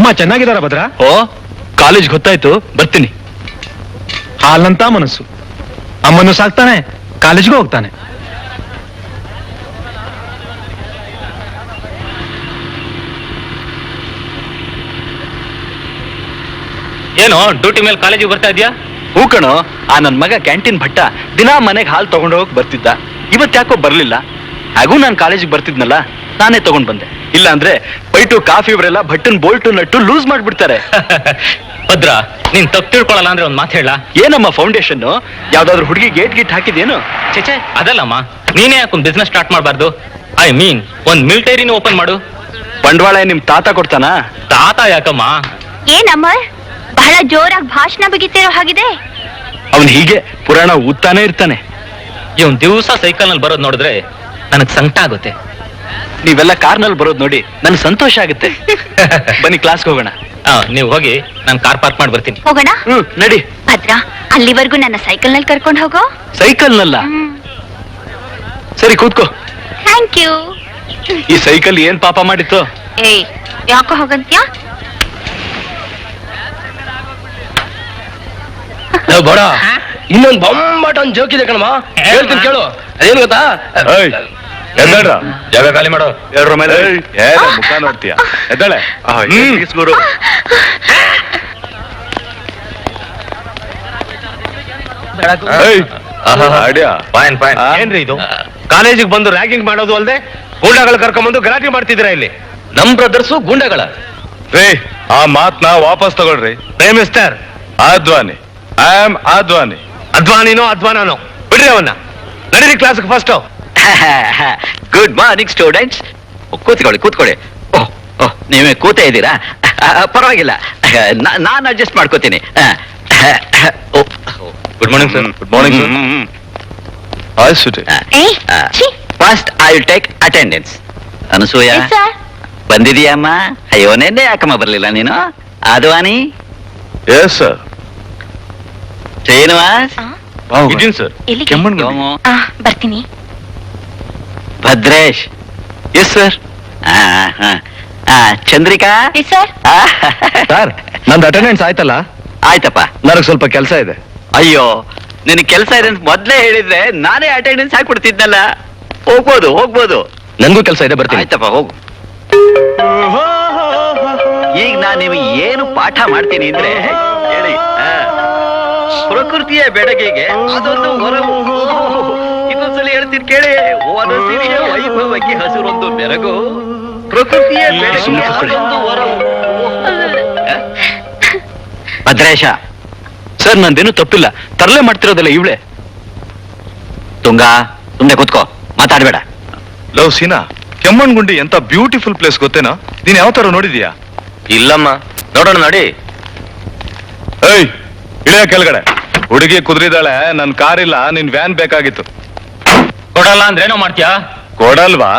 ಅಮ್ಮ ಚೆನ್ನಾಗಿದಾರ ಭದ್ರ? ಓ, ಕಾಲೇಜ್ ಗೊತ್ತಾಯ್ತು, ಬರ್ತೀನಿ. ಹಾಲಂತ ಮನಸ್ಸು, ಅಮ್ಮನ್ನು ಸಾಕ್ತಾನೆ, ಕಾಲೇಜ್ಗೂ ಹೋಗ್ತಾನೆ. ಏನೋ ಡ್ಯೂಟಿ ಮೇಲೆ ಕಾಲೇಜಿಗೆ ಬರ್ತಾ ಇದ್ಯಾ? ಹೂ ಕಣೋ, ಆ ನನ್ ಮಗ ಕ್ಯಾಂಟೀನ್ ಭಟ್ಟ ದಿನಾ ಮನೆಗೆ ಹಾಲು ತಗೊಂಡು ಹೋಗಿ ಬರ್ತಿದ್ದ. ಇವತ್ ಯಾಕೋ ಬರ್ಲಿಲ್ಲ. ಹಾಗೂ ನಾನು ಕಾಲೇಜಿಗೆ ಬರ್ತಿದ್ನಲ್ಲ, ನಾನೇ ತಗೊಂಡ್ ಬಂದೆ. ಇಲ್ಲ ಅಂದ್ರೆ ಪೈಟು ಕಾಫಿ ಇವರೆಲ್ಲ ಭಟ್ಟನ್ ಬೋಲ್ಟು ನಟ್ಟು ಲೂಸ್ ಮಾಡ್ಬಿಡ್ತಾರೆ. ಭದ್ರ, ನೀನ್ ತಪ್ಪು ತಿಳ್ಕೊಳ್ಳಲ್ಲ ಅಂದ್ರೆ ಒಂದ್ ಮಾತು ಹೇಳ. ಏನಮ್ಮ ಫೌಂಡೇಶನ್? ಯಾವ್ದಾದ್ರು ಹುಡುಗಿ ಗೇಟ್ ಹಾಕಿದೇನು? ಚೇಚೆ, ಅದಲ್ಲಮ್ಮ. ನೀನೇ ಯಾಕೊಂದ್ ಬಿಸ್ನೆಸ್ ಸ್ಟಾರ್ಟ್ ಮಾಡ್ಬಾರ್ದು? ಐ ಮೀನ್ ಒಂದ್ ಮಿಲಿಟರಿನ ಓಪನ್ ಮಾಡು. ಬಂಡವಾಳ ನಿಮ್ ತಾತ ಕೊಡ್ತಾನ? ತಾತ ಯಾಕಮ್ಮ? ಏನಮ್ಮ ಬಹಳ ಜೋರಾಗಿ ಭಾಷಣ ಬಿಗಿತಿರೋ ಹಾಗಿದೆ. ಅವನ್ ಹೀಗೆ ಪುರಾಣ ಓದ್ತಾನೆ ಇರ್ತಾನೆ. ಇವನ್ ದಿವಸ ಸೈಕಲ್ ನಲ್ಲಿ ಬರೋದ್ ನೋಡಿದ್ರೆ ನನಗ್ ಸಂಕಟ ಆಗುತ್ತೆ. ನೀವೆಲ್ಲ ಕಾರ್ನಲ್ಲಿ ಬರೋದ್ ನೋಡಿ ನನ್ಗೆ ಸಂತೋಷ ಆಗುತ್ತೆ. ಬನ್ನಿ ಕ್ಲಾಸ್ಗೆ ಹೋಗೋಣ. ನೀವು ಹೋಗಿ ನಾನು ಕಾರ್ ಪಾರ್ಕ್ ಮಾಡಿ ಬರ್ತೀನಿ. ಹೋಗೋಣ, ನಡಿ. ಭದ್ರ, ಅಲ್ಲಿವರೆಗೂ ನನ್ನ ಸೈಕಲ್ ನಲ್ಲಿ ಕರ್ಕೊಂಡು ಹೋಗೋ. ಸೈಕಲ್ ನಲ್ಲ? ಸರಿ, ಕೂತ್ಕೋ. Thank you. ಈ ಸೈಕಲ್ ಏನ್ ಪಾಪ ಮಾಡಿತ್ತು? ಏಯ್, ಯಾಕೋ ಹೋಗಂತ್ಯಾ? ಬಡ ಇನ್ನೊಂದು ಬೊಂಬಾಟ ಒಂದ್ ಜೋಕ್ ಇದೆ ಕಣಮ್ಮ, ಹೇಳ್ತೀನಿ ಕೇಳು. ಅದೇನು ಗೊತ್ತಾ? ಜಾಗ ಖಾಲಿ ಮಾಡೋ. ಎರಡ್ರ ಮೇಲೆ ಮುಖ ನೋಡ್ತೀಯ? ಎದ್ದಾಳೆ ಗುರು. ಏನ್ರಿ ಇದು? ಕಾಲೇಜಿಗೆ ಬಂದು ರ್ಯಾಗಿಂಗ್ ಮಾಡೋದು ಅಲ್ದೆ ಗೂಂಡಾಗಳು ಕರ್ಕೊಂಡ್ಬಂದು ಗಲಾಟೆ ಮಾಡ್ತಿದ್ದೀರಾ ಇಲ್ಲಿ? ನಮ್ ಬ್ರದರ್ಸು ಗೂಂಡಾಗಳ? ರೇ, ಆ ಮಾತ್ನ ವಾಪಸ್ ತಗೊಳ್ರಿ. Mister Advani, I am Advani. ಅಧ್ವಾನಿನೋ ಅಧ್ವಾನನೋ ಬಿಡ್ರಿ ಅವನ್ನ. ನಡೀರಿ ಕ್ಲಾಸ್ಗೆ ಫಸ್ಟ್. Good morning students. ಕೂತ್ಕೊಳ್ಳಿ ಕೂತ್ಕೊಳ್ಳಿ. ಓಹ್ ಓಹ್, ನೀವೇ ಕೂತೇ ಇದ್ದೀರಾ? ಪರವಾಗಿಲ್ಲ, ನಾನು ಅಡ್ಜಸ್ಟ್ ಮಾಡ್ಕೋತೀನಿ. Good morning sir. Good morning sir. First I will take attendance. Anasuya ಬಂದಿದೀಯಮ್ಮ? ಅಯ್ಯೋ, ನೆನ್ನೆ ಯಾಕಮ್ಮ ಬರ್ಲಿಲ್ಲ ನೀನು? ಆದ್ವಾನಿ? Yes sir. ಶ್ರೀನಿವಾಸ್? ಇದೀನಿ ಸರ್. ಬರ್ತೀನಿ. Bhadresh? Yes sir. Chandrika? Sir. Sir, ನಂದು ಅಟೆಂಡೆನ್ಸ್ ಆಯ್ತಲ್ಲ? ಆಯ್ತಪ್ಪ. ನನಗೆ ಸ್ವಲ್ಪ ಕೆಲಸ ಇದೆ. ಅಯ್ಯೋ, ನಿನ್ ಕೆಲಸ ಇದೆ ಅಂತ ಮೊದ್ಲೇ ಹೇಳಿದ್ರೆ ನಾನೇ ಅಟೆಂಡೆನ್ಸ್ ಹಾಕ್ಬಿಡ್ತಿದ್ನಲ್ಲ. ಹೋಗ್ಬೋದು ಹೋಗ್ಬೋದು. ನನ್ಗೂ ಕೆಲಸ ಇದೆ, ಬರ್ತೀನಿ. ಆಯ್ತಪ್ಪ, ಹೋಗು. ಈಗ ನಾನು ನಿಮಗೆ ಏನು ಪಾಠ ಮಾಡ್ತೀನಿ ಅಂದ್ರೆ ಹೇಳಿ. ಪ್ರಕೃತಿಯ ಬೆಡಗಿಗೆ ಅದೊಂದು ವರವು. ಇನ್ನೊಂದ್ಸಲ ಹೇಳ್ತೀನಿ ಕೇಳಿ. ವನಸಿರಿಯ ವೈಭವಕ್ಕೆ ಹಸಿರೊಂದು ಬೆರಗು, ಪ್ರಕೃತಿಯ ಬೆಡಗಿಗೆ ಅದೊಂದು ವರವು. ಭದ್ರೇಶ ಸರ್, ನಂದೇನು ತಪ್ಪಿಲ್ಲ. ತರಲೆ ಮಾಡ್ತಿರೋದಿಲ್ಲ ಇವಳೆ. ತುಂಗಾ, ಸುಮ್ನೆ ಕೂತ್ಕೋ, ಮಾತಾಡ್ಬೇಡ. ಲವ್ ಸೀನಾ, ಕೆಮ್ಮಣ್ಗುಂಡಿ ಎಂತ ಬ್ಯೂಟಿಫುಲ್ ಪ್ಲೇಸ್ ಗೊತ್ತೇನಾ? ನೀನ್ ಯಾವ ತರ ನೋಡಿದ್ಯಾ? ಇಲ್ಲಮ್ಮ, ನೋಡೋಣ ನೋಡಿ. ಏಯ್, ಇಳಿಯ ಕೆಳಗಡೆ. ಹುಡುಗಿ ಕುದುರಿದಾಳೆ, ನನ್ ಕಾರ್ ಇಲ್ಲ, ನಿನ್ ವ್ಯಾನ್ ಬೇಕಾಗಿತ್ತು. ಕೊಡಲ್ಲ ಅಂದ್ರೆ ಏನೋ ಮಾಡ್ತೀಯಾ? ಕೊಡಲ್ವಾ?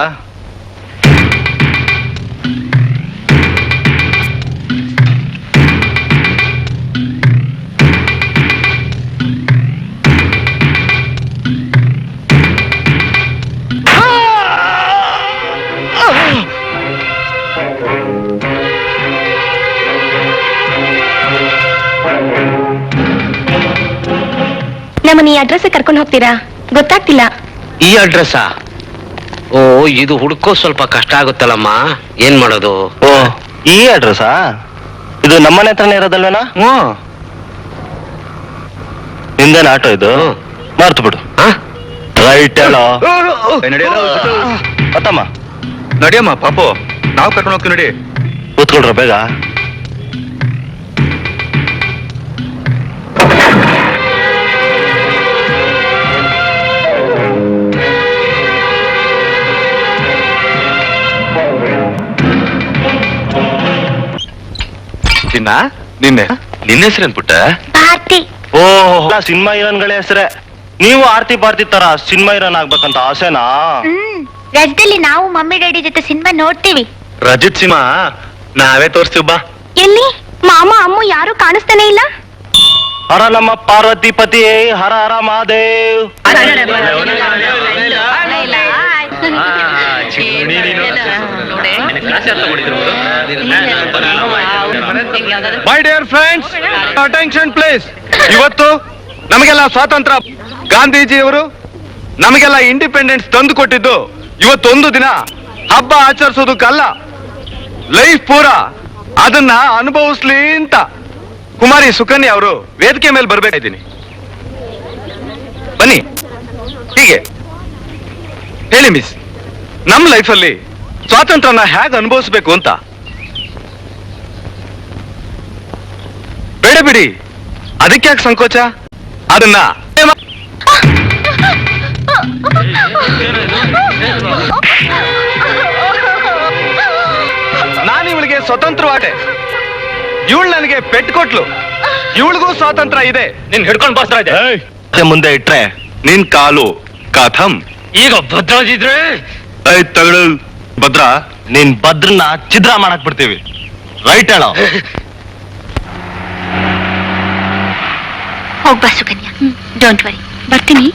ನಮ್ಮನ್ನ ಈ ಅಡ್ರೆಸ್ ಕರ್ಕೊಂಡು ಹೋಗ್ತೀರಾ? ಗೊತ್ತಾಗ್ತಿಲ್ಲ. ಈ ಅಡ್ರೆಸ್ಸಾ? ಓ, ಇದು ಹುಡ್ಕೋ ಸ್ವಲ್ಪ ಕಷ್ಟ ಆಗುತ್ತಲ್ಲಮ್ಮ. ಏನ್ ಮಾಡೋದು? ಓ, ಈ ಅಡ್ರೆಸ್ಸಾ? ಇದು ನಮ್ಮನೆ ಹತ್ರನೇ ಇರೋದಲ್ವೇನಾ? ನಿಂದೇನ ಆಟೋ ಇದು? ಮಾರ್ತು ಬಿಡು. ರೈಟ್ ಹೇಳೋ. ಮತ್ತಮ್ಮ ನಡಿಯಮ್ಮ ಪಾಪು, ನಾವು ಕರ್ಕೊಂಡು ಹೋಗ್ತೀವಿ. ನಡಿ. ಕೂತ್ಕೊಳ್ರ ಬೇಗ. ನಿನ್ನೆ ನಿನ್ನ ಹೆಸರೇನ್ ಪುಟ್ಟ? ಭಾರತಿ. ಓ, ಸಿನಿಮಾ ಹೀರೋನ್ಗಳೇ ಹೆಸರೇ. ನೀವು ಆರ್ತಿ ಪಾರ್ತಿ ತರ ಸಿನಿಮಾ ಹೀರೋನ್ ಆಗ್ಬೇಕಂತ ಆಸೆನಾ? ರಜದಲ್ಲಿ ನಾವು ಮಮ್ಮಿ ಡ್ಯಾಡಿ ಜೊತೆ ಸಿನಿಮಾ ನೋಡ್ತೀವಿ. ರಜಿತ್ ಸಿನಿಮಾ ನಾವೇ ತೋರಿಸ್ತೀವಿ ಬಾ. ಎಲ್ಲಿ? ಮಾಮ ಅಮ್ಮ ಯಾರು ಕಾಣಿಸ್ತಾನೆ ಇಲ್ಲ. ಹರ ನಮ್ಮ ಪಾರ್ವತಿ ಪತಿ, Hara Hara Mahadev. My dear friends, attention please. ಇವತ್ತು ನಮಗೆಲ್ಲ ಸ್ವಾತಂತ್ರ್ಯ ಗಾಂಧೀಜಿಯವರು ನಮಗೆಲ್ಲ ಇಂಡಿಪೆಂಡೆನ್ಸ್ ತಂದು ಕೊಟ್ಟಿದ್ದು ಇವತ್ತೊಂದು ದಿನ ಹಬ್ಬ ಆಚರಿಸೋದಕ್ಕಲ್ಲ, ಲೈಫ್ ಪೂರ ಅದನ್ನ ಅನುಭವಿಸ್ಲಿ ಅಂತ ಕುಮಾರಿ ಸುಕನ್ಯಾ ಅವರು ವೇದಿಕೆ ಮೇಲೆ ಬರ್ಬೇಕಾಗಿದ್ದೀನಿ. ಬನ್ನಿ. ಹೀಗೆ ಹೇಳಿ ಮಿಸ್, ನಮ್ಮ ಲೈಫಲ್ಲಿ ಸ್ವಾತಂತ್ರ್ಯನ ಹೇಗೆ ಅನುಭವಿಸ್ಬೇಕು ಅಂತ. ಬೇಡ ಬಿಡಿ, ಅದಕ್ಕೆ ಯಾಕೆ ಸಂಕೋಚ? ಅದನ್ನ ನಾನು ಇವಳಿಗೆ ಸ್ವತಂತ್ರವಾದೆ, ಇವಳು ನನಗೆ ಪೆಟ್ಟು ಕೊಟ್ಲು, ಇವಳಿಗೂ ಸ್ವಾತಂತ್ರ್ಯ ಇದೆ. ನಿನ್ ಹಿಡ್ಕೊಂಡು ಬಾಸ್ರ ಇದೆ. ಮುಂದೆ ಇಟ್ರೆ ನಿನ್ ಕಾಲು ಕಥಂ. ಈಗ ಭದ್ರಾಜಿದ್ರೆ ತಗಳು ಭದ್ರ. ನಿನ್ ಭದ್ರನ್ನ ಛಿದ್ರ ಮಾಡಕ್ ಬಿಡ್ತೀವಿ. ರೈಟ್ ಹೇಳೋ. ಹೋಗ್ಬಾ ಸುಕನ್ಯಾ, ಡೋಂಟ್ ವರಿ, ಬರ್ತೀನಿ.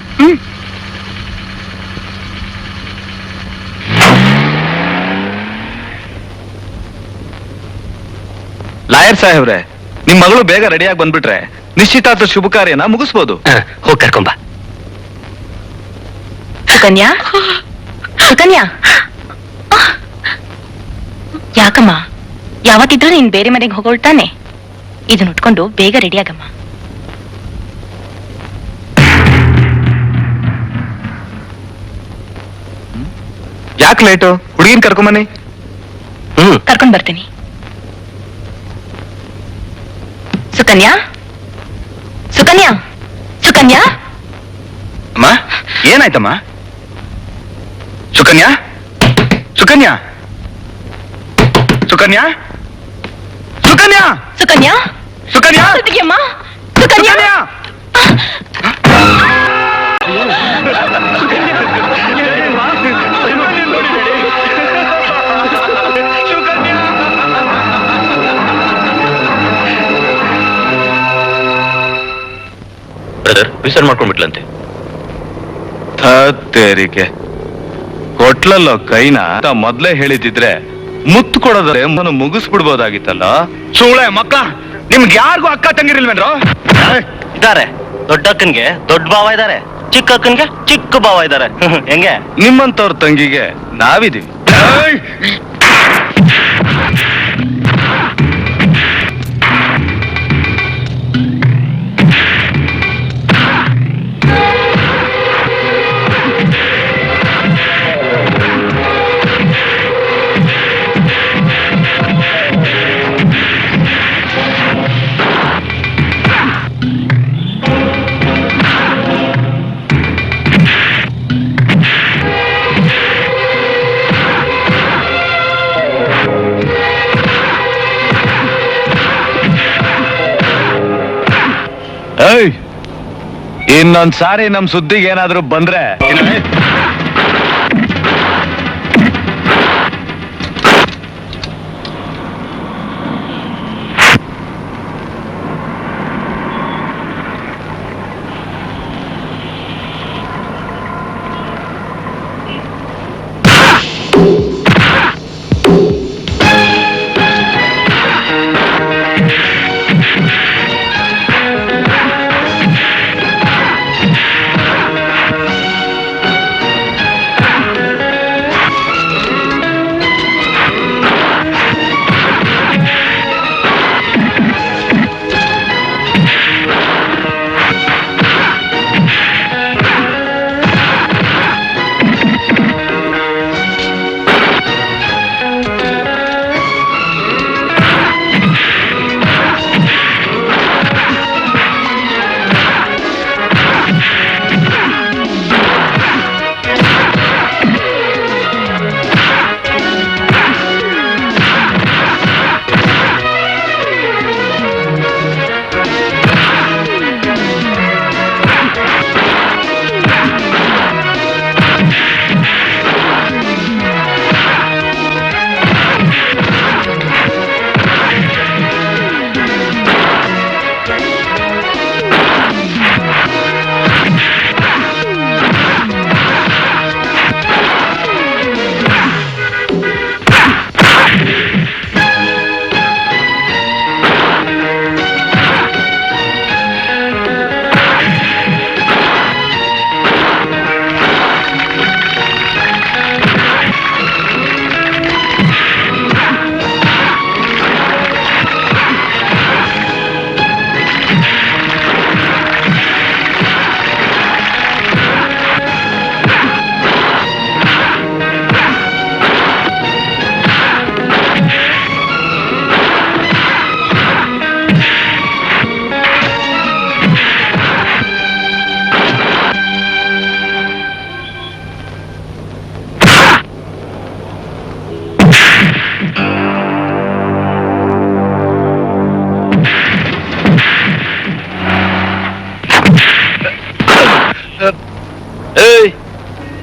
ಲಾಯರ್ ಸಾಹೇಬ್ರೆ, ನಿಮ್ ಮಗಳು ಬೇಗ ರೆಡಿಯಾಗಿ ಬಂದ್ಬಿಟ್ರೆ ನಿಶ್ಚಿತಾರ್ಥ ಶುಭ ಕಾರ್ಯನ ಮುಗಿಸ್ಬೋದು. ಹೋಗಿ ಕರ್ಕೊಂಬ. ಸುಕನ್ಯಾ, ಸುಕನ್ಯಾ, ಯಾಕಮ್ಮ ಯಾವತ್ತಿದ್ರೂ ನೀನ್ ಬೇರೆ ಮನೆಗೆ ಹೋಗೋಳ್ತಾನೆ? ಇದನ್ನ ಉಟ್ಕೊಂಡು ಬೇಗ ರೆಡಿ ಆಗಮ್ಮ. ಯಾಕೆ ಲೇಟು? ಹುಡುಗಿನ ಕರ್ಕೊಂಬನ್ನಿ. ಕರ್ಕೊಂಡ್ ಬರ್ತೀನಿ. ಸುಕನ್ಯಾ, ಸುಕನ್ಯಾ, ಸುಕನ್ಯಾ. ಅಮ್ಮ, ಏನಾಯ್ತಮ್ಮ? ಸುಕನ್ಯಾ, ಸುಕನ್ಯಾ, ಸುಕನ್ಯಾ, ಸುಕನ್ಯಾ, ಸುಕನ್ಯಾ, ಸುಕನ್ಯಾ, ಸುಕನ್ಯಾ, ಸುಕನ್ಯಾ. ಸುಕನ್ಯಾ. ಬ್ರದರ್ ವಿಸರ್ಜನೆ ಮಾಡ್ಕೊಂಡ್ಬಿಟ್ಲಂತೆ. ತೇರಿಕೆ ಕೊಟ್ಲಲ್ಲೋ ಕೈನ ಅಂತ ಮೊದ್ಲೇ ಹೇಳಿದಿದ್ರೆ ಮುತ್ತು ಕೊಡೋದ್ರೆ ಮುಗಿಸ್ಬಿಡ್ಬೋದಾಗಿತ್ತಲ್ಲ. ಸುಳೆ ಮಕ್ಕ, ನಿಮ್ಗೆ ಯಾರಿಗೂ ಅಕ್ಕ ತಂಗಿರಿಲ್ವೇನ್ರೋ? ಇದಾರೆ. ದೊಡ್ಡ ಅಕ್ಕನ್ಗೆ ದೊಡ್ಡ ಭಾವ ಇದಾರೆ, ಚಿಕ್ಕ ಅಕ್ಕನ್ಗೆ ಚಿಕ್ಕ ಭಾವ ಇದಾರೆ. ಹೆಂಗೆ? ನಿಮ್ಮಂತವ್ರ ತಂಗಿಗೆ ನಾವಿದೀವಿ. ಇನ್ನೊಂದ್ ಸಾರಿ ನಮ್ ಸುದ್ದಿಗೆ ಏನಾದ್ರೂ ಬಂದ್ರೆ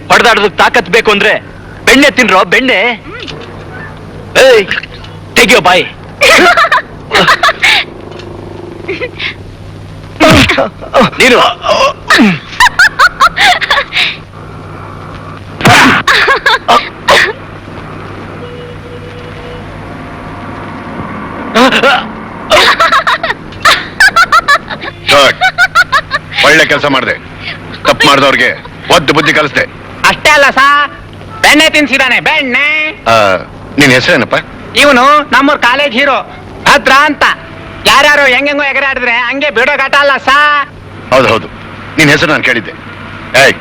ಹೊಡೆದಾಡೋದಕ್ಕೆ ತಾಕತ್ ಬೇಕು ಅಂದ್ರೆ ಬೆಣ್ಣೆ ತಿನ್ರೋ ಬೆಣ್ಣೆ. ಏಯ್ ತೆಗಿಯೋ ಬಾಯಿ. ನೀನು ಒಳ್ಳೆ ಕೆಲಸ ಮಾಡಿದೆ. ತಪ್ಪು ಮಾಡಿದವ್ರಿಗೆ ಒದ್ದು ಬುದ್ಧಿ ಕಲಿಸ್ದೆ. ಅಷ್ಟೇ ಅಲ್ಲ ಸಾ, ಬೆಣ್ಣೆ ತಿನ್ಸಿದಾನೆ ಬೆಣ್ಣೆ. ನಿನ್ ಹೆಸರೇನಪ್ಪ? ಇವನು ನಮ್ಮೂರ್ ಕಾಲೇಜ್ ಹೀರೋ ಭದ್ರ ಅಂತ. ಯಾರ್ಯಾರು ಹೆಂಗೆಂಗೋ ಎಗರಾಡಿದ್ರೆ ಹಂಗೆ ಬಿಡೋ ಘಟ ಅಲ್ಲ ಸಾ. ಹೌದು, ನಿನ್ ಹೆಸರು ನಾನು ಕೇಳಿದ್ದೆ. ಏಯ್,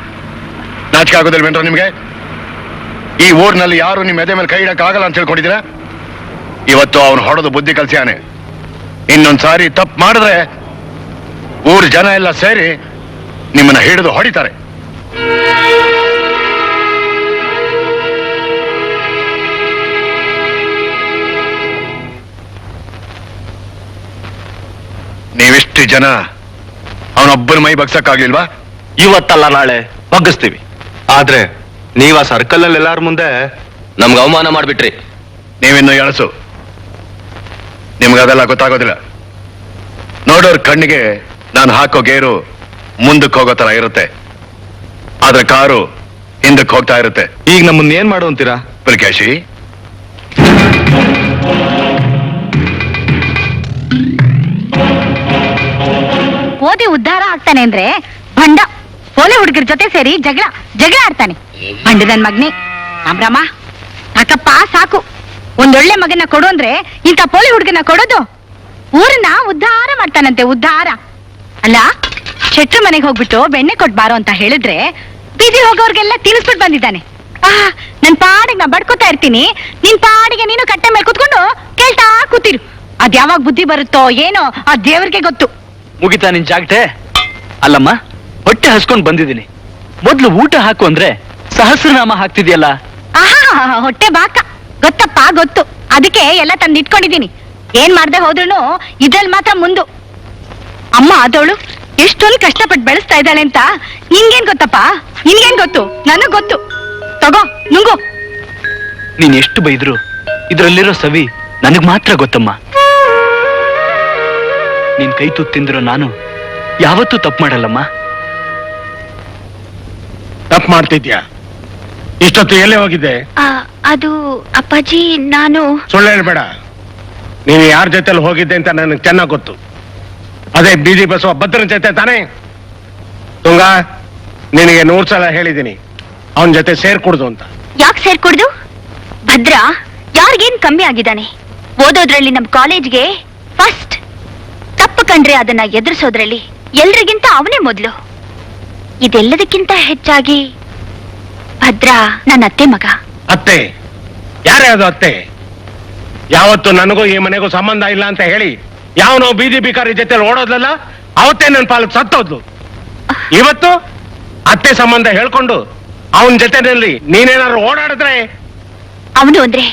ನಾಚಿಕೆ ಆಗೋದಿಲ್ವೇನ್ರ ನಿಮ್ಗೆ? ಈ ಊರಿನಲ್ಲಿ ಯಾರು ನಿಮ್ ಎದೆ ಮೇಲೆ ಕೈ ಇಡಕ್ ಆಗಲ್ಲ ಅಂತ ತಿಳ್ಕೊಂಡಿದ್ದೀರಾ? ಇವತ್ತು ಅವನು ಹೊಡೆದು ಬುದ್ಧಿ ಕಲ್ಸಿಯಾನೆ. ಇನ್ನೊಂದ್ಸಾರಿ ತಪ್ಪು ಮಾಡಿದ್ರೆ ಊರ್ ಜನ ಎಲ್ಲ ಸೇರಿ ನಿಮ್ಮನ್ನ ಹಿಡಿದು ಹೊಡಿತಾರೆ. ನೀವಿಷ್ಟು ಜನ ಅವನೊಬ್ಬನ ಮೈ ಬಗ್ಸಕ್ಕಾಗ್ಲಿಲ್ವಾ? ಇವತ್ತಲ್ಲ ನಾಳೆ ಬಗ್ಗಿಸ್ತೀವಿ. ಆದ್ರೆ ನೀವ್ ಆ ಸರ್ಕಲ್ ಅಲ್ಲಿ ಎಲ್ಲಾರ ಮುಂದೆ ನಮ್ಗೆ ಅವಮಾನ ಮಾಡ್ಬಿಟ್ರಿ. ನೀವಿನ್ನು ಎಳಸು. ನಿಮ್ಗದೆಲ್ಲ ಗೊತ್ತಾಗೋದಿಲ್ಲ. ನೋಡೋರ್ ಕಣ್ಣಿಗೆ ನಾನು ಹಾಕೋ ಗೇರು ಮುಂದಕ್ಕೆ ಹೋಗೋ ತರ ಇರುತ್ತೆ, ಆದ್ರೆ ಕಾರು ಹಿಂದಕ್ಕೆ ಹೋಗ್ತಾ ಇರುತ್ತೆ. ಈಗ ನಮ್ಮನ್ನ ಏನ್ ಮಾಡು ಅಂತೀರಾ? ಪುಲಿಕೇಶಿ, ಓದಿ ಉದ್ಧಾರ ಆಗ್ತಾನೆ ಅಂದ್ರೆ ಬಂಡ ಪೋಲೆ ಹುಡುಗರ ಜೊತೆ ಸೇರಿ ಜಗಳ ಆಡ್ತಾನೆ. ಬಂಡ ನನ್ ಮಗ್ನಿ ರಾಮ್ರಾಮ, ಸಾಕಪ್ಪ ಸಾಕು. ಒಂದೊಳ್ಳೆ ಮಗನ ಕೊಡು ಅಂದ್ರೆ ಇಂಥ ಪೋಲೆ ಹುಡುಗನ ಕೊಡೋದು? ಊರನ್ನ ಉದ್ಧಾರ ಮಾಡ್ತಾನಂತೆ, ಉದ್ಧಾರ. ಅಲ್ಲ, ಶೆಟ್ರು ಮನೆಗೆ ಹೋಗ್ಬಿಟ್ಟು ಬೆಣ್ಣೆ ಕೊಟ್ಬಾರೋ ಅಂತ ಹೇಳಿದ್ರೆ ಬೀದಿ ಹೋಗೋರ್ಗೆಲ್ಲ ತಿನ್ನಿಸ್ಬಿಟ್ಟು ಬಂದಿದ್ದಾನೆ. ನನ್ ಪಾಡಿಗೆ ನಾ ಬಡ್ಕೋತಾ ಇರ್ತೀನಿ, ನಿನ್ ಪಾಡಿಗೆ ನೀನು ಕಟ್ಟೆ ಮೇಲೆ ಕುತ್ಕೊಂಡು ಕೇಳ್ತಾ ಕೂತಿರು. ಅದ್ ಯಾವಾಗ ಬುದ್ಧಿ ಬರುತ್ತೋ ಏನೋ ಆ ದೇವ್ರಿಗೆ ಗೊತ್ತು. ಮುಗಿತಾ ನಿನ್ ಜಾಗಟೆ? ಅಲ್ಲಮ್ಮ, ಹೊಟ್ಟೆ ಹಸ್ಕೊಂಡ್ ಬಂದಿದ್ದೀನಿ. ಮೊದ್ಲು ಊಟ ಹಾಕು ಅಂದ್ರೆ ಸಹಸ್ರನಾಮ ಹಾಕ್ತಿದ್ಯಲ್ಲ. ಹೊಟ್ಟೆ ಬಾಕ ಗೊತ್ತಪ್ಪ, ಗೊತ್ತು. ಅದಕ್ಕೆ ಎಲ್ಲ ತಂದು ಇಟ್ಕೊಂಡಿದ್ದೀನಿ. ಏನ್ ಮಾಡ್ದೆ ಹೋದ್ರು ಇದ್ರಲ್ಲಿ ಮಾತ್ರ ಮುಂದು. ಅಮ್ಮ ಆದವಳು ಎಷ್ಟೊಂದು ಕಷ್ಟಪಟ್ಟು ಬೆಳೆಸ್ತಾ ಇದ್ದಾಳೆ ಅಂತ ನಿನ್ಗೇನ್ ಗೊತ್ತಪ್ಪ? ನಿನ್ಗೇನ್ ಗೊತ್ತು? ನನಗ್ ಗೊತ್ತು. ತಗೋ ನುಂಗು. ನೀನ್ ಎಷ್ಟು ಬೈದ್ರು ಇದ್ರಲ್ಲಿರೋ ಸವಿ ನನಗ್ ಮಾತ್ರ ಗೊತ್ತಮ್ಮ. ನೀನ್ ಕೈ ತುತ್ತಿಂದಿರೋ ನಾನು ಯಾವತ್ತೂ ತಪ್ಪು ಮಾಡಲ್ಲಮ್ಮ. ತಪ್ಪು ಮಾಡ್ತಿದ್ಯಾ? ಇಷ್ಟೊತ್ತು ಎಲ್ಲೇ ಹೋಗಿದ್ದೆ? ಅದು ಅಪ್ಪಾಜಿ, ನಾನು ಸುಳ್ಳು ಹೇಳ್ಬೇಡ. ನೀನು ಯಾರ ಜೊತೆಲಿ ಹೋಗಿದ್ದೆ ಅಂತ ನನಗೆ ಚೆನ್ನಾಗ್ ಗೊತ್ತು. ಅದೇ ಬೀದಿ ಬಸವ ಭದ್ರನ ಜೊತೆ ತಾನೇ? ತುಂಗ, ನಿನಗೆ 100 ಸಲ ಹೇಳಿದ್ದೀನಿ ಅವನ ಜೊತೆ ಸೇರ್ಕೊಡ್ದು ಅಂತ. ಯಾಕೆ ಸೇರ್ಕೊಡ್ದು? ಭದ್ರ ಯಾರಿಗೇನ್ ಕಮ್ಮಿ ಆಗಿದ್ದಾನೆ? ಓದೋದ್ರಲ್ಲಿ ನಮ್ ಕಾಲೇಜ್ಗೆ ಫಸ್ಟ್. ತಪ್ಪು ಕಂಡ್ರೆ ಅದನ್ನ ಎದುರಿಸೋದ್ರಲ್ಲಿ ಎಲ್ರಿಗಿಂತ ಅವನೇ ಮೊದ್ಲು. ಇದೆಲ್ಲದಕ್ಕಿಂತ ಹೆಚ್ಚಾಗಿ ಭದ್ರ ನನ್ನ ಅತ್ತೆ ಮಗ. ಅತ್ತೆ? ಯಾರೇ ಅದು ಅತ್ತೆ? ಯಾವತ್ತು ನನಗೂ ಈ ಮನೆಗೂ ಸಂಬಂಧ ಇಲ್ಲ ಅಂತ ಹೇಳಿ ಯಾವನೋ ಬೀದಿ ಬಿಕಾರಿ ಜೊತೆ ಓಡೋದ್ಲಲ್ಲ, ಅವತ್ತೇ ನನ್ನ ಪಾಲಕ್ ಸತ್ತೋದ್ಲು. ಇವತ್ತು ಅತ್ತೆ ಸಂಬಂಧ ಹೇಳ್ಕೊಂಡು ಅವನ ಜೊತೆನಲ್ಲಿ ನೀನೇನಾದ್ರು ಓಡಾಡಿದ್ರೆ? ಅವನು ಅಂದ್ರೆ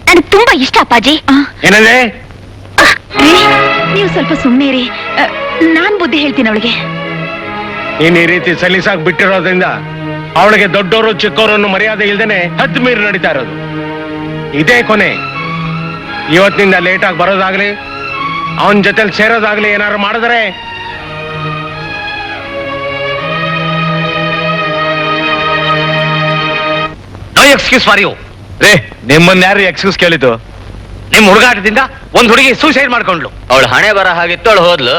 ನನಗೆ ತುಂಬಾ ಇಷ್ಟ ಅಪ್ಪಾಜಿ. ಏನಂದ್ರೆ? ನೀವು ಸ್ವಲ್ಪ ಸುಮ್ಮನೆ ರೀ, ನಾನ್ ಬುದ್ಧಿ ಹೇಳ್ತೀನಿ ಅವಳಿಗೆ. ನೀನ್ ಈ ರೀತಿ ಸಲೀಸಾಗಿ ಬಿಟ್ಟಿರೋದ್ರಿಂದ ಅವಳಿಗೆ ದೊಡ್ಡವರು ಚಿಕ್ಕವರನ್ನು ಮರ್ಯಾದೆ ಇಲ್ದೇನೆ ಹದ್ದು ಮೀರಿ ನಡೀತಾ ಇರೋದು. ಇದೇ ಕೊನೆ. ಇವತ್ತಿನಿಂದ ಲೇಟಾಗಿ ಬರೋದಾಗ್ಲಿ ಅವನ ಜೊತೆಲಿ ಸೇರೋದಾಗ್ಲಿ ಏನಾದ್ರು ಮಾಡಿದ್ರೆ ನೋ ಎಕ್ಸ್ಕ್ಯೂಸ್ ಫಾರ್ ಯು. ರೇ, ನಿಮ್ಮನ್ನ ಯಾರು ಎಕ್ಸ್ಕ್ಯೂಸ್ ಕೇಳಿದ್ದು? ನಿಮ್ ಹುಡುಗಾಟದಿಂದ ಒಂದ್ ಹುಡುಗಿ ಸೂಸೈಡ್ ಮಾಡ್ಕೊಂಡ್ಲು. ಅವಳು ಹಣೆ ಬರ ಹಾಗಿತ್ತು, ಅವಳು ಹೋದ್ಲು.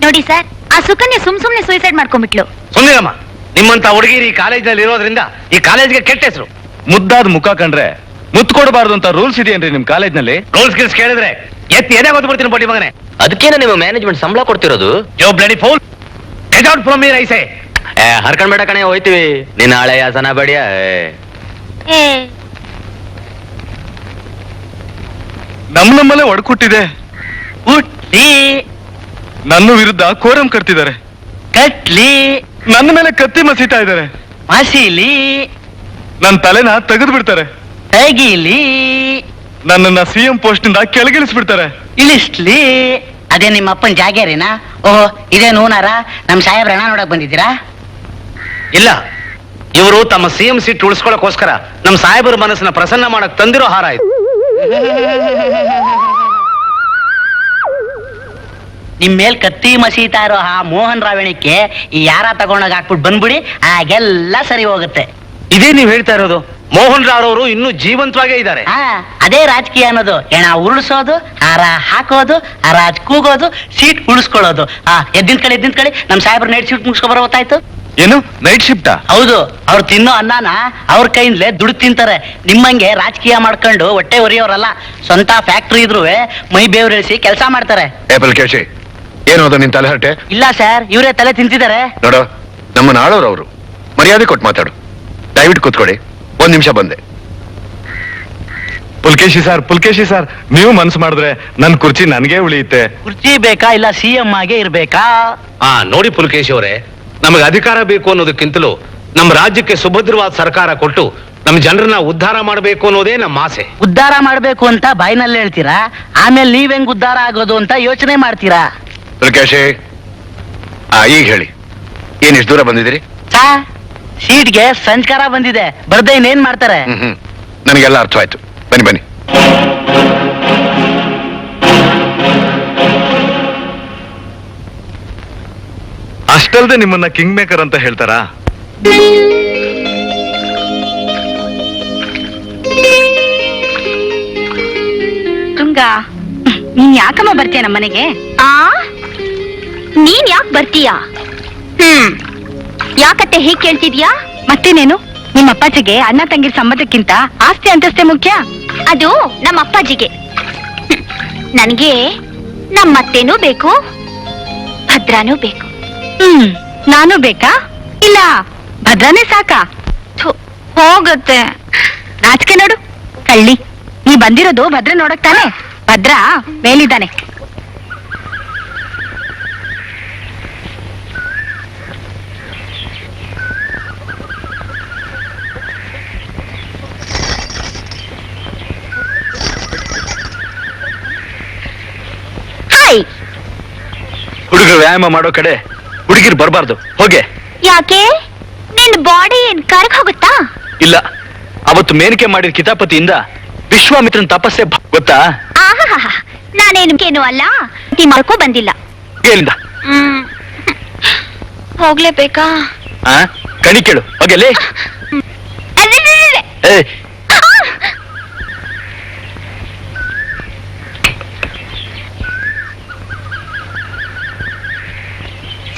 ನೋಡಿ ಸರ್, ಆ ಸುಕನ್ಯಾ ಸುಮ್ನೆ ಸೂಸೈಡ್ ಮಾಡ್ಕೊಂಡ್ಬಿಟ್ಲು. ಸುಮ್ಮನಿರಮ್ಮ. ನಿಮ್ಮಂತ ಹುಡುಗಿರಿ ಈ ಕಾಲೇಜ್ನಲ್ಲಿ ಇರೋದ್ರಿಂದ ಈ ಕಾಲೇಜ್ಗೆ ಕೆಟ್ಟ ಹೆಸರು. ಮುದ್ದಾದ ಮುಖ ಕಂಡ್ರೆ ಮುತ್ತು ಕೊಡಬಾರ್ದು ಅಂತ ರೂಲ್ಸ್ ಇದೆಯೇನ್ರಿ ನಿಮ್ ಕಾಲೇಜ್ನಲ್ಲಿ? ರೂಲ್ಸ್ ಗಿಲ್ಸ್ ಕೇಳಿದ್ರೆ ಎತ್ತಿ ಎದೆ ಗೊತ್ತು ಬಿಡ್ತೀನಿ ಬಡ್ಡಿ ಮಗನೇ. ಅದಕ್ಕೇನ ನಿಮ್ಮ ಮ್ಯಾನೇಜ್ಮೆಂಟ್ ಸಂಬಳ ಕೊಡ್ತಿರೋದು? Yo bloody fool, get out from here I say. ಹರ್ಕೊಂಡ್ಬೇಡ ಕಣೆ, ಹೋಯ್ತೀವಿ. ನಿನ್ನ ಹಳೆ ಯಾಸನ ಬಡಿಯ. ನಮ್ಮಲ್ಲೇ ಒಡಕುಟ್ಟಿದೆ. ಹುಟ್ಲಿ ನನ್ನ ವಿರುದ್ಧ ಕೋರಂ ಕಟ್ತಿದ್ದಾರೆ. ಕಟ್ಲಿ ನನ್ನ ಮೇಲೆ ಕತ್ತಿ ಮಸೀತಾ ಇದ್ದಾರೆ. ಮಸೀಲಿ ನನ್ನ ತಲೆನ ತೆಗೆದು ಬಿಡ್ತಾರೆ. ತೆಗೀಲಿ ನನ್ನನ್ನ ಸಿಎಂ ಪೋಸ್ಟ್ ನಿಂದ ಕೆಳಗಿಳಿಸ್ಬಿಡ್ತಾರೆ. ಇಳಿಸ್ಲಿ. ಅದೇ ನಿಮ್ಮ ಅಪ್ಪನ ಜಾಗೇರಿನಾ? ಓಹೋ, ಇದೇ ನೂನಾರ ನಮ್ ಸಾಹೇಬ್ರ ಹಣ ನೋಡಕ್ ಬಂದಿದ್ದೀರಾ? ಇಲ್ಲ, ಇವರು ತಮ್ಮ ಸಿಎಂ ಸೀಟ್ ಉಳಿಸ್ಕೊಳ್ಳೋಕೋಸ್ಕರ ನಮ್ಮ ಸಾಹೇಬರ ಮನಸ್ಸನ್ನ ಪ್ರಸನ್ನ ಮಾಡಕ್ ತಂದಿರೋ ಹಾರ ಇದು. ನಿಮ್ ಮೇಲ್ ಕತ್ತಿ ಮಸೀತಾ ಇರೋ ಆ ಮೋಹನ್ ರಾವಣಕ್ಕೆ ಈ ಯಾರ ತಗೊಂಡಾಗ ಹಾಕ್ಬಿಟ್ಟು ಬಂದ್ಬಿಡಿ, ಆಗೆಲ್ಲ ಸರಿ ಹೋಗುತ್ತೆ. ಇದೇ ನೀವ್ ಹೇಳ್ತಾ ಇರೋದು? ಮೋಹನ್ ರಾವ್ ಅವರು ಇನ್ನೂ ಜೀವಂತವಾಗೇ ಇದ್ದಾರೆ. ಅದೇ ರಾಜಕೀಯ ಅನ್ನೋದು. ಹೆಣ ಉರುಳಿಸೋದು, ಹಾರ ಹಾಕೋದು, ಹರಾಜ್ ಕೂಗೋದು, ಸೀಟ್ ಉಳಿಸ್ಕೊಳ್ಳೋದು. ಎದ್ದಿನ ಕಡೆ ನಮ್ ಸಾಹೇಬ್ರ ನೈಟ್ ಸೀಟ್ ಮುಗಿಸ್ಕೊ ಬರೋ ಗೊತ್ತಾಯ್ತು. ಏನು ನೈಟ್ ಶಿಫ್ಟಾ? ಹೌದು, ಅವ್ರು ತಿನ್ನೋ ಅನ್ನನ ಅವ್ರ ಕೈಯಿಂದಲೇ ದುಡ್ಡು ತಿಂತಾರೆ. ನಿಮ್ಮಂಗೆ ರಾಜಕೀಯ ಮಾಡ್ಕೊಂಡು ಹೊಟ್ಟೆ ಉರಿಯೋರಲ್ಲ. ಸ್ವಂತ ಫ್ಯಾಕ್ಟ್ರಿ ಇದ್ರು ಮೈ ಬೇವ್ರಿಳಿಸಿ ಕೆಲಸ ಮಾಡ್ತಾರೆ. ಏಪಲ್ ಕೇಶಿ, ಏನು ಅದು ನಿನ್ ತಲೆಹರಟೆ? ಇಲ್ಲ ಸರ್, ಇವರೇ ತಲೆ ತಿಂತಿದ್ದಾರೆ. ನೋಡು, ನಮ್ಮನ್ನ ಆಳೋರು ಅವರು. ಮರ್ಯಾದೆ ಕೊಟ್ಟು ಮಾತಾಡು. ದಯವಿಟ್ಟು ಕೂತ್ಕೊಡಿ, 1 ನಿಮಿಷ ಬಂದೆ. ಪುಲ್ಕೇಶಿ ಸರ್, ನೀವು ಮನ್ಸು ಮಾಡಿದ್ರೆ ನನ್ ಕುರ್ಚಿ ನನ್ಗೆ ಉಳಿಯುತ್ತೆ. ಕುರ್ಚಿ ಬೇಕಾ ಇಲ್ಲ CM ಆಗಿ ಇರ್ಬೇಕಾ? ನೋಡಿ ಪುಲಕೇಶ್ ಅವರೇ, ನಮಗೆ ಅಧಿಕಾರ ಬೇಕು ಅನ್ನೋದಕ್ಕಿಂತಲೂ ನಮ್ಮ ರಾಜ್ಯಕ್ಕೆ ಸುಭದ್ರವಾದ ಸರ್ಕಾರ ಕೊಟ್ಟು ನಮ್ಮ ಜನರನ್ನ ಉದ್ಧಾರ ಮಾಡಬೇಕು ಅನ್ನೋದೇ ನಮ್ಮ ಆಸೆ. ಉದ್ಧಾರ ಮಾಡ್ಬೇಕು ಅಂತ ಬಾಯಿನಲ್ಲಿ ಹೇಳ್ತೀರಾ, ಆಮೇಲೆ ನೀವ್ ಹೆಂಗ್ ಉದ್ಧಾರ ಆಗೋದು ಅಂತ ಯೋಚನೆ ಮಾಡ್ತೀರಾ? ಪುಲ್ಕೇಶಿ, ಈಗ ಹೇಳಿ, ಏನ್ ಇಷ್ಟು ದೂರ ಬಂದಿದ್ದೀರಿ? ಸೀಟ್ಗೆ ಸಂಸ್ಕಾರ ಬಂದಿದೆ, ಬರ್ದೆ ಇನ್ನೇನ್ ಮಾಡ್ತಾರೆ? ನನಗೆಲ್ಲ ಅರ್ಥವಾಯ್ತು. ಬನ್ನಿ. ಅಷ್ಟಲ್ದೆ ನಿಮ್ಮನ್ನ ಕಿಂಗ್ ಮೇಕರ್ ಅಂತ ಹೇಳ್ತಾರಾ? ತುಂಗ, ನೀನ್ ಯಾಕಮ್ಮ ಬರ್ತೀಯ ನಮ್ಮನೆಗೆ? ನೀನ್ ಯಾಕೆ ಬರ್ತೀಯಾ? ಯಾಕತ್ತೆ ಹೀಗ್ ಕೇಳ್ತಿದ್ಯಾ? ಮತ್ತೇನೇನು, ನಿಮ್ಮ ಅಪ್ಪಾಜಿಗೆ ಅಣ್ಣ ತಂಗಿರ ಸಂಬಂಧಕ್ಕಿಂತ ಆಸ್ತಿ ಅಂತಸ್ತೆ ಮುಖ್ಯ. ಅದು ನಮ್ಮ ಅಪ್ಪಾಜಿಗೆ. ನನ್ಗೆ ನಮ್ಮತ್ತೇನೂ ಬೇಕು, ಭದ್ರಾನೂ ಬೇಕು. ನಾನು ಬೇಕಾ? ಇಲ್ಲ ಭದ್ರಾನೇ ಸಾಕಾ? ಹೋಗತ್ತೆ. ನಾಚಿಕೆ ನೋಡು ಕಳ್ಳಿ, ನೀ ಬಂದಿರೋದು ಭದ್ರ ನೋಡಕ್ ತಾನೆ? ಭದ್ರ ಮೇಲಿದ್ದಾನೆ. ಹಾಯ್. ಹುಡುಗರು ವ್ಯಾಯಾಮ ಮಾಡೋ ಕಡೆ ಹುಡುಗಿರು ಬರಬಾರ್ದು. ಹೋಗೆ. ಯಾಕೆ? ನಿನ್ ಬಾಡಿ ಏನ್ ಕರಗ್ ಹೋಗುತ್ತಾ? ಇಲ್ಲ, ಅವತ್ತು ಮೇನಿಕೆ ಮಾಡಿದ ಕಿತಾಪತಿಯಿಂದ ವಿಶ್ವಾಮಿತ್ರನ್ ತಪಸ್ಸೆ ಗೊತ್ತಾ? ನಾನೇನು ಅಲ್ಲ, ಮಾಡ್ಕೊ ಬಂದಿಲ್ಲ. ಎಲ್ಲಿಂದ? ಹೋಗ್ಲೇಬೇಕಾ? ಕಣಿ ಕೇಳು. ಹೋಗಲೇ.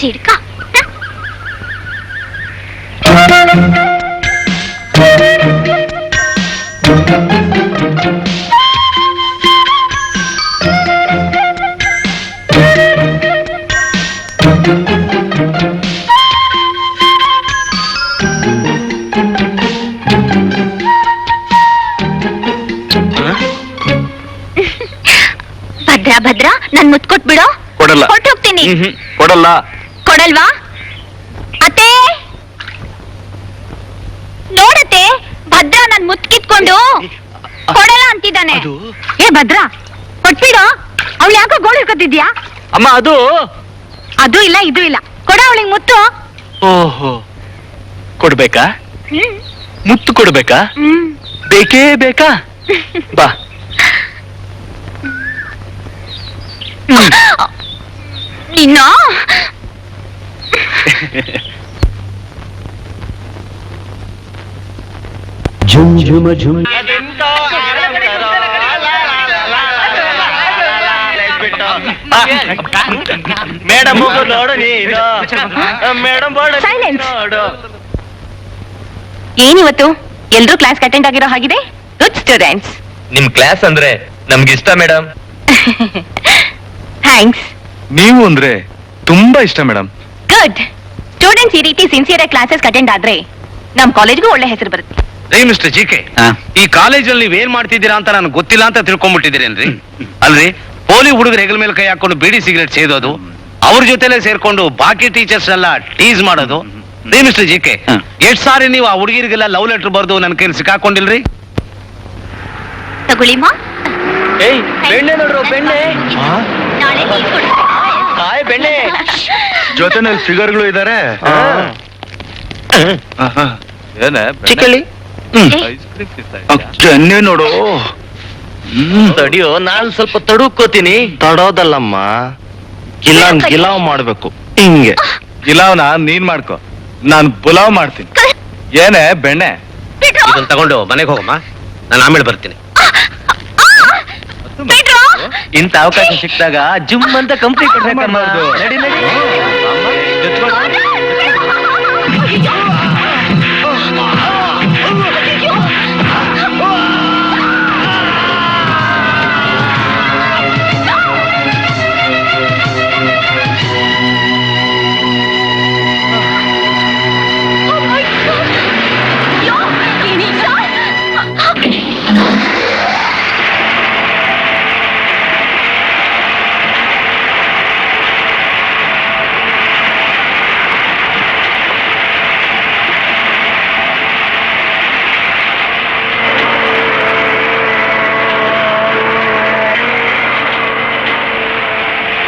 ಸಿಡ್ಕ. ಭದ್ರ ನನ್ ಮುತ್ ಕೊಟ್ಬಿಡು. ಕೊಡಲ್ಲ. ಕೊಟ್ಟೋಗ್ತೀನಿ. ಕೊಡಲ್ಲ. ಕೊಡಲ್ವಾ? ಅತ್ತೆ ನೋಡತ್ತೆ, ಭದ್ರ ನನ್ ಮುತ್ ಕಿತ್ಕೊಂಡು ಕೊಡಲ್ಲ ಅಂತಿದ್ದಾನೆ. ಏ ಭದ್ರ, ಕೊಟ್ಬಿಡು. ಅವಳು ಯಾಕೋ ಗೋಳು ಹಿಡ್ಕೊತಿದ್ಯಾ? ಅಮ್ಮ, ಅದು ಇಲ್ಲ ಇದು ಇಲ್ಲ, ಕೊಡ ಅವಳಿಗೆ ಮುತ್ತು. ಓಹೋ, ಕೊಡ್ಬೇಕಾ? ಮುತ್ತು ಕೊಡ್ಬೇಕಾ? ಬೇಕೇ ಬೇಕಾ? ಬಾ. ನಿನ್ನ ಮೇಡಮ್ ನೋಡು ನೀನು, ಮೇಡಮ್ Silence. ನೋಡು. ಏನಿವತ್ತು ಎಲ್ರೂ ಕ್ಲಾಸ್ ಅಟೆಂಡ್ ಆಗಿರೋ ಹಾಗಿದೆ? Good students. ನಿಮ್ ಕ್ಲಾಸ್ ಅಂದ್ರೆ ನಮ್ಗಿಷ್ಟ ಮೇಡಮ್. ಥ್ಯಾಂಕ್ಸ್. ನೀವು ಅಂದ್ರೆ ತುಂಬಾ ಇಷ್ಟ ಮೇಡಮ್. ಗುಡ್. ಸ್ಟೂಡೆಂಟ್ಸ್ ಈ ರೀತಿ ಸಿನ್ಸಿಯರ್ ಕ್ಲಾಸಸ್ ಅಟೆಂಡ್ ಆದ್ರೆ ನಮ್ ಕಾಲೇಜ್ಗೂ ಒಳ್ಳೆ ಹೆಸರು ಬರುತ್ತೆ. ಮಿಸ್ಟರ್ ಜಿಕೆ, ಈ ಕಾಲೇಜಲ್ಲಿ ನೀವ್ ಏನ್ ಮಾಡ್ತಿದ್ದೀರಾ ಅಂತ ನನಗೆ ಗೊತ್ತಿಲ್ಲ ಅಂತ ತಿಳ್ಕೊಂಡ್ಬಿಟ್ಟಿದ್ದೀರೇನ್ರಿ? ಅಲ್ರಿ, ಪೋಲಿ ಹುಡುಗರು ಹೆಗಲ ಮೇಲೆ ಕೈ ಹಾಕೊಂಡು ಬೀಡಿ ಸಿಗರೇಟ್ ಸೇದೋದು, ಅವ್ರ ಜೊತೆಲೆ ಸೇರ್ಕೊಂಡು ಬಾಕಿ ಟೀಚರ್ಸ್ ಎಲ್ಲ ಟೀಸ್ ಮಾಡೋದು. ಮಿಸ್ಟರ್ ಜಿಕೆ, ಎಷ್ಟ್ ಸಾರಿ ನೀವು ಆ ಹುಡುಗಿರಿಗೆಲ್ಲ ಲವ್ ಲೆಟರ್ ಬರ್ದು ನನ್ನ ಕೈಲಿ ಸಿಕ್ಕಾಕೊಂಡಿಲ್ರಿ? ತಗೊಳ್ಳಿಮ್ಮ. ಬೆಣ್ಣೆ ನೋಡ್ರು, ಬೆಣ್ಣೆ. ನಾಳೆ ನೀವ್ ಕೊಡು. ಜೊತೆನಲ್ಲಿ ಫಿಗರ್ಗಳು ಇದಾರೆ. ಚಿಕ್ಕಳ್ಳಿ ಜನ್ನೆ ನೋಡು ತಡಿಯೋ ನಾನು ಸ್ವಲ್ಪ ತಡುಕೋತೀನಿ. ತಡೋದಲ್ಲಮ್ಮ, ಗಿಲಾವ್ ಮಾಡ್ಬೇಕು ಹಿಂಗೆ. ಗಿಲಾವ್ನ ನೀನ್ ಮಾಡ್ಕೊ, ನಾನ್ ಪುಲಾವ್ ಮಾಡ್ತೀನಿ. ಏನೇ ಬೆಣ್ಣೆ? ಇದನ್ನ ತಗೊಂಡು ಮನೆಗೆ ಹೋಗಮ್ಮ, ನಾನು ಆಮೇಲೆ ಬರ್ತೀನಿ. ಇಂಥ ಅವಕಾಶ ಸಿಕ್ಕಿದಾಗ ಜಿಮ್ ಅಂತ ಕಂಪ್ನಿ ಕೊಡ್ಬೇಕಮ್ಮ. ನಡಿ ನಡಿ.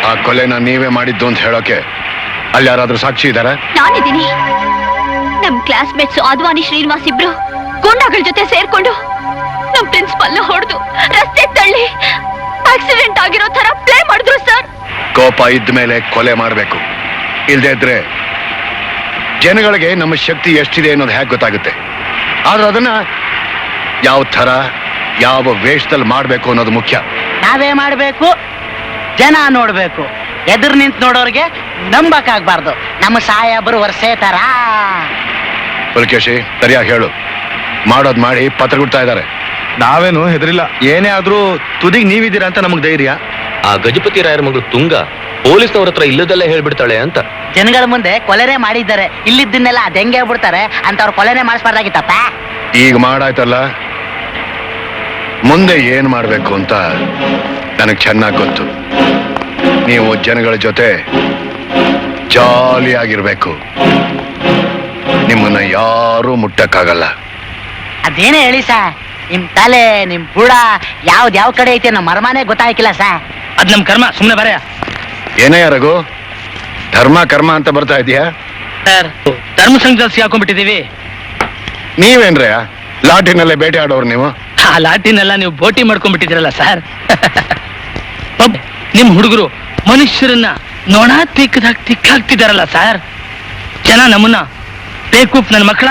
ಆ ಕೊಲೆನ ನೀವೇ ಮಾಡಿದ್ದು ಅಂತ ಹೇಳೋಕೆ ಅಲ್ಲಿ ಯಾರಾದ್ರೂ ಸಾಕ್ಷಿ ಇದಾರ? ನಾನಿದ್ದೀನಿ. ನಮ್ ಕ್ಲಾಸ್ಮೇಟ್ಸ್ ಆದ್ವಾನಿ ಶ್ರೀನಿವಾಸ್ ಇಬ್ರು ಗುಂಡಗಳ ಜೊತೆ ಸೇರ್ಕೊಂಡು ನಮ್ ಪ್ರಿನ್ಸಿಪಲ್ ಹೊಡೆದು ರಸ್ತೆ ತಳ್ಳಿ ಆಕ್ಸಿಡೆಂಟ್ ಆಗಿರೋ ತರ ಪ್ಲೇ ಮಾಡಿದ್ರು ಸರ್. ಕೋಪ ಇದ್ದ ಮೇಲೆ ಕೊಲೆ ಮಾಡಬೇಕು, ಇಲ್ದೇ ಇದ್ರೆ ಜನಗಳಿಗೆ ನಮ್ಮ ಶಕ್ತಿ ಎಷ್ಟಿದೆ ಅನ್ನೋದು ಹೇಗೆ ಗೊತ್ತಾಗುತ್ತೆ? ಆದ್ರೆ ಅದನ್ನ ಯಾವ ಥರ ಯಾವ ವೇಷದಲ್ಲಿ ಮಾಡಬೇಕು ಅನ್ನೋದು ಮುಖ್ಯ. ನಾವೇ ಮಾಡ್ಬೇಕು, ಜನ ನೋಡ್ಬೇಕು. ಎದುರು ನಿಂತು ನೋಡೋರ್ಗೆ ನಂಬಕ್ಕಾಗ್ಬಾರ್ದು. ನಮ್ಮ ಸಾಹೇಬರು ವರ್ಷೇ ತರ. ಪುಲಕೇಶಿ, ಸರಿಯಾಗಿ ಹೇಳು. ಮಾಡೋದ್ ಮಾಡಿ ಪತ್ರ ಕೊಡ್ತಾ ಇದ್ದಾರೆ. ನಾವೇನು ಹೆದರಿಲ್ಲ. ಏನೇ ಆದ್ರೂ ತುದಿಗ್ ನೀವಿದ್ದೀರಾ ಅಂತ ನಮಗ್ ಧೈರ್ಯ. ಆ ಗಜಪತಿ ರಾಯರ ಮಗಳು ತುಂಗ ಪೊಲೀಸ್ನವ್ರ ಹತ್ರ ಇಲ್ಲದಲ್ಲೇ ಹೇಳ್ಬಿಡ್ತಾಳೆ ಅಂತ. ಜನಗಳ ಮುಂದೆ ಕೊಲೆನೇ ಮಾಡಿದ್ದಾರೆ, ಇಲ್ಲಿದ್ದನ್ನೆಲ್ಲ ಅದ್ ಹೆಂಗೆ ಹೇಳ್ಬಿಡ್ತಾರೆ ಅಂತ ಅವ್ರು ಕೊಲೆನೇ ಮಾಡಿಸ್ಬಾರ್ದಾಗಿತ್ತಪ್ಪ. ಈಗ ಮಾಡಾಯ್ತಲ್ಲ, ಮುಂದೆ ಏನ್ ಮಾಡ್ಬೇಕು ಅಂತ ನನಗೆ ಚೆನ್ನಾಗಿ ಗೊತ್ತು. ನೀವು ಜನಗಳ ಜೊತೆ ಜಾಲಿಯಾಗಿರ್ಬೇಕು. ನಿಮ್ಮನ್ನ ಯಾರೂ ಮುಟ್ಟಕ್ಕಾಗಲ್ಲ. ಅದೇನೇ ಹೇಳಿ ಸಾ, ನಿಮ್ ತಲೆ ನಿಮ್ ಬುಡ ಯಾವ್ದ್ ಯಾವ ಕಡೆ ಐತೆ ನಮ್ಮ ಮರ್ಮಾನೇ ಗೊತ್ತಾಗಿಲ್ಲ ಸಾ. ಅದ್ ನಮ್ ಕರ್ಮ, ಸುಮ್ನೆ ಬರ. ಏನೇ ರಘು, ಧರ್ಮ ಕರ್ಮ ಅಂತ ಬರ್ತಾ ಇದೀಯಾ? ಸರ್, ಧರ್ಮ ಸಂಘದಲ್ಲಿ ಸಿಕ್ಕಾಕೊಂಡ್ಬಿಟ್ಟಿದೀವಿ. ನೀವೇನ್ರಯ್ಯ ಲಾಟಿನಲ್ಲೇ ಬೇಟೆ ಆಡೋರು ನೀವು? ಆ ಲಾಟಿನೆಲ್ಲ ನೀವು ಬೋಟಿ ಮಾಡ್ಕೊಂಡ್ಬಿಟ್ಟಿದ್ದೀರಲ್ಲ ಸರ್. ನಿಮ್ ಹುಡುಗರು ಮನುಷ್ಯರನ್ನ ನೊಣ ತಿಕ್ಕಾಗ್ತಿದಾರಲ್ಲ ಸರ್. ಜನ ನಮ್ಮನ್ನ ಬೇಕೂಪ್ ನನ್ನ ಮಕ್ಕಳ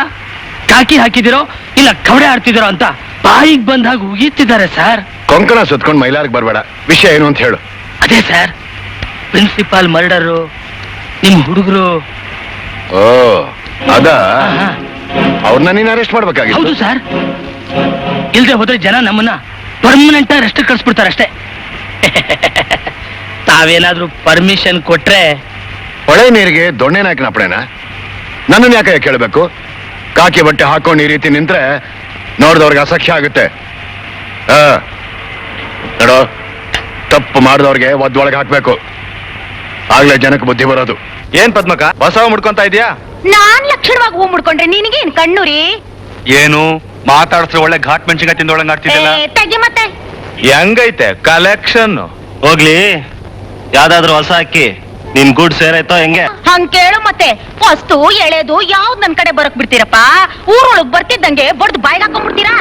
ಕಾಕಿ ಹಾಕಿದಿರೋ ಇಲ್ಲ ಕವಡೆ ಆಡ್ತಿದಿರೋ ಅಂತ ಬಾಯಿಗೆ ಬಂದಾಗ ಉಗಿತಿದ್ದಾರೆ ಸರ್. ಕೊಂಕಣ ಸುತ್ಕೊಂಡು ಮೈಲಾರ್ಗೆ ಬರ್ಬೇಡ. ವಿಷಯ ಏನು ಅಂತ ಹೇಳು. ಅದೇ ಸರ್, ಪ್ರಿನ್ಸಿಪಾಲ್ ಮರ್ಡರು ನಿಮ್ ಹುಡುಗರು. ಓ ಅದ, ಅವ್ರನ್ನ ನೀನ್ ಅರೆಸ್ಟ್ ಹೌದು ಮಾಡ್ಬೇಕಾಗಿತ್ತು. ಸರ್, ಇಲ್ದೆ ಹೋದ್ರೆ ಜನ ನಮ್ಮನ್ನ ಪರ್ಮನೆಂಟ್ ಅರೆಸ್ಟ್ ಕಳಿಸ್ಬಿಡ್ತಾರೆ ಅಷ್ಟೇ. ತಾವೇನಾದ್ರೂ ಪರ್ಮಿಷನ್ ಕೊಟ್ರೆ. ಹೊಳೆ ನೀರಿಗೆ ದೊಣ್ಣೆ ನಾಯಕನ ಅಪ್ಪಣೆನ ನನ್ನನ್ನು ಯಾಕೆ ಕೇಳಬೇಕು? ಕಾಕಿ ಬಟ್ಟೆ ಹಾಕೊಂಡು ಈ ರೀತಿ ನಿಂತ್ರೆ ನೋಡಿದವ್ರಿಗೆ ಅಸಖ್ಯ ಆಗುತ್ತೆ. ನೋಡೋ, ತಪ್ಪು ಮಾಡಿದವ್ರಿಗೆ ಒದ್ದೊಳಗೆ ಹಾಕ್ಬೇಕು, ಆಗ್ಲೇ ಜನಕ್ಕೆ ಬುದ್ಧಿ ಬರೋದು. ಏನ್ ಪದ್ಮಕ ಬಸವ ಮುಡ್ಕೊಂತ ಇದೀಯಾ? ನಾನ್ ಲಕ್ಷಣವಾಗಿ ಹೂ ಮುಡ್ಕೊಂಡ್ರೆ ನಿನಗೇನ್ ಕಣ್ಣುರಿ? ಏನು ಮಾತಾಡ್ಸ್ರೆ ಒಳ್ಳೆ ಘಾಟ್ ಮೆಣಸಿನ್ಕಾಯಿ ತಿಂದೊಳಂಗ್ ಆಡ್ತಿದ್ದಲ್ಲ. ತೆಗಿ ಮತ್ತೆ. ಹೆಂಗೈತೆ ಕಲೆಕ್ಷನ್? ಹೋಗ್ಲಿ, ಯಾವ್ದಾದ್ರು ಹೊಸ ಅಕ್ಕಿ ನಿನ್ ಗುಡ್ ಸೇರೈತೋ ಹೆಂಗೆ? ಹಂಗ್ ಕೇಳು ಮತ್ತೆ. ವಸ್ತು ಎಳೆದು ಯಾವ್ದ್ ನನ್ ಕಡೆ ಬರಕ್ ಬಿಡ್ತೀರಪ್ಪ? ಊರೊಳಗ್ ಬರ್ತಿದ್ದಂಗೆ ಬಡ್ದು ಬಾಯ್ಗೆ ಹಾಕೊಂಡ್ಬಿಡ್ತೀರಾ?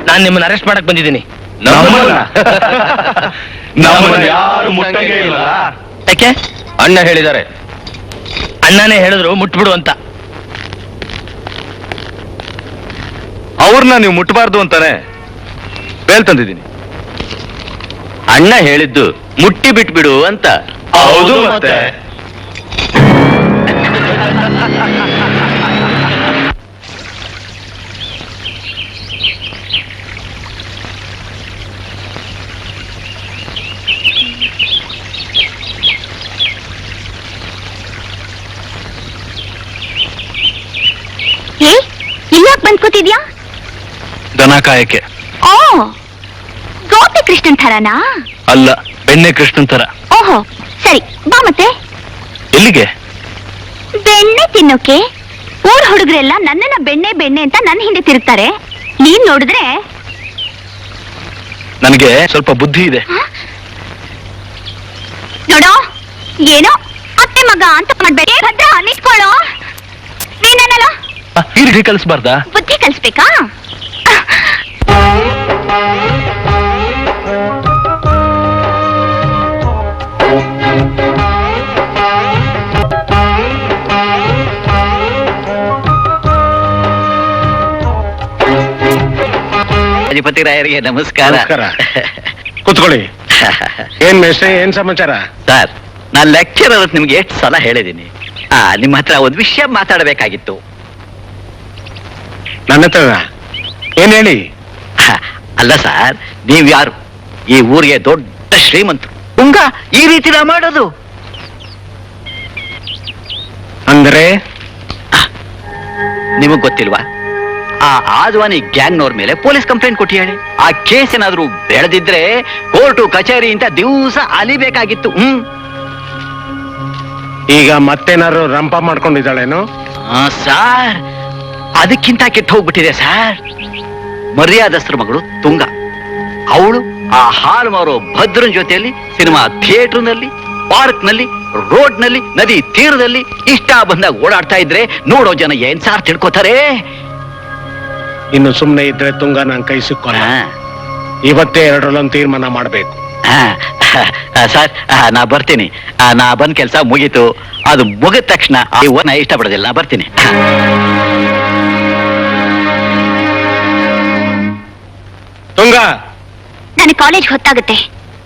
ನಾನ್ ನಿಮ್ಮನ್ನ ಅರೆಸ್ಟ್ ಮಾಡಕ್ ಬಂದಿದ್ದೀನಿ. ನಮ್ಮನ್ನ ಯಾರು ಮುಟ್ಟಂಗೆ ಇಲ್ಲ. ಯಾಕೆ? ಅಣ್ಣ ಹೇಳಿದ್ದಾರೆ. ಅಣ್ಣನೇ ಹೇಳಿದ್ರು ಮುಟ್ಬಿಡು ಅಂತ. ಅವ್ರನ್ನ ನೀವು ಮುಟ್ಟಬಾರ್ದು ಅಂತಾನೆ ಬೇಲ್ ತಂದಿದ್ದೀನಿ. ಅಣ್ಣ ಹೇಳಿದ್ದು ಮುಟ್ಟಿ ಬಿಟ್ಬಿಡು ಅಂತ. ಹೌದು ಮತ್ತೆ. ಇಲ್ಲಾಕ್ ಬಂದ್ ಕೂತಿದ್ಯಾ? ದನ ಕಾಯಕ್ಕೆ. ಓ, ಗೋಪಿ ಕೃಷ್ಣನ್ ಥರನಾ? ಅಲ್ಲ, ಬೆಣ್ಣೆ ಕೃಷ್ಣನ್ ತರ. ಓಹೋ, ಸರಿ ಬಾ ಮತ್ತೆ. ಎಲ್ಲಿಗೆ? ಬೆಣ್ಣೆ ತಿನ್ನೋಕೆ. ಊರ್ ಹುಡುಗರೆಲ್ಲ ನನ್ನನ್ನ ಬೆಣ್ಣೆ ಬೆಣ್ಣೆ ಅಂತ ನನ್ನ ಹಿಂದೆ ತಿರುಗ್ತಾರೆ. ನೀನ್ ನೋಡಿದ್ರೆ ನನಗೆ ಸ್ವಲ್ಪ ಬುದ್ಧಿ ಇದೆ. ನೋಡೋ, ಏನೋ ಅತ್ತೆ ಮಗ ಅಂತ ಮಾಡ್ಬೇಡಿ. ಭದ್ರ ನಿಂತ್ಕೊಳ್ಳೋ. ನೀನಲ್ಲ ಹಿರಿಡಿ ಕಲಿಸ್ಬಾರ್ದಾ? ಬುದ್ಧಿ ಕಲಿಸ್ಬೇಕಾ? ಅಧಿಪತಿ ರಾಯರಿಗೆ ನಮಸ್ಕಾರ. ನಮಸ್ಕಾರ. ಕೂತ್ಕೊಳ್ಳಿ. ಏನ್ ಮೇಷ್ಟ್ರೆ, ಏನ್ ಸಮಾಚಾರ? ಸರ್, ನಾನ್ ಲೆಕ್ಚರರ್ ನಿಮ್ಗೆ ಎಷ್ಟು ಸಲ ಹೇಳಿದ್ದೀನಿ. ನಿಮ್ಮ ಹತ್ರ ಒಂದು ವಿಷಯ ಮಾತಾಡಬೇಕಾಗಿತ್ತು. ನನ್ನ ಹತ್ರ ಏನ್ ಹೇಳಿ? ಅಲ್ಲ ಸರ್, ನೀವ್ ಯಾರು? ಈ ಊರಿಗೆ ದೊಡ್ಡ ಶ್ರೀಮಂತರು. ಉಂಗ ಈ ರೀತಿ ನಾ ಮಾಡೋದು ಅಂದ್ರೆ ನಿಮಗ್ ಗೊತ್ತಿಲ್ವಾ? ಆ ಆದ್ವಾನಿ ಗ್ಯಾಂಗ್ನವ್ರ ಮೇಲೆ ಪೊಲೀಸ್ ಕಂಪ್ಲೇಂಟ್ ಕೊಟ್ಟಿ ಹೇಳಿ. ಆ ಕೇಸ್ ಏನಾದ್ರೂ ಬೆಳೆದಿದ್ರೆ ಕೋರ್ಟು ಕಚೇರಿ ಅಂತ ದಿವಸ ಅಲಿಬೇಕಾಗಿತ್ತು. ಈಗ ಮತ್ತೇನಾದ್ರು ರಂಪ ಮಾಡ್ಕೊಂಡಿದ್ದಾಳೇನು? ಸಾರ್, ಅದಕ್ಕಿಂತ ಕೆಟ್ಟ ಹೋಗ್ಬಿಟ್ಟಿದೆ ಸರ್. ಮರ್ಯಾದಸ್ತ್ರ ಮಗಳು ತುಂಗ, ಅವಳು ಆ ಹಾಲು ಮಾರೋ ಭದ್ರನ್ ಜೊತೆಯಲ್ಲಿ ಸಿನಿಮಾ ಥಿಯೇಟರ್ನಲ್ಲಿ, ಪಾರ್ಕ್ನಲ್ಲಿ, ರೋಡ್ನಲ್ಲಿ, ನದಿ ತೀರದಲ್ಲಿ ಇಷ್ಟ ಬಂದಾಗ ಓಡಾಡ್ತಾ ಇದ್ರೆ ನೋಡೋ ಜನ ಏನ್ ಸಾರ್ ತಿಳ್ಕೊತಾರೆ. ಇನ್ನು ಸುಮ್ನೆ ಇದ್ರೆ ತುಂಗ ನನ್ ಕೈ ಸಿಕ್ಕೋಲ್ಲ. ಇವತ್ತೇ ಎರಡರಲ್ಲೊಂದು ತೀರ್ಮಾನ ಮಾಡ್ಬೇಕು. ಸರ್, ನಾ ಬರ್ತೀನಿ. ನಾ ಬಂದ್ ಕೆಲಸ ಮುಗೀತು. ಅದು ಮುಗಿದ ತಕ್ಷಣ ನಾ ಇಷ್ಟಪಡೋದಿಲ್ಲ. ನಾ ಬರ್ತೀನಿ. ತುಂಗ, ನನ್ನ ಕಾಲೇಜ್ ಹೊತ್ತಾಗುತ್ತೆ.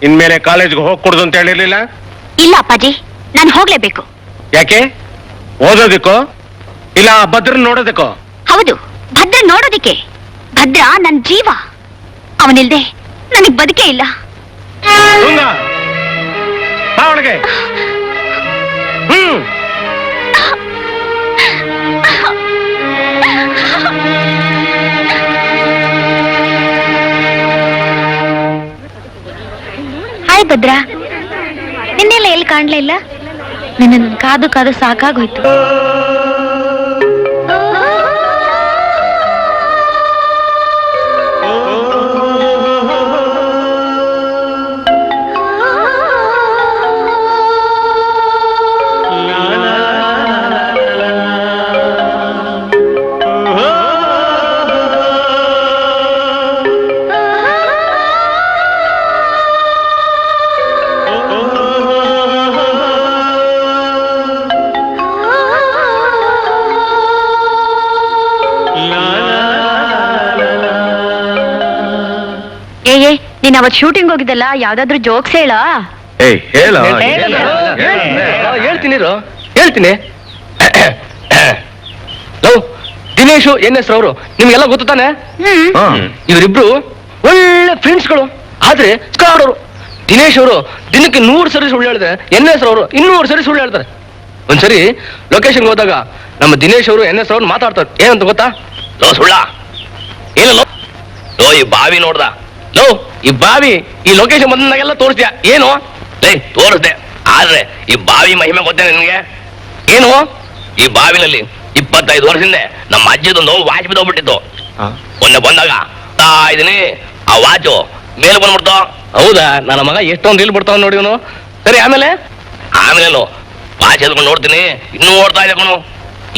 ಇನ್ಮೇಲೆ ಕಾಲೇಜ್ಗೆ ಹೋಗ್ಕೊಡುದು ಅಂತ ಹೇಳಿರ್ಲಿಲ್ಲ? ಇಲ್ಲ ಅಪ್ಪಾಜಿ, ನಾನು ಹೋಗ್ಲೇಬೇಕು. ಯಾಕೆ? ಓದೋದಿಕ್ಕೋ ಇಲ್ಲ ಭದ್ರ ನೋಡೋದಕ್ಕೋ? ಹೌದು, ಭದ್ರ ನೋಡೋದಿಕ್ಕೆ. ಭದ್ರ ನನ್ನ ಜೀವ. ಅವನಿಲ್ದೆ ನನಗ್ ಬದುಕೇ ಇಲ್ಲ. ತುಂಗ, ಬಾ ಒಳಗೆ. ಹಾಯ್ ಭದ್ರ, ನಿನ್ನೆಲ್ಲ ಎಲ್ಲಿ ಕಾಣ್ಲೇ ಇಲ್ಲ? ನಿನ್ನ ಕಾದು ಕಾದು ಸಾಕಾಗೋಯ್ತು. ನೀನ್ ಅವತ್ ಶೂಟಿಂಗ್ ಹೋಗಿದ್ದಲ್ಲ, ಯಾವ್ದಾದ್ರು ಜೋಕ್ಸ್ ಹೇಳ? ಹೇಳ್ತೀನಿ. ಲವ್, ದಿನೇಶು ಎನ್ ಎಸ್ ರವರು ನಿಮ್ಗೆಲ್ಲ ಗೊತ್ತು ತಾನೆ? ಇವರಿಬ್ರು ಒಳ್ಳೆ ಫ್ರೆಂಡ್ಸ್ಗಳು. ಆದ್ರೆ ಸ್ಕಾಡೋರು. ದಿನೇಶ್ ಅವರು ದಿನಕ್ಕೆ 100 ಸರಿ ಸುಳ್ಳು ಹೇಳಿದ್ರೆ ಎನ್ ಎಸ್ ರವರು 200 ಸರಿ ಸುಳ್ಳು ಹೇಳ್ತಾರೆ. ಒಂದ್ಸರಿ ಲೊಕೇಶನ್ ಹೋದಾಗ ನಮ್ಮ ದಿನೇಶ್ ಅವರು ಎನ್ ಎಸ್ ಅವ್ರು ಮಾತಾಡ್ತಾರೆ. ಏನಂತ ಗೊತ್ತಾ? ಲೋ ಸುಳ್ಳ, ಏನಲ್ಲ ಲೋ ಈ ಬಾವಿ ನೋಡ್ದ? ಲೋ ಈ ಬಾವಿ ಈ ಲೊಕೇಶನ್ ಬಂದಾಗೆಲ್ಲ ತೋರಿಸ್ತೀಯ ಏನು? ಲೇ ತೋರಿಸ್ದೆ, ಆದ್ರೆ ಈ ಬಾವಿ ಮಹಿಮೆ ಗೊತ್ತೇ ನಿನ್ಗೆ? ಏನು? ಈ ಬಾವಿನಲ್ಲಿ 25 ವರ್ಷದಿಂದ ನಮ್ಮ ಅಜ್ಜಿದೊಂದು ವಾಚ್ ಬಿದ್ದೋಗ್ಬಿಟ್ಟಿತ್ತು. ಮೊನ್ನೆ ಬಂದಾಗ ಇದೀನಿ, ಆ ವಾಚು ಮೇಲೆ ಬಂದ್ಬಿಡ್ತಾವ. ಹೌದಾ? ನನ್ನ ಮಗ ಎಷ್ಟೊಂದು ರೀಲ್ ಬಿಡ್ತಾವ ನೋಡಿ ಇವನು. ಸರಿ, ಆಮೇಲೆ ವಾಚ್ ಎದ್ಕೊಂಡು ನೋಡ್ತೀನಿ, ಇನ್ನೂ ಓಡ್ತಾ ಇದೆ ಕಣು.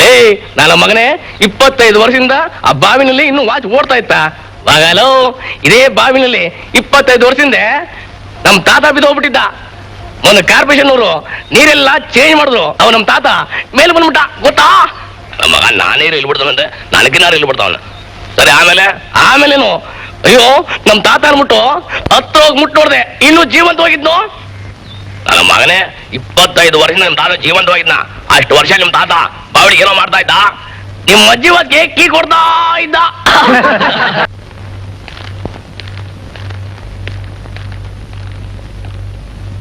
ಲೇ ನನ್ನ ಮಗನೇ, 25 ವರ್ಷದಿಂದ ಆ ಬಾವಿನಲ್ಲಿ ಇನ್ನೂ ವಾಚ್ ಓಡ್ತಾ ಇತ್ತ? ಮಗಲೋ, ಇದೇ ಬಾವಿನಲ್ಲಿ 25 ವರ್ಷದಿಂದ ನಮ್ ತಾತ ಬಿದ್ದೋಗ್ಬಿಟ್ಟಿದ್ದ. ಒಂದು ಕಾರ್ಪೊರೇಷನ್ ಅವರು ನೀರೆಲ್ಲ ಚೇಂಜ್ ಮಾಡಿದ್ರು. ಅವ್ ನಮ್ ತಾತ ಮೇಲೆ ಬಂದ್ಬಿಟ್ಟ, ಗೊತ್ತಾ? ನಮ್ಮ ಮಗ ನಾನೇ ರೀಲ್ ಬಿಡ್ತಾನಂತೆ, ನನಗಿನ್ನ ರೀಲ್ ಬಿಡ್ತಾವನ. ಸರಿ, ಆಮೇಲೇನು? ಅಯ್ಯೋ, ನಮ್ ತಾತ ಅನ್ಬಿಟ್ಟು ಹತ್ರ ಹೋಗಿ ಮುಟ್ಟು ನೋಡ್ದೆ, ಇನ್ನೂ ಜೀವಂತವಾಗಿದ್ನು. ನನ್ನ ಮಗನೇ, 25 ವರ್ಷ ನಿಮ್ ತಾತ ಜೀವಂತವಾಗಿದ್ನ. ಅಷ್ಟು ವರ್ಷ ನಿಮ್ ತಾತ ಬಾವಳಿಗೆ ಏನೋ ಮಾಡ್ತಾ ಇದ್ದ. ನಿಮ್ಮ ಅಜ್ಜಿ ಬಗ್ಗೆ ಕೀ ಕೊಡ್ತಾ ಇದ್ದ.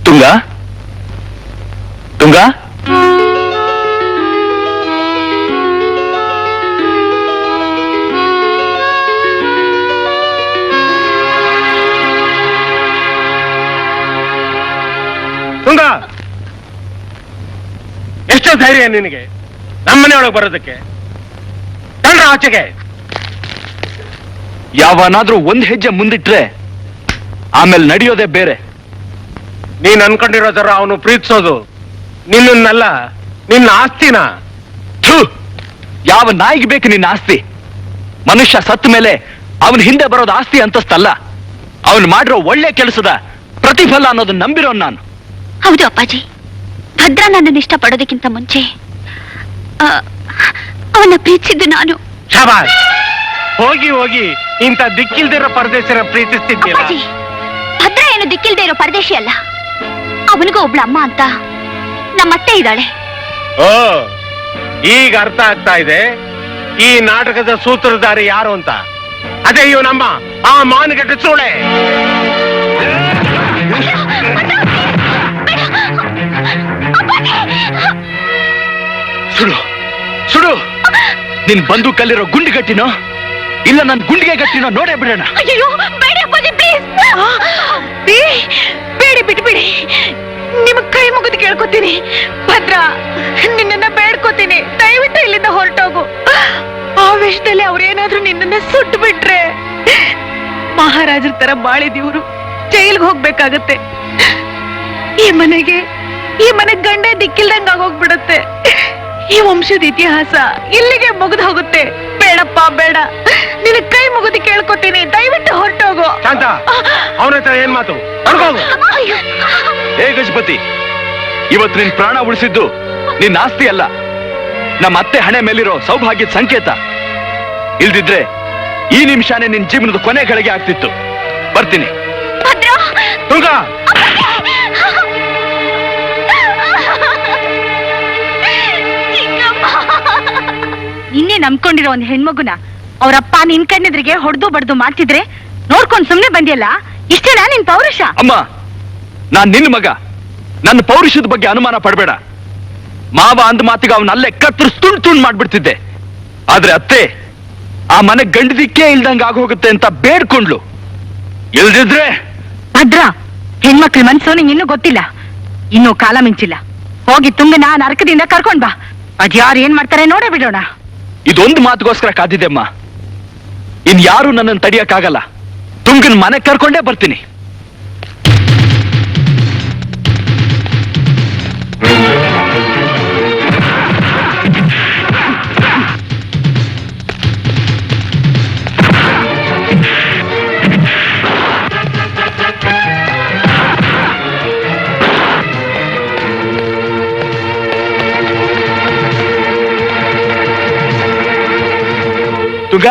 ತುಂಗ, ತುಂಗ, ತುಂಗ, ಎಷ್ಟೋ ಧೈರ್ಯ ನಿನಗೆ ನಮ್ಮನೆ ಒಳಗೆ ಬರೋದಕ್ಕೆ? ತಳ್ಳ ಆಚೆಗೆ. ಯಾವನಾದ್ರೂ ಒಂದ್ ಹೆಜ್ಜೆ ಮುಂದಿಟ್ರೆ ಆಮೇಲೆ ನಡೆಯೋದೇ ಬೇರೆ. ನೀನ್ ಅನ್ಕೊಂಡಿರೋ ತರ ಅವನು ಪ್ರೀತಿಸೋದು ನಿನ್ನನ್ನೆಲ್ಲ, ನಿನ್ನ ಆಸ್ತಿನ. ಯಾವ ನಾಯಿಗೆ ಬೇಕು ನಿನ್ನ ಆಸ್ತಿ? ಮನುಷ್ಯ ಸತ್ತ ಮೇಲೆ ಅವನ ಹಿಂದೆ ಬರೋದು ಆಸ್ತಿ ಅಂತಸ್ತಲ್ಲ, ಅವನು ಮಾಡಿರೋ ಒಳ್ಳೆ ಕೆಲಸದ ಪ್ರತಿಫಲ ಅನ್ನೋದನ್ನ ನಂಬಿರೋ ನಾನು. ಹೌದು ಅಪ್ಪಾಜಿ, ಭದ್ರ ನನ್ನನ್ನು ಇಷ್ಟಪಡೋದಕ್ಕಿಂತ ಮುಂಚೆ ಅವನ ಪ್ರೀತಿಸಿದ್ದು ನಾನು. ಶಾಬಾಷ್, ಹೋಗಿ ಹೋಗಿ ಇಂಥ ದಿಕ್ಕಿಲ್ದಿರೋ ಪರದೇಶರ ಪ್ರೀತಿಸ್ತಿದ್ದೀರ. ಅಪ್ಪಾಜಿ, ಭದ್ರ ಏನು ದಿಕ್ಕಿಲ್ದೇ ಇರೋ ಪರದೇಶಿ ಅಲ್ಲ, ಅವನಿಗೂ ಒಬ್ಳ ಅಮ್ಮ ಅಂತ ನಮ್ಮತ್ತೆ ಇದ್ದಾಳೆ. ಓ, ಈಗ ಅರ್ಥ ಆಗ್ತಾ ಇದೆ ಈ ನಾಟಕದ ಸೂತ್ರಧಾರಿ ಯಾರು ಅಂತ. ಅದೇ ಇವನಮ್ಮ, ಆ ಮಾನಗಟ್ಟ ಸೂಳೆ. ಸುಡು ಸುಡು, ನಿನ್ ಬಂದೂಕಲ್ಲಿರೋ ಗುಂಡಿ ಗಟ್ಟಿನೋ ಇಲ್ಲ ನನ್ ಗುಂಡಿಗೆ ಗಟ್ಟಿನೋ ನೋಡೇ ಬಿಡೋಣ. ಅಯ್ಯೋ ಬೇಡಿ ಅಪ್ಪಾಜಿ, ಪ್ಲೀಸ್ ಬೇಡಿ, ಬಿಟ್ಬಿಡಿ. ನಿಮ್ ಕೈ ಮುಗಿದು ಕೇಳ್ಕೊತೀನಿ. ಭದ್ರ, ನಿನ್ನನ್ನ ಬೇಡ್ಕೋತೀನಿ, ದಯವಿಟ್ಟು ಇಲ್ಲಿಂದ ಹೊರಟೋಗು. ಆವೇಶದಲ್ಲಿ ಅವ್ರೇನಾದ್ರೂ ನಿನ್ನನ್ನ ಸುಟ್ಟು ಬಿಟ್ರೆ ಮಹಾರಾಜರ ತರ ಬಾಳಿದಿವ್ರು ಜೈಲ್ಗೆ ಹೋಗ್ಬೇಕಾಗತ್ತೆ. ಈ ಮನೆಗ್ ಗಂಡೆ ದಿಕ್ಕಿಲ್ದಂಗ ಆಗೋಗ್ಬಿಡತ್ತೆ. ಈ ವಂಶದ ಇತಿಹಾಸ ಇಲ್ಲಿಗೆ ಮುಗಿದು ಹೋಗುತ್ತೆ. ಬೇಡಪ್ಪ ಬೇಡ, ನಿನ್ನ ಕೈ ಮುಗಿದು ಕೇಳ್ಕೊತೀನಿ, ದಯವಿಟ್ಟು ಹೊರಟೋಗು. ಶಾಂತ, ಅವನ ಹತ್ರ ಏನ್ ಮಾತು? ಹೊರ್ಗೋಗು. ಹೇ ಗಜಪತಿ, ಇವತ್ತು ನಿನ್ ಪ್ರಾಣ ಉಳಿಸಿದ್ದು ನಿನ್ನ ಆಸ್ತಿ ಅಲ್ಲ, ನಮ್ಮ ಅತ್ತೆ ಹಣೆ ಮೇಲಿರೋ ಸೌಭಾಗ್ಯದ ಸಂಕೇತ. ಇಲ್ದಿದ್ರೆ ಈ ನಿಮಿಷನೇ ನಿನ್ ಜೀವನದ ಕೊನೆ ಗಳಿಗೆ ಆಗ್ತಿತ್ತು. ಬರ್ತೀನಿ. ತುಂಗ, ನಿನ್ನೆ ನಂಬ್ಕೊಂಡಿರೋ ಒಂದ್ ಹೆಣ್ಮಗುನ ಅವ್ರಪ್ಪ ನಿನ್ ಕಣ್ಣೆದ್ರಿಗೆ ಹೊಡೆದು ಬಡ್ದು ಮಾಡ್ತಿದ್ರೆ ನೋಡ್ಕೊಂಡ್ ಸುಮ್ನೆ ಬಂದಿಯಲ್ಲ, ಇಷ್ಟೇನಾ ನಿನ್ ಪೌರುಷ? ಅಮ್ಮ, ನಾನ್ ನಿನ್ನ ಮಗ, ನನ್ನ ಪೌರುಷದ ಬಗ್ಗೆ ಅನುಮಾನ ಪಡಬೇಡ. ಮಾವ ಅಂದ ಮಾತಿಗೆ ಅವನ ಅಲ್ಲೇ ಕತ್ತರಿಸಿ ತುಂಡ್ ಮಾಡ್ಬಿಡ್ತಿದ್ದೆ. ಆದ್ರೆ ಅತ್ತೆ ಆ ಮನೆ ಗಂಡದಿಕ್ಕೇ ಇಲ್ದಂಗ ಆಗೋಗುತ್ತೆ ಅಂತ ಬೇಡ್ಕೊಂಡ್ಲು. ಇಲ್ದಿದ್ರೆ ಭದ್ರ, ಹೆಣ್ಮಕ್ಳ ಮನ್ಸು ನಿಂಗೆ ಇನ್ನೂ ಗೊತ್ತಿಲ್ಲ, ಇನ್ನೂ ಕಾಲ ಮಿಂಚಿಲ್ಲ. ಹೋಗಿ ತುಂಗನ ನರಕದಿಂದ ಕರ್ಕೊಂಡ್ ಬಾ. ಅದ್ಯಾರು ಏನ್ ಮಾಡ್ತಾರೆ ನೋಡೇ ಬಿಡೋಣ. ಇದೊಂದು ಮಾತುಗೋಸ್ಕರ ಕಾದಿದ್ದೆಮ್ಮ, ಇನ್ಯಾರು ನನ್ನನ್ನು ತಡಿಯಕ್ಕಾಗಲ್ಲ. ತುಂಗನ ಮನೆ ಕರ್ಕೊಂಡೇ ಬರ್ತೀನಿ. ತುಂಗ,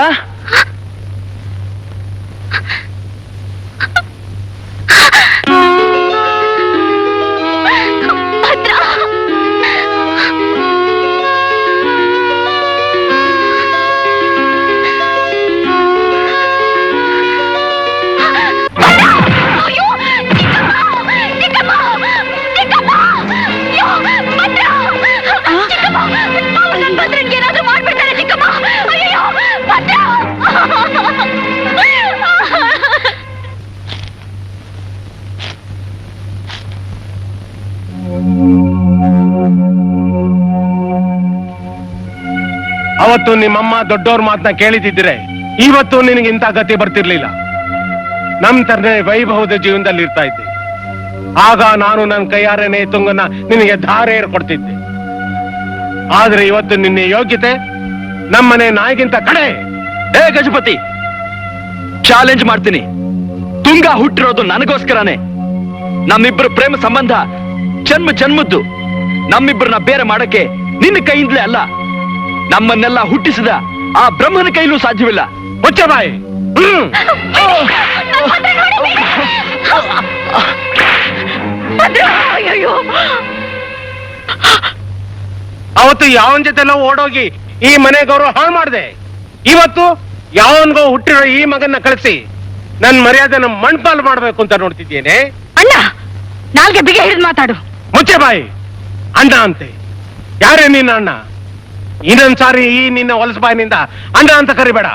ಅವತ್ತು ನಿಮ್ಮಮ್ಮ ದೊಡ್ಡವ್ರ ಮಾತನ್ನ ಕೇಳಿದಿದ್ರೆ ಇವತ್ತು ನಿನಗೆ ಇಂಥ ಗತಿ ಬರ್ತಿರ್ಲಿಲ್ಲ. ನಮ್ ತರನೇ ವೈಭವದ ಜೀವನದಲ್ಲಿ ಇರ್ತಾ ಇದ್ದೆ. ಆಗ ನಾನು ನನ್ನ ಕೈಯಾರೇನೆ ತುಂಗನ್ನ ನಿನಗೆ ಧಾರೆ ಏರ್ಕೊಡ್ತಿದ್ದೆ. ಆದ್ರೆ ಇವತ್ತು ನಿನ್ನ ಯೋಗ್ಯತೆ ನಮ್ಮನೆ ನಾಯಿಗಿಂತ ಕಡೆ. ಹೇ ಗಜಪತಿ, ಚಾಲೆಂಜ್ ಮಾಡ್ತೀನಿ. ತುಂಗ ಹುಟ್ಟಿರೋದು ನನಗೋಸ್ಕರನೇ. ನಮ್ಮಿಬ್ಬರ ಪ್ರೇಮ ಸಂಬಂಧ ಜನ್ಮ ಜನ್ಮದ್ದು. ನಮ್ಮಿಬ್ಬರನ್ನ ಬೇರೆ ಮಾಡಕ್ಕೆ ನಿನ್ನ ಕೈಯಿಂದಲೇ ಅಲ್ಲ, ನಮ್ಮನ್ನೆಲ್ಲ ಹುಟ್ಟಿಸಿದ ಆ ಬ್ರಹ್ಮನ ಕೈಲೂ ಸಾಧ್ಯವಿಲ್ಲ. ಮುಚ್ಚ ಬಾಯಿ. ಅವತ್ತು ಯಾವನ್ ಜೊತೆಲ್ಲ ಓಡೋಗಿ ಈ ಮನೆ ಗೌರವ ಹಾಳು ಮಾಡಿದೆ. ಇವತ್ತು ಯಾವನ್ಗೋ ಹುಟ್ಟಿರೋ ಈ ಮಗನ್ನ ಕಳಿಸಿ ನನ್ ಮರ್ಯಾದೆನ ಮಣ್ಪಾಲು ಮಾಡ್ಬೇಕು ಅಂತ ನೋಡ್ತಿದ್ದೇನೆ. ಅಣ್ಣ, ನಾಲ್ಗೆ ಬಿಗಿ ಹಿಡಿದು ಮಾತಾಡು. ಮುಚ್ಚೆ ಬಾಯಿ. ಅಣ್ಣ ಅಂತೆ ಯಾರೇ ನಿನ್ನ ಅಣ್ಣ? ಇನ್ನೊಂದ್ ಸಾರಿ ಈ ನಿನ್ನ ಹೊಲಸ ಬಾಯಿನಿಂದ ಅಣ್ಣ ಅಂತ ಕರಿಬೇಡ.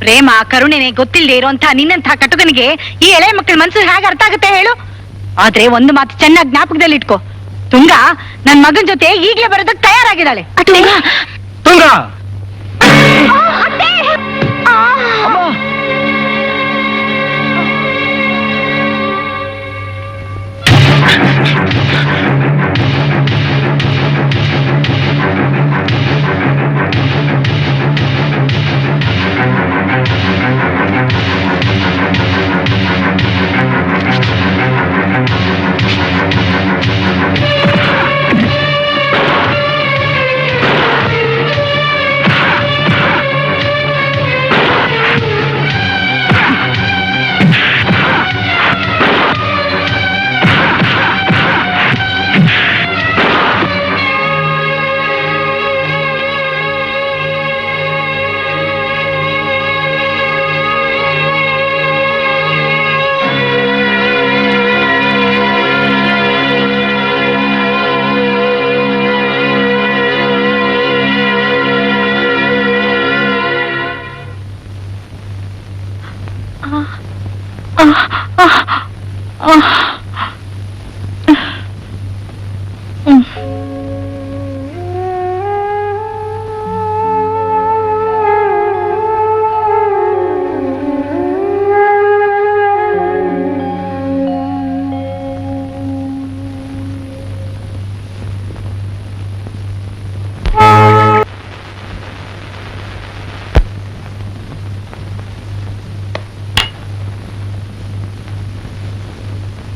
ಪ್ರೇಮ ಕರುಣೆನೆ ಗೊತ್ತಿಲ್ಲದೆ ಇರೋಂಥ ನಿನ್ನಂಥ ಕಟುಕನಿಗೆ ಈ ಎಳೆ ಮಕ್ಕಳ ಮನ್ಸು ಹೇಗೆ ಅರ್ಥ ಆಗುತ್ತೆ ಹೇಳು? ಆದ್ರೆ ಒಂದು ಮಾತು ಚೆನ್ನಾಗಿ ಜ್ಞಾಪಕದಲ್ಲಿ ಇಟ್ಕೋ, ತುಂಗ ನನ್ ಮಗನ್ ಜೊತೆ ಈಗ್ಲೇ ಬರೋದಕ್ಕೆ ತಯಾರಾಗಿದ್ದಾಳೆ. ತುಂಗ,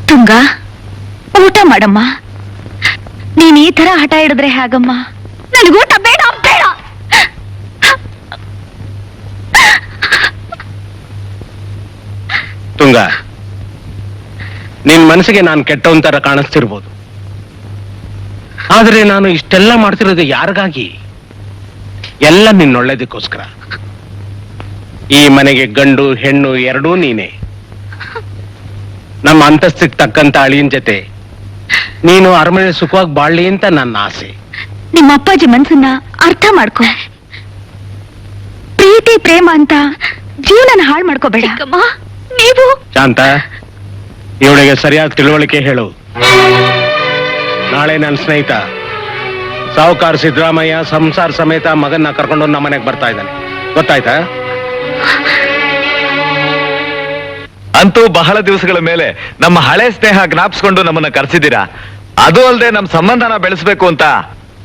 ತುಂಗ, ಊಟ ಮಾಡಮ್ಮ. ನೀನ್ ಈ ತರ ಹಠ ಹಿಡಿದ್ರೆ ಹೇಗಮ್ಮ? ನನಗೂಟ ಬೇಡ ಬೇಡ. ತುಂಗ, ನಿನ್ ಮನಸ್ಸಿಗೆ ನಾನು ಕೆಟ್ಟವನ್ ತರ ಕಾಣಿಸ್ತಿರ್ಬೋದು, ಆದ್ರೆ ನಾನು ಇಷ್ಟೆಲ್ಲ ಮಾಡ್ತಿರೋದು ಯಾರಿಗಾಗಿ? ಎಲ್ಲ ನಿನ್ನೊಳ್ಳೇದಕ್ಕೋಸ್ಕರ. ಈ ಮನೆಗೆ ಗಂಡು ಹೆಣ್ಣು ಎರಡೂ ನೀನೆ. ನಮ್ಮ ಅಂತಸ್ತಿಗೆ ತಕ್ಕಂತ ಅಳಿಯನ್ ಜೊತೆ ನೀನು ಅರಮನೆ ಸುಖವಾಗಿ ಬಾಳ್ಲಿ ಅಂತ ನನ್ನ ಆಸೆ. ನಿಮ್ಮ ಅಪ್ಪಾಜಿ ಮನ್ಸನ್ನ ಅರ್ಥ ಮಾಡ್ಕೊ. ಪ್ರೀತಿ ಪ್ರೇಮ ಅಂತ ಜೀವನ ಹಾಳು ಮಾಡ್ಕೋಬೇಡ. ನೀವು ಶಾಂತ, ಇವಳಿಗೆ ಸರಿಯಾದ ತಿಳುವಳಿಕೆ ಹೇಳು. ನಾಳೆ ನನ್ನ ಸ್ನೇಹಿತ ಸಾಹುಕಾರ ಸಿದ್ದರಾಮಯ್ಯ ಸಂಸಾರ ಸಮೇತ ಮಗನ್ನ ಕರ್ಕೊಂಡು ನಮ್ಮ ಮನೆಗೆ ಬರ್ತಾ ಇದ್ದಾನೆ, ಗೊತ್ತಾಯ್ತಾ? ಅಂತೂ ಬಹಳ ದಿವಸಗಳ ಮೇಲೆ ನಮ್ಮ ಹಳೆ ಸ್ನೇಹ ಜ್ಞಾಪಿಸ್ಕೊಂಡು ನಮ್ಮನ್ನ ಕರೆಸಿದ್ದೀರಾ. ಅದು ಅಲ್ಲದೆ ನಮ್ಮ ಸಂಬಂಧನ ಬೆಳೆಸಬೇಕು ಅಂತ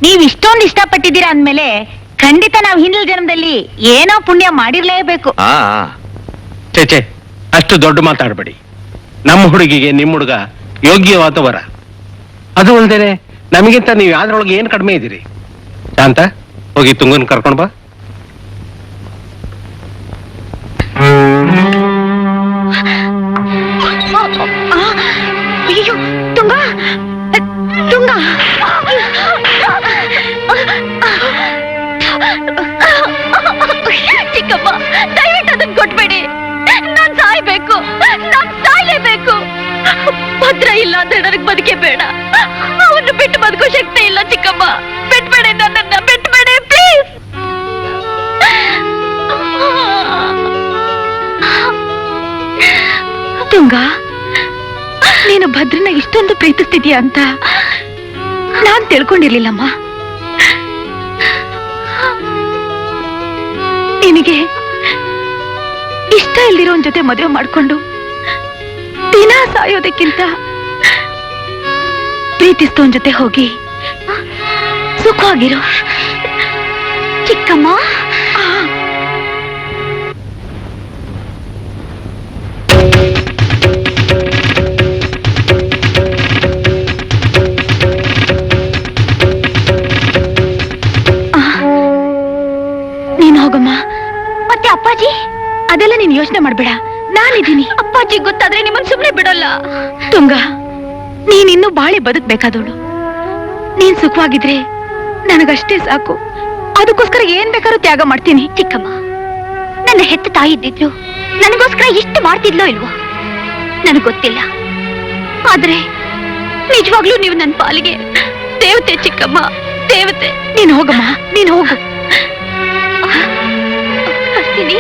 ನೀವ್ ಇಷ್ಟೊಂದು ಇಷ್ಟಪಟ್ಟಿದ್ದೀರಾ ಅಂದ್ಮೇಲೆ ಖಂಡಿತ ನಾವು ಹಿಂದಿನ ಜನ್ಮದಲ್ಲಿ ಏನೋ ಪುಣ್ಯ ಮಾಡಿರ್ಲೇಬೇಕು. ಚೇಚೆ, ಅಷ್ಟು ದೊಡ್ಡ ಮಾತಾಡಬೇಡಿ. ನಮ್ಮ ಹುಡುಗಿಗೆ ನಿಮ್ಮ ಹುಡುಗ ಯೋಗ್ಯವಾದ ವರ. ಅದು ಅಲ್ದೇನೆ ನಮಗಿಂತ ನೀವು ಯಾವ್ದ್ರೊಳಗೆ ಏನ್ ಕಡಿಮೆ ಇದ್ದೀರಿ? ಶಾಂತ, ಹೋಗಿ ತುಂಗನ್ ಕರ್ಕೊಂಡ್ ಬಾ. ಅಯ್ಯೋ ತುಂಗ, ತುಂಗ, ಚಿಕ್ಕಮ್ಮ ದಯವಿಟ್ಟು ಅದನ್ನ ಕೊಟ್ಬೇಡಿ. ನಾನ್ ಸಾಯ್ಬೇಕು, ನಾನ್ ಸಾಯ್ಲೇಬೇಕು. ಭದ್ರ ಇಲ್ಲ ಅಂದ್ರೆ ನನಗ್ ಬದುಕೆ ಬೇಡ. ಅವನು ಬಿಟ್ಟು ಬದುಕೋ ಶಕ್ತಿ ಇಲ್ಲ ಚಿಕ್ಕಮ್ಮ. ಬಿಟ್ಬೇಡಿ, ನನ್ನನ್ನ ಬಿಟ್ಬೇಡಿ ಪ್ಲೀಸ್. ತುಂಗ, ನೀನು ಭದ್ರನ ಇಷ್ಟೊಂದು ಪ್ರೀತಿಸ್ತಿದ್ಯಾ ಅಂತ ನಾನ್ ತಿಳ್ಕೊಂಡಿರ್ಲಿಲ್ಲಮ್ಮ. ನಿನಗೆ ಇಷ್ಟ ಇಲ್ದಿರೋನ್ ಜೊತೆ ಮದುವೆ ಮಾಡ್ಕೊಂಡು ದಿನ ಸಾಯೋದಕ್ಕಿಂತ ಪ್ರೀತಿಸ್ತೋನ್ ಜೊತೆ ಹೋಗಿ ಸುಖವಾಗಿರೋ ಚಿಕ್ಕಮ್ಮ. ನೀನು ಹೋಗಮ್ಮ. ಮತ್ತೆ ಅಪ್ಪಾಜಿ? ಅದೆಲ್ಲ ನೀನ್ ಯೋಚನೆ ಮಾಡ್ಬೇಡ, ನಾನಿದ್ದೀನಿ. ಅಪ್ಪಾಜಿ ಗೊತ್ತಾದ್ರೆ ನಿಮ್ಮನ್ ಸುಮ್ನೆ ಬಿಡಲ್ಲ. ತುಂಗ, ನೀನಿನ್ನೂ ಬಾಳಿ ಬದುಕ್ಬೇಕಾದವಳು. ನೀನ್ ಸುಖವಾಗಿದ್ರೆ ನನಗಷ್ಟೇ ಸಾಕು. ಅದಕ್ಕೋಸ್ಕರ ಏನ್ ಬೇಕಾದ್ರೂ ತ್ಯಾಗ ಮಾಡ್ತೀನಿ. ಚಿಕ್ಕಮ್ಮ, ನನ್ನ ಹೆತ್ತ ತಾಯಿ ಇದ್ದಿದ್ಲು ನನಗೋಸ್ಕರ ಇಷ್ಟು ಮಾಡ್ತಿದ್ಲೋ ಇಲ್ವೋ ನನಗ್ ಗೊತ್ತಿಲ್ಲ. ಆದ್ರೆ ನಿಜವಾಗ್ಲೂ ನೀವು ನನ್ನ ಪಾಲಿಗೆ ದೇವತೆ ಚಿಕ್ಕಮ್ಮ, ದೇವತೆ. ನೀನ್ ಹೋಗಮ್ಮ, ನೀನ್ ಹೋಗು. ಬರ್ತೀನಿ.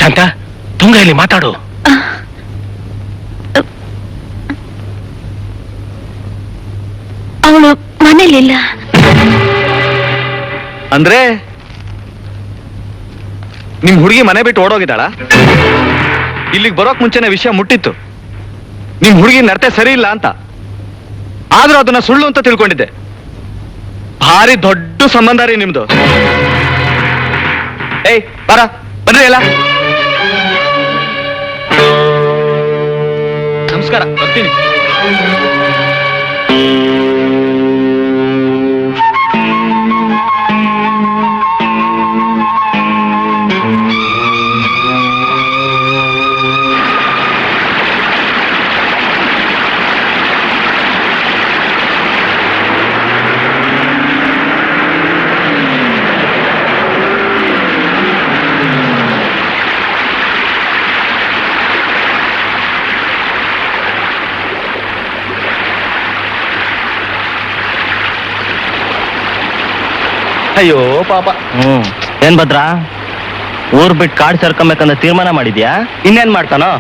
ಶಾಂತ, ತುಂಗ ಇಲ್ಲಿ ಮಾತಾಡು. ಅವಳು ಮನೇಲಿಲ್ಲ. ಅಂದ್ರೆ ನಿಮ್ ಹುಡುಗಿ ಮನೆ ಬಿಟ್ಟು ಓಡೋಗಿದ್ದಾಳ? ಇಲ್ಲಿಗೆ ಬರೋಕ್ ಮುಂಚೆನೆ ವಿಷಯ ಮುಟ್ಟಿತ್ತು. ನಿಮ್ ಹುಡುಗಿ ನಡತೆ ಸರಿ ಇಲ್ಲ ಅಂತ. ಆದ್ರೂ ಅದನ್ನ ಸುಳ್ಳು ಅಂತ ತಿಳ್ಕೊಂಡಿದ್ದೆ. ಭಾರಿ ದೊಡ್ಡ ಸಂಬಂಧ ರೀ ನಿಮ್ದು. ಏಯ್ ಬರ, ಬನ್ರಿ ಎಲ್ಲ. ನಮಸ್ಕಾರ, ಬರ್ತೀನಿ. ಅಯ್ಯೋ ಪಾಪ. ಏನ್ ಭದ್ರಾ, ಊರ್ ಬಿಟ್ಟು ಕಾಡ್ ಸೇರ್ಕೊಬೇಕಂತ ತೀರ್ಮಾನ ಮಾಡಿದ್ಯಾ? ಇನ್ನೇನ್ ಮಾಡ್ತಾನೋ,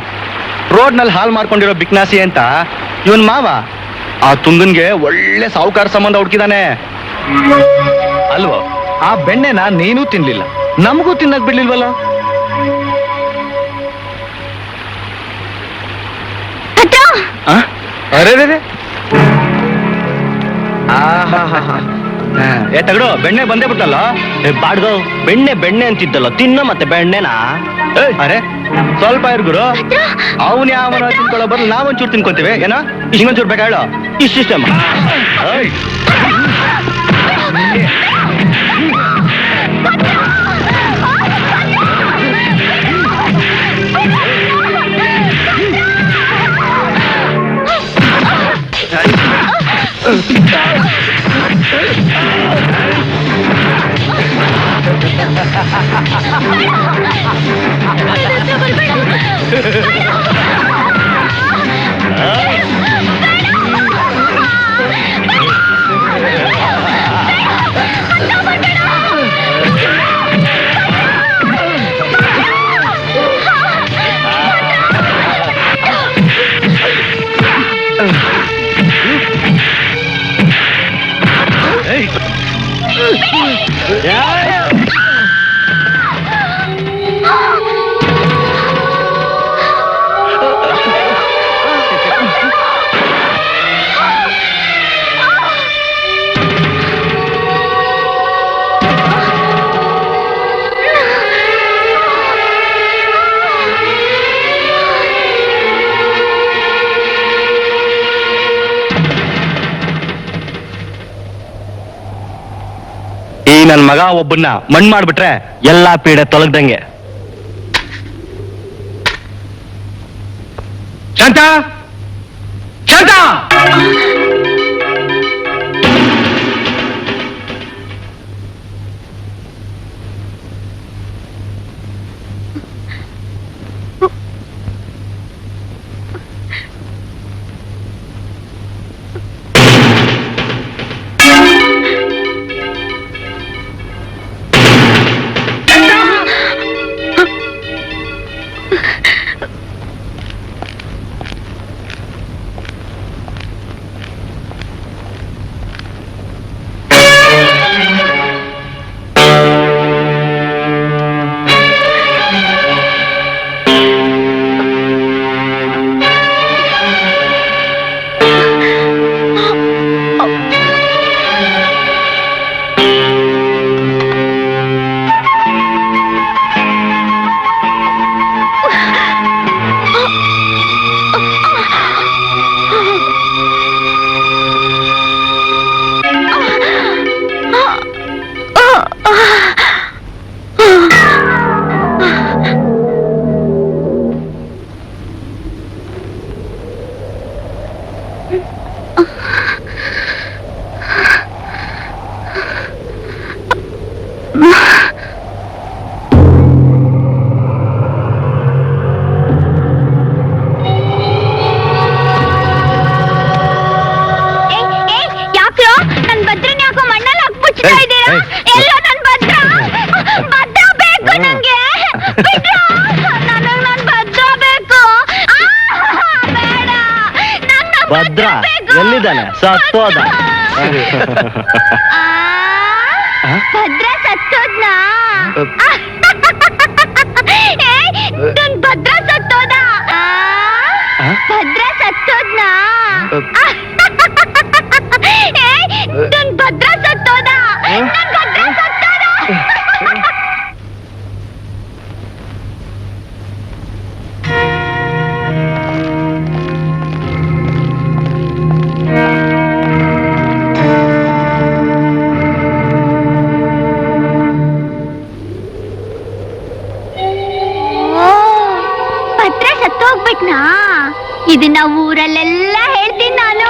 ರೋಡ್ನಲ್ಲಿ ಹಾಲ್ ಮಾರ್ಕೊಂಡಿರೋ ಬಿಕ್ನಾಸಿ ಅಂತ ಇವನ್ ಮಾವ ಆ ತುಂಗನ್ಗೆ ಒಳ್ಳೆ ಸಾಹುಕಾರ ಸಂಬಂಧ ಹುಡುಕಿದಾನೆ ಅಲ್ವೋ. ಆ ಬೆಣ್ಣೆನ ನೀನೂ ತಿನ್ಲಿಲ್ಲ, ನಮಗೂ ತಿನ್ನಕ್ ಬಿಡ್ಲಿಲ್ವಲ್ಲ. ಅರೆ ಏ ತಗಡು, ಬೆಣ್ಣೆ ಬಂದೇ ಬಿಟ್ಟಲ್ಲ. ಬಾಡ್ಗೋ, ಬೆಣ್ಣೆ ಬೆಣ್ಣೆ ಅಂತಿದ್ದಲ್ಲ, ತಿನ್ನ ಮತ್ತೆ ಬೆಣ್ಣೆನಾ? ಅರೆ ಸ್ವಲ್ಪ ಇರ್ಗುರು, ಅವನ್ ಯಾವನ ತಿನ್ಕೊಳ್ಳೋ ಬದಲು ನಾವೊಂಚೂರು ತಿನ್ಕೊಂತೀವಿ ಏನೋ. ಇನ್ನೊಂಚೂರು ಬೇಕಾ ಹೇಳು? ಇಷ್ಟಿಷ್ಟಮ್ಮ. ನನ್ ಮಗ ಒಬ್ಬನ್ನ ಮಣ್ ಮಾಡ್ಬಿಟ್ರೆ ಎಲ್ಲಾ ಪೀಡೆ ತೊಲಗ್ದಂಗೆ. ಶಾಂತ, ಶಾಂತ, ಭದ್ರಾ ಎಲ್ಲಿದ್ದಾನೆ? ಸತ್ತೋದ. ಭದ್ರ ಸತ್ತೋದ್ನಾ? ನನ್ ಭದ್ರ ಸತ್ತೋದ. ಭದ್ರ ಸತ್ತೋದ್ನಾ? ನನ್ ಭದ್ರ ಸತ್ತೋದ. ನನ್ ಭದ್ರ ಸತ್ತೋದ. ಹೋಗ್ಬಿಟ್ನಾ? ಇದನ್ನ ಊರಲ್ಲೆಲ್ಲ ಹೇಳ್ತೀನಿ ನಾನು.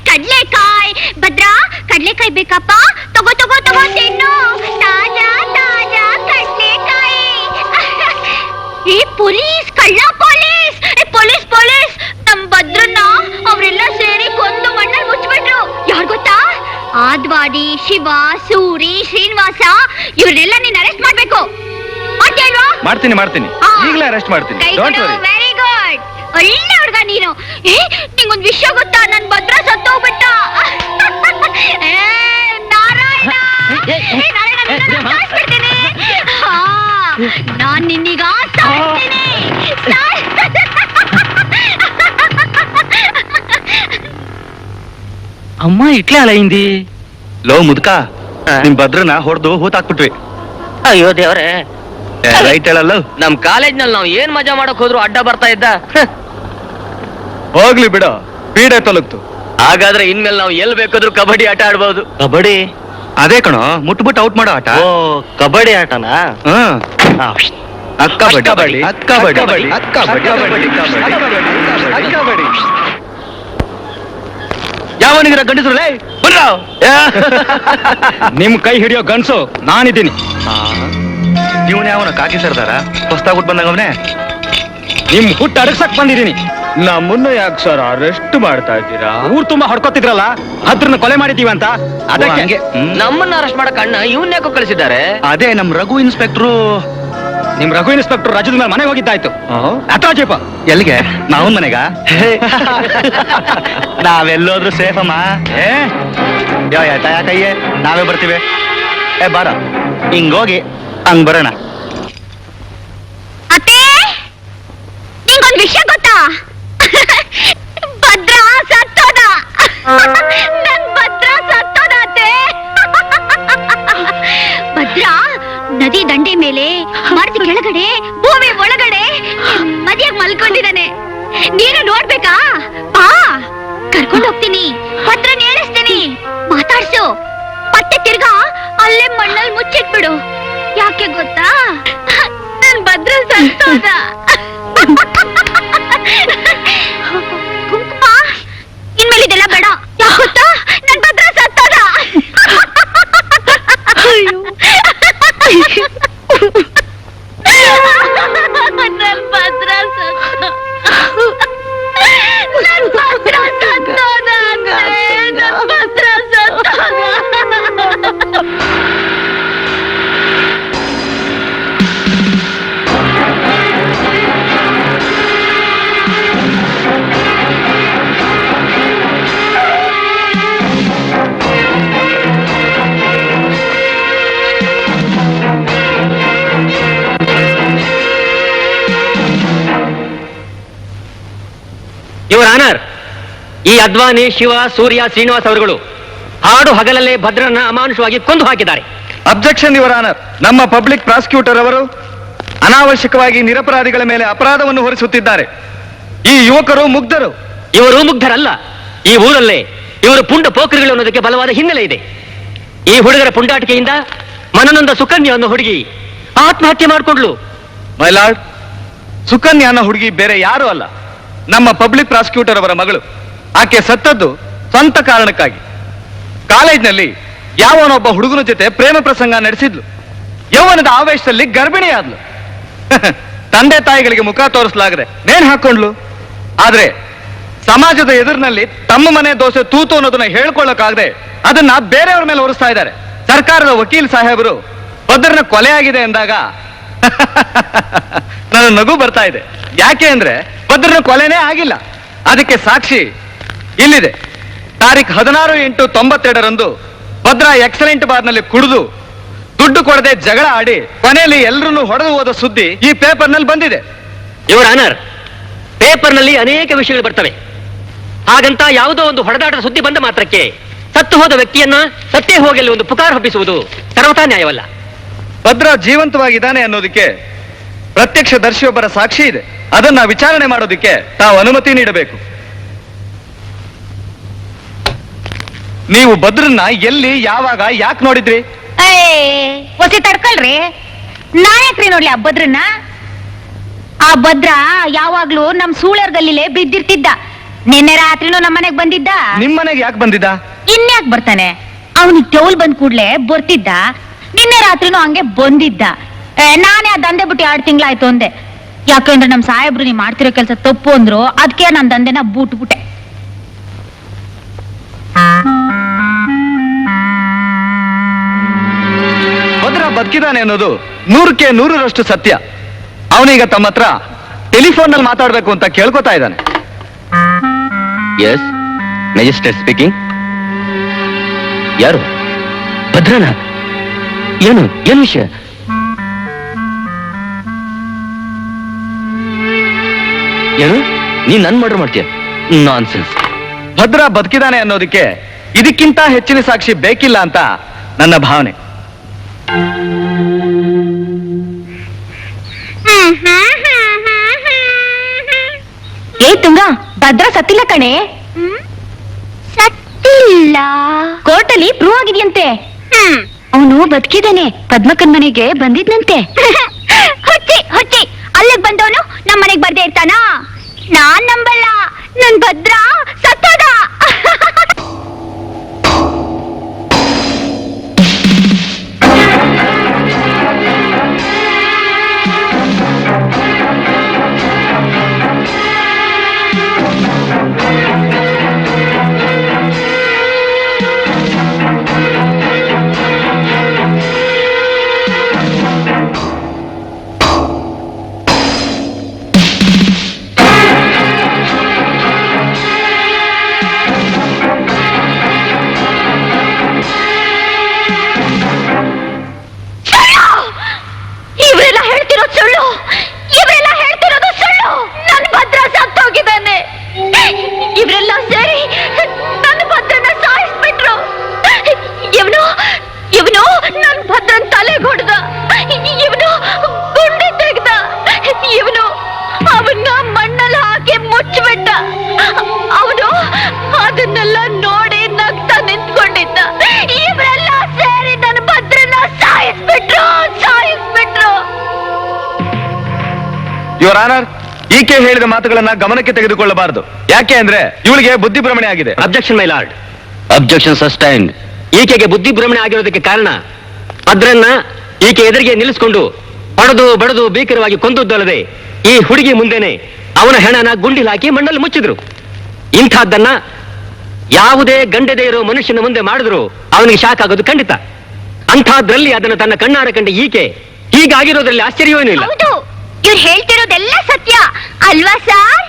ಕಡ್ಲೆಕಾಯಿ ಭದ್ರಾ, ಕಡ್ಲೆಕಾಯಿ ಬೇಕಪ್ಪ? ತಗೋ ತಗೋ ತಗೋ ತಿನ್ನು. ತಾಜಾ ಶಿವ, ಸೂರಿ, ಶ್ರೀನಿವಾಸ ಇವ್ರನ್ನೆಲ್ಲ ನೀನ್ ಅರೆಸ್ಟ್ ಮಾಡ್ಬೇಕು. ಮಾಡ್ತೀಯಲ್ವಾ? ಮಾಡ್ತೀನಿ ಈಗಲೇ ಅರೆಸ್ಟ್ ಮಾಡ್ತೀನಿ. Don't worry. Very good. ಒಳ್ಳೆ ಹುಡುಗ ನೀನು. ನಿಂಗೊಂದ್ ವಿಷಯ ಗೊತ್ತಾ? ನನ್ ಭದ್ರ ಸತ್ತೋಗ್ಬಿಟ್ಟ. ನಾರಾಯಣ, ನಾರಾಯಣ, ಸಾಯಿಸ್ಬಿಡ್ತೀನಿ. ನಾನ್ ನಿನ್ನೀಗ ಸಾಯಿಸ್ತೀನಿ. ಅಮ್ಮ ಇಟ್ಲೇ ಅಲ್ಲ ಹಿಂದಿ. ಲೋ ಮುದ್ಕ, ನಿಮ್ ಭದ್ರನ ಹೊಡೆದು ಹೂತಾಕ್ಬಿಟ್ವಿ. ಅಯ್ಯೋ ದೇವ್ರೆ, ರೈಟ್ ಹೇಳಲ್ಲ. ನಮ್ ಕಾಲೇಜ್ನಲ್ಲಿ ನಾವು ಏನ್ ಮಜಾ ಮಾಡಕ್ ಹೋದ್ರು ಅಡ್ಡ ಬರ್ತಾ ಇದ್ದ. ಹೋಗ್ಲಿ ಬಿಡು, ಪೀಡೆ ತೊಲಗ್ತು. ಹಾಗಾದ್ರೆ ಇನ್ಮೇಲೆ ನಾವು ಎಲ್ ಬೇಕಾದ್ರೂ ಕಬಡ್ಡಿ ಆಟ ಆಡ್ಬೋದು. ಕಬಡ್ಡಿ? ಅದೇ ಕಣೋ, ಮುಟ್ಬಿಟ್ಟು ಔಟ್ ಮಾಡೋ ಆಟ. ಓ, ಕಬಡ್ಡಿ ಆಟನಾ? ಕಬಡ್ಡಿ. ಯಾವನಿಗಿರ ಗಂಡಸ್ರಲ್ಲೇ ಬನ್ರ. ನಿಮ್ ಕೈ ಹಿಡಿಯೋ ಗನ್ಸು ನಾನಿದ್ದೀನಿ. ಇವನ್ ಯಾವನ ಕಾಕಿ ಸರ್ದಾರ ಹೊಸ್ತಾಗ್ಬಿಟ್ಟು ಬಂದಂಗವನೇ. ನಿಮ್ ಹುಟ್ಟು ಅಡಗ್ಸಕ್ ಬಂದಿದ್ದೀನಿ. ನಮ್ಮನ್ನ ಯಾಕೆ ಸರ್ ಅರೆಸ್ಟ್ ಮಾಡ್ತಾ ಇದ್ದೀರಾ? ಊರ್ ತುಂಬಾ ಹೊಡ್ಕೊತಿದ್ರಲ್ಲ, ಅದ್ರನ್ನ ಕೊಲೆ ಮಾಡಿದೀವಿ ಅಂತ. ಅದಕ್ಕೆ ಹಂಗೆ. ನಮ್ಮನ್ನ ಅರೆಸ್ಟ್ ಮಾಡಕ್ ಅಣ್ಣ ಇವನ್ ಯಾಕೋ ಕಳಿಸಿದ್ದಾರೆ? ಅದೇ ನಮ್ ರಘು ಇನ್ಸ್ಪೆಕ್ಟ್ರು. ನಿಮ್ ರಘು ಇನ್ಸ್ಪೆಕ್ಟರ್ ರಜದ ಮೇಲೆ ಮನೆಗೆ ಹೋಗಿದ್ದಾಯ್ತು. ಹತ್ರ ಜೀಪ ಎಲ್ಲಿಗೆ? ನಾವನ್ ಮನೆಗ? ನಾವೆಲ್ಲೋದ್ರು ಸೇಫ್ ಅಮ್ಮ. ಯಾಕಯ್ಯೇ, ನಾವೇ ಬರ್ತೀವಿ. ಬಾರ, ಹಿಂಗೋಗಿ ಹಂಗ್ ಬರೋಣ. ಅತ್ತೆ, ನಿಂಗೊಂದ್ ವಿಷಯ ಗೊತ್ತಾ? ಭದ್ರ ಸತ್ತೋದ. ನನ್ ಭದ್ರ ಸತ್ತೋದ ಅತ್ತೆ. ಭದ್ರ ನದಿ ದಂಡೆ ಮೇಲೆ, ಮರದ ಕೆಳಗಡೆ, ಭೂಮಿ ಒಳಗಡೆ ಮದಿಯಾಗಿ ಮಲ್ಕೊಂಡಿದ್ದಾನೆ. ನೀನು ನೋಡ್ಬೇಕಾ? ಬಾ, ಕರ್ಕೊಂಡು ಹೋಗ್ತೀನಿ. ಭದ್ರನ್ ಹೇಳಿಸ್ತೀನಿ. ಮಾತಾಡ್ಸು. ಮತ್ತೆ ತಿರ್ಗಾ ಅಲ್ಲೇ ಮಣ್ಣಲ್ಲಿ ಮುಚ್ಚಿಟ್ಬಿಡು. ಯಾಕೆ ಗೊತ್ತಾ? ನನ್ ಭದ್ರ ಸತ್ತೋದ. ಕುಂಕುಮ, ಇನ್ಮೇಲೆ ಇದೆಲ್ಲ ಬೇಡ. ಯಾಕೆ ಗೊತ್ತಾ? ನನ್ ಭದ್ರ ಸತ್ತೋದ. ನನ್ ಭದ್ರ ಸತ್ತೋದ. ನನ್ ಭದ್ರ ಸತ್ತೋದ. ನನ್ ಭದ್ರ ಸತ್ತೋದ. ಯುವರ್ ಆನರ್, ಈ ಅದ್ವಾನಿ, ಶಿವ, ಸೂರ್ಯ, ಶ್ರೀನಿವಾಸ್ ಅವರುಗಳು ಹಾಡು ಹಗಲಲ್ಲೇ ಭದ್ರನ್ನ ಅಮಾನುಷವಾಗಿ ಕೊಂದು ಹಾಕಿದ್ದಾರೆ. Objection your honour. ನಮ್ಮ ಪಬ್ಲಿಕ್ ಪ್ರಾಸಿಕ್ಯೂಟರ್ ಅವರು ಅನಾವಶ್ಯಕವಾಗಿ ನಿರಪರಾಧಿಗಳ ಮೇಲೆ ಅಪರಾಧವನ್ನು ಹೊರಿಸುತ್ತಿದ್ದಾರೆ. ಈ ಯುವಕರು ಮುಗ್ಧರು. ಇವರು ಮುಗ್ಧರಲ್ಲ. ಈ ಊರಲ್ಲೇ ಇವರು ಪುಂಡ ಪೋಖರಿಗಳು ಅನ್ನೋದಕ್ಕೆ ಬಲವಾದ ಹಿನ್ನೆಲೆ ಇದೆ. ಈ ಹುಡುಗರ ಪುಂಡಾಟಿಕೆಯಿಂದ ಮನನೊಂದ ಸುಕನ್ಯ ಅನ್ನೋ ಹುಡುಗಿ ಆತ್ಮಹತ್ಯೆ ಮಾಡಿಕೊಂಡ್ಲು. ಮೈ ಲಾರ್ಡ್, ಸುಕನ್ಯಾ ಅನ್ನೋ ಹುಡುಗಿ ಬೇರೆ ಯಾರು ಅಲ್ಲ, ನಮ್ಮ ಪಬ್ಲಿಕ್ ಪ್ರಾಸಿಕ್ಯೂಟರ್ ಅವರ ಮಗಳು. ಆಕೆ ಸತ್ತದ್ದು ಸ್ವಂತ ಕಾರಣಕ್ಕಾಗಿ. ಕಾಲೇಜ್ನಲ್ಲಿ ಯಾವನೊಬ್ಬ ಹುಡುಗನ ಜೊತೆ ಪ್ರೇಮ ಪ್ರಸಂಗ ನಡೆಸಿದ್ಲು. ಯೌವನದ ಆವೇಶದಲ್ಲಿ ಗರ್ಭಿಣಿ ಆದ್ಲು. ತಂದೆ ತಾಯಿಗಳಿಗೆ ಮುಖ ತೋರಿಸಲಾಗದೆ ನೇಣು ಹಾಕೊಂಡ್ಲು. ಆದ್ರೆ ಸಮಾಜದ ಎದುರಿನಲ್ಲಿ ತಮ್ಮ ಮನೆ ದೋಸೆ ತೂತು ಅನ್ನೋದನ್ನ ಹೇಳ್ಕೊಳ್ಳಕ್ಕಾಗದೆ ಅದನ್ನ ಬೇರೆಯವ್ರ ಮೇಲೆ ಹೊರಿಸ್ತಾ ಇದ್ದಾರೆ. ಸರ್ಕಾರದ ವಕೀಲ್ ಸಾಹೇಬರು ಭದ್ರನ ಕೊಲೆ ಆಗಿದೆ ಎಂದಾಗ ನನ್ನ ನಗು ಬರ್ತಾ ಇದೆ. ಯಾಕೆ ಅಂದ್ರೆ ಭದ್ರನ ಕೊಲೆನೇ ಆಗಿಲ್ಲ. ಅದಕ್ಕೆ ಸಾಕ್ಷಿ ಇಲ್ಲಿದೆ. ತಾರೀಖು 16/8/92 ಭದ್ರ ಎಕ್ಸಲೆಂಟ್ ಬಾರ್ನಲ್ಲಿ ಕುಡಿದು ದುಡ್ಡು ಕೊಡದೆ ಜಗಳ ಆಡಿ ಕೊನೆಯಲ್ಲಿ ಎಲ್ಲರನ್ನು ಹೊಡೆದು ಹೋದ ಸುದ್ದಿ ಈ ಪೇಪರ್ನಲ್ಲಿ ಬಂದಿದೆ. ಯುವರ್ ಆನರ್, ಪೇಪರ್ನಲ್ಲಿ ಅನೇಕ ವಿಷಯಗಳು ಬರ್ತವೆ. ಹಾಗಂತ ಯಾವುದೋ ಒಂದು ಹೊಡೆದಾಟದ ಸುದ್ದಿ ಬಂದ ಮಾತ್ರಕ್ಕೆ ಸತ್ತು ಹೋದ ವ್ಯಕ್ತಿಯನ್ನ ಸತ್ತೇ ಹೋಗಲು ಒಂದು ಪುಕಾರ ಹಬ್ಬಿಸುವುದು ಸರ್ವತಾ ನ್ಯಾಯವಲ್ಲ. ಭದ್ರ ಜೀವಂತವಾಗಿದ್ದಾನೆ ಅನ್ನೋದಕ್ಕೆ ಪ್ರತ್ಯಕ್ಷ ದರ್ಶಿಯೊಬ್ಬರ ಸಾಕ್ಷಿ ಇದೆ. ಅದನ್ನ ವಿಚಾರಣೆ ಮಾಡೋದಕ್ಕೆ ತಾವು ಅನುಮತಿ ನೀಡಬೇಕು. ನೀವು ಭದ್ರನ್ನ ಎಲ್ಲಿ, ಯಾವಾಗ, ಯಾಕೆ ನೋಡಿದ್ರಿ? ಒಸಿ ತಡ್ಕೊಳ್ರಿ. ನಾಯಕ್ರಿ ನೋಡ್ಲಿ ಆ ಭದ್ರನ್ನ. ಆ ಭದ್ರ ಯಾವಾಗ್ಲೂ ನಮ್ ಸೂಳರ್ ಗಲ್ಲಿಲೆ ಬಿದ್ದಿರ್ತಿದ್ದ. ನಿನ್ನೆ ರಾತ್ರಿನೂ ನಮ್ಮ ಮನೆಗ್ ಬಂದಿದ್ದ. ನಿಮ್ ಮನೆಗೆ ಯಾಕೆ ಬಂದಿದ್ದ? ಇನ್ಯಾಕ್ ಬರ್ತಾನೆ? ಅವನಿಗೆ ಟೌಲ್ ಬಂದ್ ಕೂಡ್ಲೆ ಬರ್ತಿದ್ದ. ನಿನ್ನೆ ರಾತ್ರಿನೂ ಹಂಗೆ ಬಂದಿದ್ದ. ನಾನೇ ಆ ದಂಧೆ ಬಿಟ್ಟು 2 ತಿಂಗಳಾಯ್ತು ಅಂದೆ. ಯಾಕಂದ್ರೆ ನಮ್ ಸಾಹೇಬ್ರು ನೀ ಮಾಡ್ತಿರೋ ಕೆಲಸ ತಪ್ಪು ಅಂದ್ರು. ಅದಕ್ಕೆ ನನ್ ದಂಧೆನ ಬೂಟ್ಬಿಟ್ಟೆ. ಬದುಕಿದಾನೆ ಅನ್ನೋದು 100ಕ್ಕೆ 100ರಷ್ಟು ಸತ್ಯ. ಅವನೀಗ ತಮ್ಮ ಹತ್ರ ಟೆಲಿಫೋನ್ ನಲ್ಲಿ ಮಾತಾಡ್ಬೇಕು ಅಂತ ಕೇಳ್ಕೊತಾ ಇದ್ದಾನೆ. Yes, magistrate speaking. ಯಾರು? ಭದ್ರನ? ಏನು ವಿಷಯ? ಏನು ನೀನ್ ನನ್ ಮರ್ಡರ್ ಮಾಡ್ತೀಯ? ನಾನ್ಸೆನ್ಸ್. ಭದ್ರ ಬದುಕಿದಾನೆ ಅನ್ನೋದಕ್ಕೆ ಇದಕ್ಕಿಂತ ಹೆಚ್ಚಿನ ಸಾಕ್ಷಿ ಬೇಕಿಲ್ಲ ಅಂತ ನನ್ನ ಭಾವನೆ. ಏ ತುಂಗ, ಭದ್ರ ಸತ್ತಿಲ್ಲ ಕಣೆ. ಸತ್ತಿಲ್ಲ. ಕೋರ್ಟಲ್ಲಿ ಪ್ರೂವ್ ಆಗಿದೆಯಂತೆ. ಅವನು ಬದುಕಿದಾನೆ. ಪದ್ಮಕ್ಕನ್ ಮನೆಗೆ ಬಂದಿದ್ನಂತೆ. ಹುಚ್ಚಿ ಹುಚ್ಚಿ, ಅಲ್ಲಿಗೆ ಬಂದವನು ನಮ್ಮ ಮನೆಗೆ ಬರ್ದೇ ಇರ್ತಾನ? ನಾನ್ ನಂಬಲ್ಲ. ನನ್ ಭದ್ರ ಸತ್ತೋದ. ಇವರೆಲ್ಲ ಹೇಳ್ತಿರೋದು ಸುಳ್ಳು. ಇವರೆಲ್ಲ ಹೇಳ್ತಿರೋದು ಸುಳ್ಳು. ನನ್ ಭದ್ರ ಸತ್ತೋಗಿದ್ದಾನೆ. ಇವರೆಲ್ಲ ಸೇರಿ ನನ್ನ ಭದ್ರನ ಸಾಯಿಸ್ಬಿಟ್ರು. ಇವನು ನನ್ ಭದ್ರನ್ ತಲೆಗೆ ಹೊಡೆದ. ಇವನು ಗುಂಡಿ ತೆಗ್ದ. ಇವನು ಅವನ್ನ ಮಣ್ಣಲ್ಲಿ ಹಾಕಿ ಮುಚ್ಚಿಬಿಟ್ಟ. ಅವನು ಅದನ್ನೆಲ್ಲ ನೋಡಿ ನಗ್ತಾ ನಿಂತ್ಕೊಂಡಿದ್ದ. ಇವರೆಲ್ಲ ಸೇರಿ ನನ್ನ ಭದ್ರನ ಸಾಯಿಸ್ಬಿಟ್ರು. ಯುವರ್ ಆನರ್, ಈಕೆ ಹೇಳಿದ ಮಾತುಗಳನ್ನ ಗಮನಕ್ಕೆ ತೆಗೆದುಕೊಳ್ಳಬಾರದು. ಯಾಕೆ ಅಂದ್ರೆ ಇವಳಿಗೆ ಬುದ್ಧಿಭ್ರಮಣೆ ಆಗಿದೆ. Objection my lord. Objection sustained. ಈಕೆಗೆ ಬುದ್ಧಿಭ್ರಮಣೆ ಆಗಿರೋದಕ್ಕೆ ಕಾರಣ ಭದ್ರನ್ನ ಈಕೆ ಎದುರಿಗೆ ನಿಲ್ಲಿಸಿಕೊಂಡು ಬಡದು ಭೀಕರವಾಗಿ ಕೊಂದದ್ದಲ್ಲದೆ ಈ ಹುಡುಗಿ ಮುಂದೆನೆ ಅವನ ಹೆಣನ ಗುಂಡಿಲ್ ಹಾಕಿ ಮಣ್ಣಲ್ಲಿ ಮುಚ್ಚಿದ್ರು. ಇಂಥದ್ದನ್ನ ಯಾವುದೇ ಗಂಡದೇ ಇರೋ ಮನುಷ್ಯನ ಮುಂದೆ ಮಾಡಿದ್ರು ಅವನಿಗೆ ಶಾಕ್ ಆಗೋದು ಖಂಡಿತ. ಅಂಥದ್ರಲ್ಲಿ ಅದನ್ನು ತನ್ನ ಕಣ್ಣಾರ ಕಂಡ ಈಕೆ ಹೀಗಾಗಿರೋದ್ರಲ್ಲಿ ಆಶ್ಚರ್ಯವೇನೂ ಇಲ್ಲ. ಇವ್ರು ಹೇಳ್ತಿರೋದೆಲ್ಲ ಸತ್ಯ ಅಲ್ವಾ ಸರ್?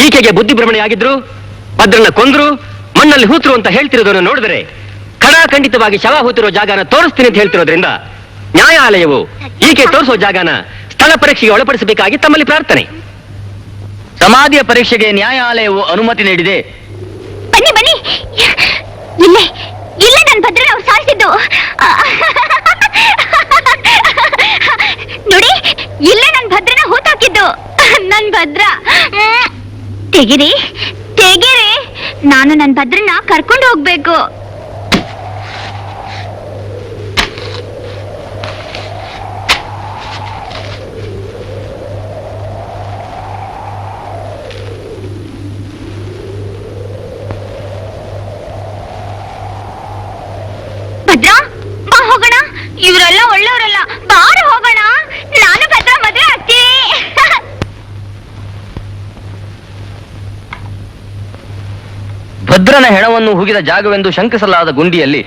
ಈಕೆಗೆ ಬುದ್ಧಿಭ್ರಮಣೆ ಆಗಿದ್ರು, ಭದ್ರನ್ನ ಕೊಂದ್ರು, ಮಣ್ಣಲ್ಲಿ ಹೂತ್ರು ಅಂತ ಹೇಳ್ತಿರೋದನ್ನು ನೋಡಿದ್ರೆ ಖಂಡಿತವಾಗಿ ಶವ ಹೂತಿರೋ ಜಾಗನ ತೋರಿಸ್ತೀನಿ ಅಂತ ಹೇಳ್ತಿರೋದ್ರಿಂದ ನ್ಯಾಯಾಲಯವು ಈಕೆ ತೋರಿಸೋ ಜಾಗನ ಸ್ಥಳ ಪರೀಕ್ಷೆಗೆ ಒಳಪಡಿಸಬೇಕಾಗಿ ತಮ್ಮಲ್ಲಿ ಪ್ರಾರ್ಥನೆ. ಸಮಾಧಿಯ ಪರೀಕ್ಷೆಗೆ ನ್ಯಾಯಾಲಯವು ಅನುಮತಿ ನೀಡಿದೆ. ಬನ್ನಿ ಬನ್ನಿ, ಇಲ್ಲೇ ನನ್ ಭದ್ರನ ಅವ್ರು ಸಾಯಿಸಿದ್ದು. ನೋಡಿ, ಇಲ್ಲೇ ನನ್ ಭದ್ರನ ಹೂತಾಕಿದ್ದು. ನನ್ ಭದ್ರ ತೆಗಿರಿ, ನಾನು ನನ್ ಭದ್ರನ ಕರ್ಕೊಂಡು ಹೋಗ್ಬೇಕು. ಭದ್ರ, ಬಾ ಹೋಗೋಣ. ಇವರೆಲ್ಲ ಒಳ್ಳೆಯವರಲ್ಲ, ಬಾರ ಹೋಗೋಣ. ನಾನು ಭದ್ರ ಮದುವೆ ಆಗ್ತೀನಿ. ಭದ್ರನ ಹೆಣವನ್ನು ಹುಗಿದ ಜಾಗವೆಂದು ಶಂಕಿಸಲಾದ ಗುಂಡಿಯಲ್ಲಿ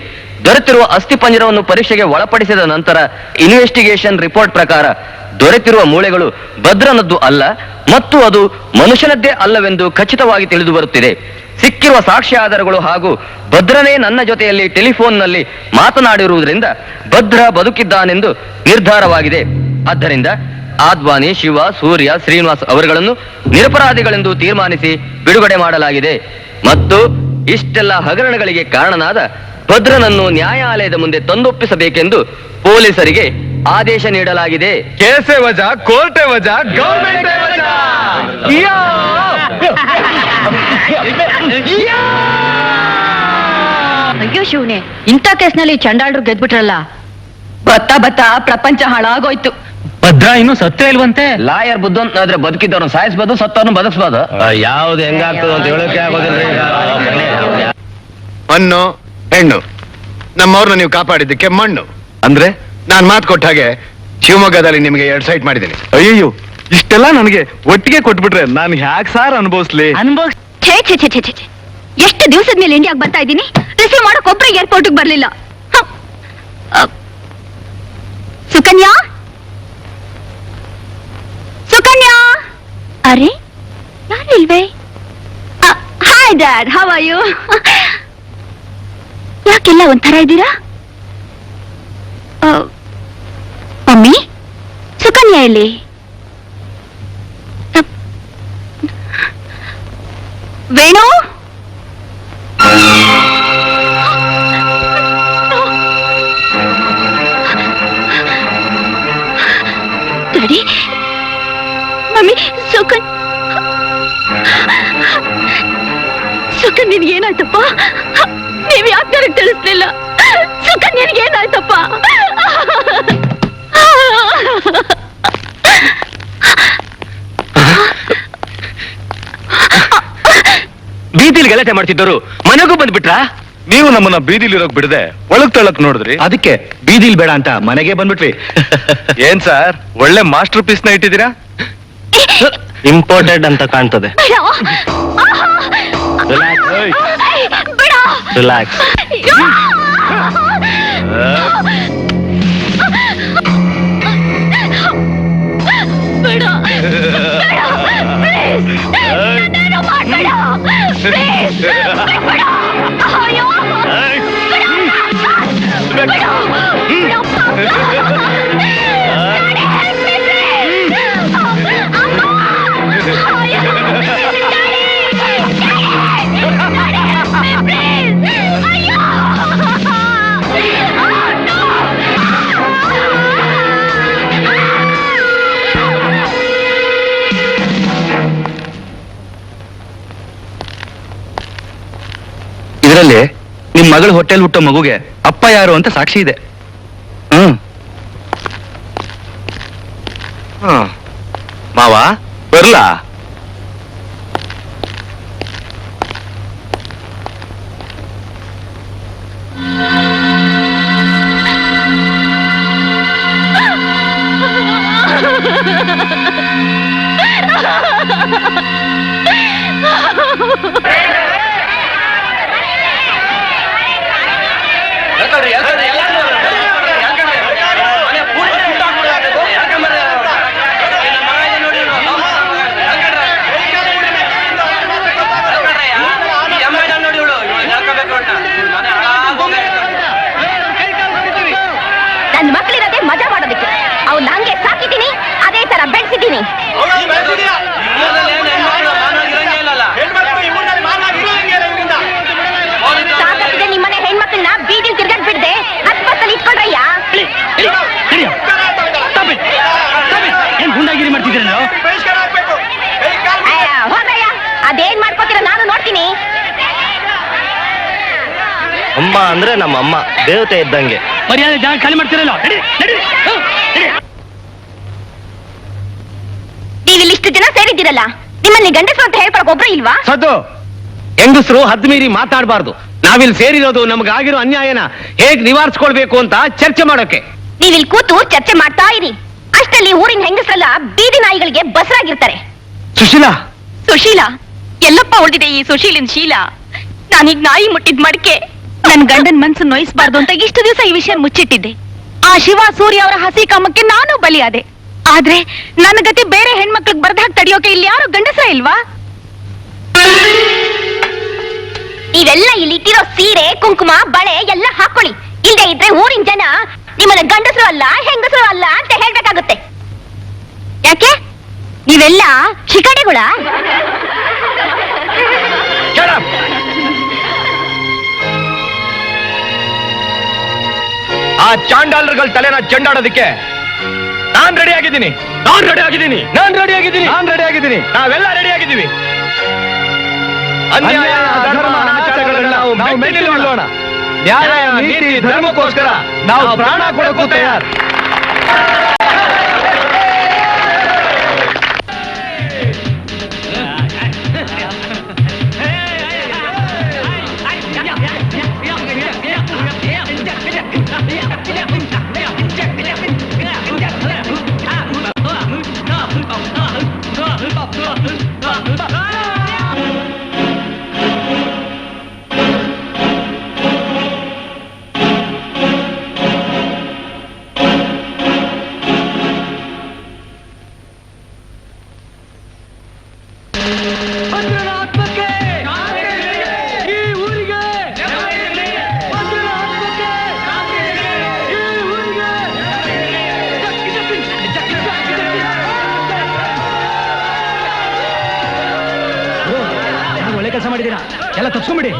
ದೊರೆತಿರುವ ಅಸ್ಥಿಪಂಜರವನ್ನು ಪರೀಕ್ಷೆಗೆ ಒಳಪಡಿಸಿದ ನಂತರ ಇನ್ವೆಸ್ಟಿಗೇಷನ್ ರಿಪೋರ್ಟ್ ಪ್ರಕಾರ ದೊರೆತಿರುವ ಮೂಳೆಗಳು ಭದ್ರನದ್ದು ಅಲ್ಲ ಮತ್ತು ಅದು ಮನುಷ್ಯನದ್ದೇ ಅಲ್ಲವೆಂದು ಖಚಿತವಾಗಿ ತಿಳಿದು ಬರುತ್ತಿದೆ. ಸಿಕ್ಕಿರುವ ಸಾಕ್ಷ್ಯ ಆಧಾರಗಳು ಹಾಗೂ ಭದ್ರನೇ ನನ್ನ ಜೊತೆಯಲ್ಲಿ ಟೆಲಿಫೋನ್ನಲ್ಲಿ ಮಾತನಾಡಿರುವುದರಿಂದ ಭದ್ರ ಬದುಕಿದ್ದಾನೆಂದು ನಿರ್ಧಾರವಾಗಿದೆ. ಆದ್ದರಿಂದ ಆದ್ವಾನಿ, ಶಿವ, ಸೂರ್ಯ, ಶ್ರೀನಿವಾಸ್ ಅವರುಗಳನ್ನು ನಿರಪರಾಧಿಗಳೆಂದು ತೀರ್ಮಾನಿಸಿ ಬಿಡುಗಡೆ ಮಾಡಲಾಗಿದೆ ಮತ್ತು ಇಷ್ಟೆಲ್ಲ ಹಗರಣಗಳಿಗೆ ಕಾರಣನಾದ ಭದ್ರನನ್ನು ನ್ಯಾಯಾಲಯದ ಮುಂದೆ ತಂದೊಪ್ಪಿಸಬೇಕೆಂದು ಪೊಲೀಸರಿಗೆ ಆದೇಶ ನೀಡಲಾಗಿದೆ. ಕೇಸೇ ವಜಾ, ಕೋರ್ಟೇ ವಜಾ, ಗವರ್ಮೆಂಟ್ ವಜಾ. ಅಯ್ಯೋ ಶಿವನೇ, ಇಂಥ ಕೇಸ್ನಲ್ಲಿ ಚಂಡಾಳ್ರು ಗೆದ್ಬಿಟ್ರಲ್ಲ. ಬತ್ತ ಪ್ರಪಂಚ ಹಾಳಾಗೋಯ್ತು. ಭದ್ರ ಇನ್ನು ಸತ್ತೇ ಇಲ್ವಂತೆ. ಲಾಯರ್ ಬುದ್ಧನ್ ಆದ್ರೆ ಬದುಕಿದ್ದವ್ರನ್ನ ಸಾಯಿಸ್ಬೋದು, ಸತ್ತವ್ರನ್ನ ಬದುಕಿಸ್ಬೋದು. ಯಾವ್ದು ಹೆಂಗಾಗ್ತದೆ ಅಂತ ಹೇಳೋಕೆ ಆಗೋದಿಲ್ಲ. ಮಣ್ಣು ಹೆಣ್ಣು, ನಮ್ಮವ್ರನ್ನ ನೀವು ಕಾಪಾಡಿದ್ದಕ್ಕೆ ಮಣ್ಣು. ಅಂದ್ರೆ ನಾನ್ ಮಾತು ಕೊಟ್ಟ ಹಾಗೆ ಶಿವಮೊಗ್ಗದಲ್ಲಿ ನಿಮಗೆ 2 ಸೈಟ್ ಮಾಡಿದ್ದೀನಿ. ಅಯ್ಯೋ, ಇಷ್ಟೆಲ್ಲ ನನಗೆ ಒಟ್ಟಿಗೆ ಕೊಟ್ಬಿಟ್ರೆ ನಾನು ಹ್ಯಾಕ್ ಸಾರ್ ಅನುಭವಿಸ್ಲಿ? ಛೇ ಛೇ ಛೇ ಛೇ ಛೇ, ಎಷ್ಟು ದಿವಸದ ಮೇಲೆ ಇಂಡಿಯಾಗೆ ಬರ್ತಾ ಇದ್ದೀನಿ. ರಿಸೀವ್ ಮಾಡಕ್ ಒಬ್ರು ಏರ್ಪೋರ್ಟ್ಗೆ ಬರ್ಲಿಲ್ಲ. Hi dad, how are you? ಯಾಕೆಲ್ಲ ಒಂಥರ ಇದ್ದೀರಾ? ಮಮ್ಮಿ, ಸುಕನ್ಯಾ ಎಲ್ಲಿ? ವೇಣು, ಡ್ಯಾಡಿ, ಮಮ್ಮಿ, ಸುಕನ್ ನಿನ್ಗೇನಾಯ್ತಪ್ಪ? ನೀವ್ ಯಾಕೆ ನನಗೆ ತಿಳಿಸ್ಲಿಲ್ಲ? ಸುಕನ್ ನಿನ್ಗೇನಾಯ್ತಪ್ಪ? ಬೀದಿಲಿ ಗಲಾಟೆ ಮಾಡ್ತಿದ್ದವರು ಮನೆಗೂ ಬಂದ್ಬಿಟ್ರಾ? ನೀವು ನಮ್ಮನ್ನ ಬೀದಿಲಿರೋಕ್ ಬಿಡದೆ ಒಳಗ್ ತಳ್ಳಕ್ ನೋಡಿದ್ರಿ, ಅದಕ್ಕೆ ಬೀದಿಲ್ ಬೇಡ ಅಂತ ಮನೆಗೆ ಬಂದ್ಬಿಟ್ವಿ. ಏನ್ ಸರ್, ಒಳ್ಳೆ ಮಾಸ್ಟರ್ ಪೀಸ್ ನ ಇಟ್ಟಿದ್ದೀರಾ? ಇಂಪಾರ್ಟೆಂಟ್ ಅಂತ ಕಾಣ್ತದೆ. ರಿಲ್ಯಾಕ್ಸ್. ಇದರಲ್ಲಿ ನಿಮ್ ಮಗಳ ಹೊಟ್ಟೆಲ್ ಹುಟ್ಟೋ ಮಗುಗೆ ಅಪ್ಪ ಯಾರು ಅಂತ ಸಾಕ್ಷಿ ಇದೆ. ಮಾವ ಬರ್ಲಾ? ನನ್ನ ಮಕ್ಕಳಿರದೆ ಮಜಾ ಮಾಡೋದಕ್ಕೆ ಅವ್ನು ಹಂಗೆ ಸಾಕಿದ್ದೀನಿ, ಅದೇ ತರ ಬೆಳೆಸಿದ್ದೀನಿ. ಸಾಕಿದೆ ನಿಮ್ಮನೆ ಹೆಣ್ಮಕ್ಳನ್ನ ಬೀದಿಲ್ ತಿರ್ಗಾಡ್ ಬಿಡ್ದೆ ಹತ್ಪತ್ತಲ್ಲಿ ಇಟ್ಕೊಂಡ್ರಯ್ಯ. ಏನ್ ಗುಂಡಾಗಿರಿ ಮಾಡ್ತಿದ್ದೀರ ನಾವು? ಹೋದಯ್ಯ, ಅದೇನ್ ಮಾಡ್ಕೋತೀರ ನಾನು ನೋಡ್ತೀನಿ. ಅಮ್ಮ ಅಂದ್ರೆ ನಮ್ಮ ಅಮ್ಮ ದೇವತೆ ಇದ್ದಂಗೆ. ಮರ್ಯಾದೆ ಜಾಗ ಖಾಲಿ ಮಾಡ್ತಿರಲ್ಲ. ನೀವಿಲ್ಲಿ ಇಷ್ಟು ಜನ ಸೇರಿದ್ದೀರಲ್ಲ, ನಿಮ್ಮಲ್ಲಿ ಗಂಡಸರು ಅಂತ ಹೇಳ್ಕೊಳಕ್ ಒಬ್ರು ಇಲ್ವಾ? ಸದ್ದು, ಹೆಂಗಸರು ಹದ್ದು ಮೀರಿ ಮಾತಾಡಬಾರ್ದು. ನಾವಿಲ್ಲಿ ಸೇರಿರೋದು ನಮಗಾಗಿರೋ ಅನ್ಯಾಯನ ಹೇಗ್ ನಿವಾರಿಸ್ಕೊಳ್ಬೇಕು ಅಂತ ಚರ್ಚೆ ಮಾಡೋಕೆ. ನೀವಿಲ್ಲಿ ಕೂತು ಚರ್ಚೆ ಮಾಡ್ತಾ ಇರಿ. ಅಷ್ಟರಲ್ಲಿ ಊರಿನ ಹೆಂಗಸರೆಲ್ಲ ಬೀದಿ ನಾಯಿಗಳಿಗೆ ಬಸರಾಗಿರ್ತಾರೆ. ಸುಶೀಲಾ, ಸುಶೀಲಾ ಎಲ್ಲಪ್ಪ ಉಳಿದಿದೆ ಈ ಸುಶೀಲಿನ ಶೀಲ? ನಾನೀಗ ನಾಯಿ ಮುಟ್ಟಿದ್ ಮಡಿಕೆ. ನನ್ ಗಂಡನ್ ಮನ್ಸು ನೋಯಿಸಬಾರ್ದು ಅಂತ ಇಷ್ಟು ದಿವಸ ಈ ವಿಷಯ ಮುಚ್ಚಿಟ್ಟಿದ್ದೆ. ಆ ಶಿವ ಸೂರ್ಯ ಅವರ ಹಸಿ ಕಾಮಕ್ಕೆ ನಾನು ಬಲಿಯಾದೆ. ಆದ್ರೆ ನನ್ನ ಗತಿ ಬೇರೆ ಹೆಣ್ಮಕ್ಳಿಗೆ ಬರ್ದಾಗ ತಡಿಯೋಕೆ ಇಲ್ಲಿ ಯಾರು ಗಂಡಸ್ರ ಇಲ್ವಾ? ನೀವೆಲ್ಲ ಇಲ್ಲಿ ಇಟ್ಟಿರೋ ಸೀರೆ ಕುಂಕುಮ ಬಳೆ ಎಲ್ಲ ಹಾಕೊಳ್ಳಿ. ಇಲ್ಲದೆ ಇದ್ರೆ ಊರಿನ ಜನ ನಿಮ್ಮನ್ನ ಗಂಡಸರು ಅಲ್ಲ ಹೆಂಗಸರು ಅಲ್ಲ ಅಂತ ಹೇಳ್ಬೇಕಾಗುತ್ತೆ. ಯಾಕೆ ನೀವೆಲ್ಲ ಶಿಕಾಡೆಗಳ? ಆ ಚಾಂಡಾಲರ್ಗಳ ತಲೆನ ಚೆಂಡಾಡೋದಕ್ಕೆ ನಾನ್ ರೆಡಿ ಆಗಿದ್ದೀನಿ. ನಾವೆಲ್ಲ ರೆಡಿ ಆಗಿದ್ದೀವಿ. ಅನ್ಯಾಯ ಧರ್ಮ ಅನಾಚಾರಗಳನ್ನ ನಾವು ಮೆಟ್ಟಿ ನಿಲ್ಲೋಣ. ನ್ಯಾಯ ನೀತಿ ಧರ್ಮಕ್ಕೋಸ್ಕರ ನಾವು ಪ್ರಾಣ ಕೊಡೋಕ್ಕೂ ತಯಾರು. ಮಾಡಿದ್ದೀರಾ ಎಲ್ಲ ತಪ್ಸ್ಕೊಂಬಿಡಿ.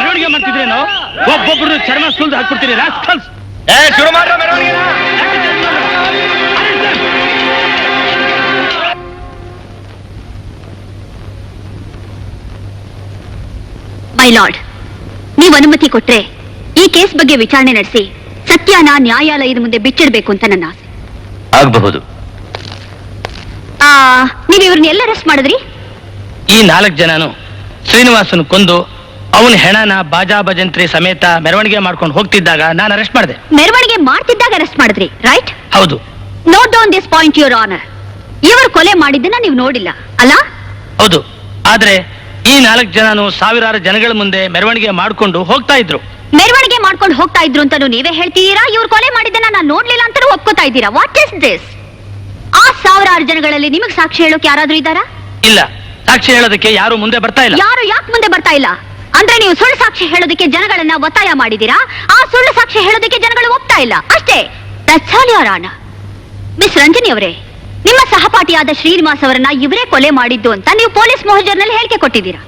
ಮೆರವಣಿಗೆ ಮಾಡ್ತಿದ್ರೇನು? ಒಬ್ಬೊಬ್ರು ಚರ್ಮ ಸುಲ್ದು ಹಾಕ್ಬಿಡ್ತೀರಿ ರಾಸ್ಕಲ್ಸ್. ಶುರು ಮಾಡ್ರ ಮೆರವಣಿಗೆ. ಮೈ ಲಾರ್ಡ್, ನೀವು ಅನುಮತಿ ಕೊಟ್ರೆ ಈ ಕೇಸ್ ಬಗ್ಗೆ ವಿಚಾರಣೆ ನಡೆಸಿ ಸತ್ಯನ ನ್ಯಾಯಾಲಯದ ಮುಂದೆ ಬಿಚ್ಚಿಡ್ಬೇಕು ಅಂತ ನನ್ನ ಆಸೆ. ಆಗಬಹುದು. ನೀವು ಇವ್ರನ್ನ ಎಲ್ಲ ಅರೆಸ್ಟ್ ಮಾಡಿದ್ರಿ? ಈ 4 ಜನನು ಶ್ರೀನಿವಾಸನ್ ಕೊಂದು ಅವನ ಹೆಣನ ಬಾಜಾ ಭಜಂತ್ರಿ ಸಮೇತ ಮೆರವಣಿಗೆ ಮಾಡ್ಕೊಂಡು ಹೋಗ್ತಿದ್ದಾಗ ನಾನು ಅರೆಸ್ಟ್ ಮಾಡಿದೆ. ಮೆರವಣಿಗೆ ಮಾಡ್ತಿದ್ದಾಗ ಅರೆಸ್ಟ್ ಮಾಡಿದ್ರಿ, ರೈಟ್? ಹೌದು. Note down this point your honour. ಇವರು ಕೊಲೆ ಮಾಡಿದ್ದನ್ನ ನೀವು ನೋಡಿಲ್ಲ ಅಲ್ಲ? ಹೌದು. ಆದ್ರೆ ಈ 4 ಜನನು ಸಾವಿರಾರು ಜನಗಳ ಮುಂದೆ ಮೆರವಣಿಗೆ ಮಾಡ್ಕೊಂಡು ಹೋಗ್ತಾ ಇದ್ರು. ಮೆರವಣಿಗೆ ಮಾಡ್ಕೊಂಡು ಹೋಗ್ತಾ ಇದ್ರು ಅಂತಾನು ನೀವೇ ಹೇಳ್ತೀರಾ, ಇವ್ರು ಕೊಲೆ ಮಾಡಿದ್ದನ್ನ ನಾನು ನೋಡ್ಲಿಲ್ಲ ಅಂತಾನು ಒಪ್ಕೋತಾ ಇದ್ದೀರಾ. What is this? ಆ ಸಾವಿರಾರು ಜನಗಳಲ್ಲಿ ನಿಮಗೆ ಸಾಕ್ಷಿ ಹೇಳೋಕೆ ಯಾರಾದ್ರೂ ಇದ್ದಾರಾ? ಇಲ್ಲ, ಸಾಕ್ಷಿ ಹೇಳೋದಕ್ಕೆ ಯಾರು ಮುಂದೆ ಬರ್ತಾ ಇಲ್ಲ. ಯಾರು ಯಾಕೆ ಮುಂದೆ ಬರ್ತಾ ಇಲ್ಲ? ಅಂದ್ರೆ ನೀವು ಸುಳ್ಳು ಸಾಕ್ಷಿ ಹೇಳೋದಕ್ಕೆ ಜನಗಳನ್ನ ಒತ್ತಾಯ ಮಾಡಿದೀರಾ, ಆ ಸುಳ್ಳು ಸಾಕ್ಷಿ ಹೇಳೋದಕ್ಕೆ ಜನಗಳು ಒಪ್ತಾ ಇಲ್ಲ ಅಷ್ಟೇ. That's all your honour. Miss Ranjani ಅವರೇ, ನಿಮ್ಮ ಸಹಪಾಠಿಯಾದ ಶ್ರೀನಿವಾಸ್ ಅವರನ್ನ ಇವರೇ ಕೊಲೆ ಮಾಡಿದ್ದು ಅಂತ ನೀವು ಪೊಲೀಸ್ ಮೊಹಜರ್ನಲ್ಲಿ ಹೇಳಿಕೆ ಕೊಟ್ಟಿದ್ದೀರಾ.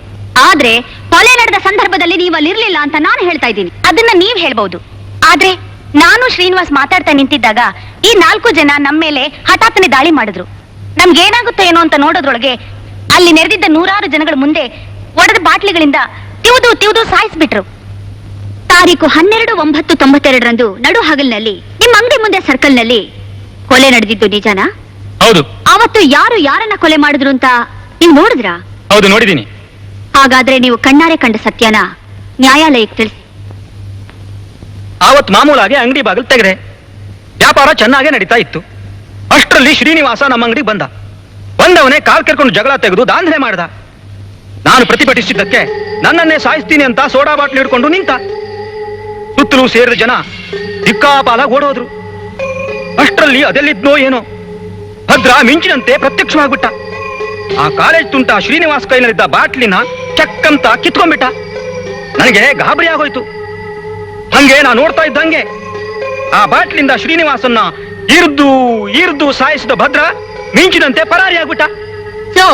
ಆದ್ರೆ ಕೊಲೆ ನಡೆದ ಸಂದರ್ಭದಲ್ಲಿ ನೀವು ಅಲ್ಲಿರ್ಲಿಲ್ಲ ಅಂತ ನಾನು ಹೇಳ್ತಾ ಇದ್ದೀನಿ. ಅದನ್ನ ನೀವ್ ಹೇಳ್ಬಹುದು. ಆದ್ರೆ ನಾನು ಶ್ರೀನಿವಾಸ್ ಮಾತಾಡ್ತಾ ನಿಂತಿದ್ದಾಗ ಈ 4 ಜನ ನಮ್ಮ ಮೇಲೆ ಹಠಾತ್ತನೆ ದಾಳಿ ಮಾಡಿದ್ರು. ನಮ್ಗೇನಾಗುತ್ತೋ ಏನೋ ಅಂತ ನೋಡೋದ್ರೊಳಗೆ ಅಲ್ಲಿ ನೆರೆದಿದ್ದ 100 ಜನಗಳ ಮುಂದೆ ಒಡೆದ ಬಾಟ್ಲಿಗಳಿಂದ ತಿವಿದು ಸಾಯಿಸ್ಬಿಟ್ರು. ತಾರೀಕು 12/9/92 ನಡು ಹಗಲಿನಲ್ಲಿ ನಿಮ್ಮ ಅಂಗಡಿ ಮುಂದೆ ಸರ್ಕಲ್ ನಲ್ಲಿ ಕೊಲೆ ನಡೆದಿದ್ದು ನಿಜನಾ? ಹೌದು. ಅವತ್ತು ಯಾರು ಯಾರನ್ನ ಕೊಲೆ ಮಾಡಿದ್ರು ಅಂತ ನೀವು ನೋಡಿದ್ರಾ? ಹೌದು, ನೋಡಿದ್ದೀನಿ. ಹಾಗಾದ್ರೆ ನೀವು ಕಣ್ಣಾರೆ ಕಂಡ ಸತ್ಯನ ನ್ಯಾಯಾಲಯಕ್ಕೆ ತಿಳಿಸಿ. ಆವತ್ ಮಾಮೂಲಾಗಿ ಅಂಗಡಿ ಬಾಗಿಲು ತೆಗೆದೆ. ವ್ಯಾಪಾರ ಚೆನ್ನಾಗೇ ನಡೀತಾ ಇತ್ತು. ಅಷ್ಟರಲ್ಲಿ ಶ್ರೀನಿವಾಸ ನಮ್ಮ ಅಂಗಡಿ ಬಂದವನೇ ಕಾಲ್ ಕೆರ್ಕೊಂಡು ಜಗಳ ತೆಗೆದು ದಾಂಧಲೆ ಮಾಡ್ದ. ನಾನು ಪ್ರತಿಭಟಿಸಿದ್ದಕ್ಕೆ ನನ್ನನ್ನೇ ಸಾಯಿಸ್ತೀನಿ ಅಂತ ಸೋಡಾ ಬಾಟ್ಲಿ ಹಿಡ್ಕೊಂಡು ನಿಂತ. ಸುತ್ತಲೂ ಸೇರಿದ ಜನ ದಿಕ್ಕಾಪಾಲಾಗಿ ಓಡೋದ್ರು. ಅಷ್ಟರಲ್ಲಿ ಅದೆಲ್ಲಿದ್ನೋ ಏನೋ ಭದ್ರ ಮಿಂಚಿನಂತೆ ಪ್ರತ್ಯಕ್ಷವಾಗ್ಬಿಟ್ಟ. ಆ ಕಾಲೇಜ್ ತುಂಟ ಶ್ರೀನಿವಾಸ್ ಕೈನಲ್ಲಿದ್ದ ಬಾಟ್ಲಿನ ಚಕ್ಕಂತ ಕಿತ್ಕೊಂಡ್ಬಿಟ್ಟ. ನನಗೆ ಗಾಬರಿ ಆಗೋಯ್ತು. ಹಂಗೆ ನಾ ನೋಡ್ತಾ ಇದ್ದಂಗೆ ಆ ಬಾಟ್ಲಿಂದ ಶ್ರೀನಿವಾಸನ್ನ ಈರ್ದು ಸಾಯಿಸಿದ ಭದ್ರ ಮಿಂಚಿನಂತೆ ಪರಾರಿಯಾಗ್ಬಿಟ್ಟ. ಸೊ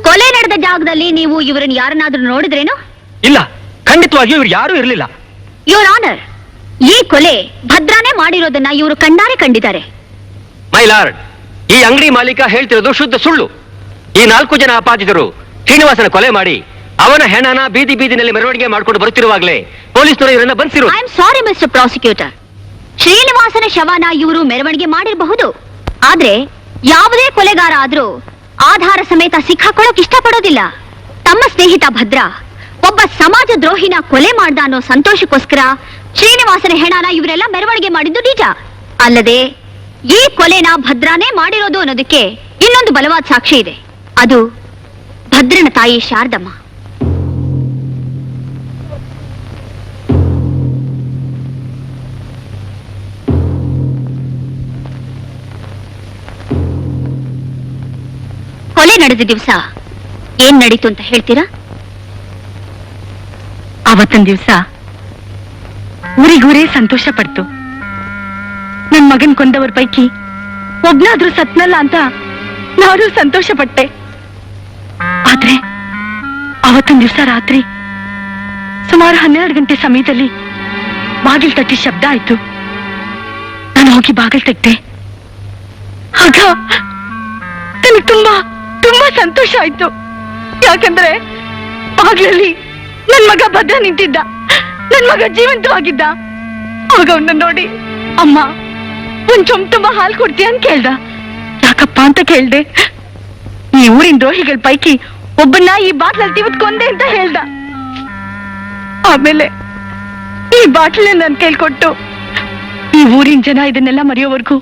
ಕೊಲೆ ನಡೆದ ಜಾಗದಲ್ಲಿ ನೀವು ಇವರನ್ನ ಯಾರನ್ನಾದ್ರೂ ನೋಡಿದ್ರೇನು? ಇಲ್ಲ, ಖಂಡಿತವಾಗಿಯೂ ಇವ್ರು ಯಾರೂ ಇರಲಿಲ್ಲ. ಯುವರ್ ಆನರ್, ಈ ಕೊಲೆ ಭದ್ರಾನೇ ಮಾಡಿರೋದನ್ನ ಇವರು ಕಣ್ಣಾರೆ ಕಂಡಿದ್ದಾರೆ. ಮೈ ಲಾರ್ಡ್, ಈ ಅಂಗಡಿ ಮಾಲೀಕ ಹೇಳ್ತಿರೋದು ಶುದ್ಧ ಸುಳ್ಳು. ಈ 4 ಜನ ಅಪಾದಿತರು ಶ್ರೀನಿವಾಸನ ಕೊಲೆ ಮಾಡಿ ಅವನ ಹೆಣನ ಬೀದಿನಲ್ಲಿ ಮೆರವಣಿಗೆ ಮಾಡ್ಕೊಂಡು ಬರುತ್ತಿರುವಾಗಲೇ ಪೊಲೀಸರು ಇವರನ್ನ ಬಂಧಿಸಿರು. I am sorry mister prosecutor. ಶ್ರೀನಿವಾಸನ ಶವನ ಇವರು ಮೆರವಣಿಗೆ ಮಾಡಿರಬಹುದು. ಆದ್ರೆ ಯಾವುದೇ ಕೊಲೆಗಾರ ಆದ್ರೂ ಆಧಾರ ಸಮೇತ ಸಿಕ್ಕಾಕೊಳ್ಳೋಕ್ ಇಷ್ಟಪಡೋದಿಲ್ಲ. ತಮ್ಮ ಸ್ನೇಹಿತ ಭದ್ರ ಒಬ್ಬ ಸಮಾಜ ದ್ರೋಹಿನ ಕೊಲೆ ಮಾಡ್ದ ಅನ್ನೋ ಸಂತೋಷಕ್ಕೋಸ್ಕರ ಶ್ರೀನಿವಾಸನ ಹೆಣನ ಇವರೆಲ್ಲ ಮೆರವಣಿಗೆ ಮಾಡಿದ್ದು ನಿಜ. ಅಲ್ಲದೆ ಈ ಕೊಲೆನ ಭದ್ರಾನೇ ಮಾಡಿರೋದು ಅನ್ನೋದಕ್ಕೆ ಇನ್ನೊಂದು ಬಲವಾದ ಸಾಕ್ಷಿ ಇದೆ. ಅದು ಭದ್ರನ ತಾಯಿ ಶಾರದಮ್ಮ. ಕೊಲೆ ನಡೆದ ದಿವಸ ಏನ್ ನಡೀತು ಅಂತ ಹೇಳ್ತೀರಾ? ಅವತ್ತಿನ ದಿವಸ ಊರಿಗೂರೇ ಸಂತೋಷ ಪಡ್ತು. ನನ್ ಮಗನ್ ಕೊಂದವ್ರ ಪೈಕಿ ಒಬ್ನಾದ್ರೂ ಸತ್ನಲ್ಲ ಅಂತ ನಾನು ಸಂತೋಷ ಪಟ್ಟೆ. ಆದ್ರೆ ಅವತ್ತಿನ ದಿವಸ ರಾತ್ರಿ ಸುಮಾರು 12 ಗಂಟೆ ಸಮಯದಲ್ಲಿ ಬಾಗಿಲು ತಟ್ಟಿ ಶಬ್ದ ಆಯ್ತು. ನಾನು ಹೋಗಿ ಬಾಗಿಲು ತೆಗ್ದೆ. ಆಗ ನನಗೆ ತುಂಬಾ ಸಂತೋಷ ಆಯ್ತು. ಯಾಕಂದ್ರೆ ಬಾಗಿಲಲ್ಲಿ ನನ್ ಮಗ ಭದ್ರ ನಿಂತಿದ್ದ. ನನ್ ಮಗ ಜೀವಂತವಾಗಿದ್ದ. ಆಗ ಅವನ್ನ ನೋಡಿ, ಅಮ್ಮ ಒಂದ್ ಚೊಂಬ್ ತುಂಬಾ ಹಾಲು ಕೊಡ್ತೀಯ ಅಂತ ಕೇಳ್ದ. ಯಾಕಪ್ಪ ಅಂತ ಕೇಳ್ದೆ. ಈ ಊರಿನ ದ್ರೋಹಿಗಳ ಪೈಕಿ ಒಬ್ಬನ್ನ ಈ ಬಾಟ್ಲಲ್ಲಿ ತಿವಿದ್ಕೊಂಡೆ ಅಂತ ಹೇಳ್ದ. ಆಮೇಲೆ ಈ ಬಾಟ್ಲ ನನ್ ಕೇಳ್ಕೊಟ್ಟು, ಈ ಊರಿನ ಜನ ಇದನ್ನೆಲ್ಲ ಮರೆಯೋವರೆಗೂ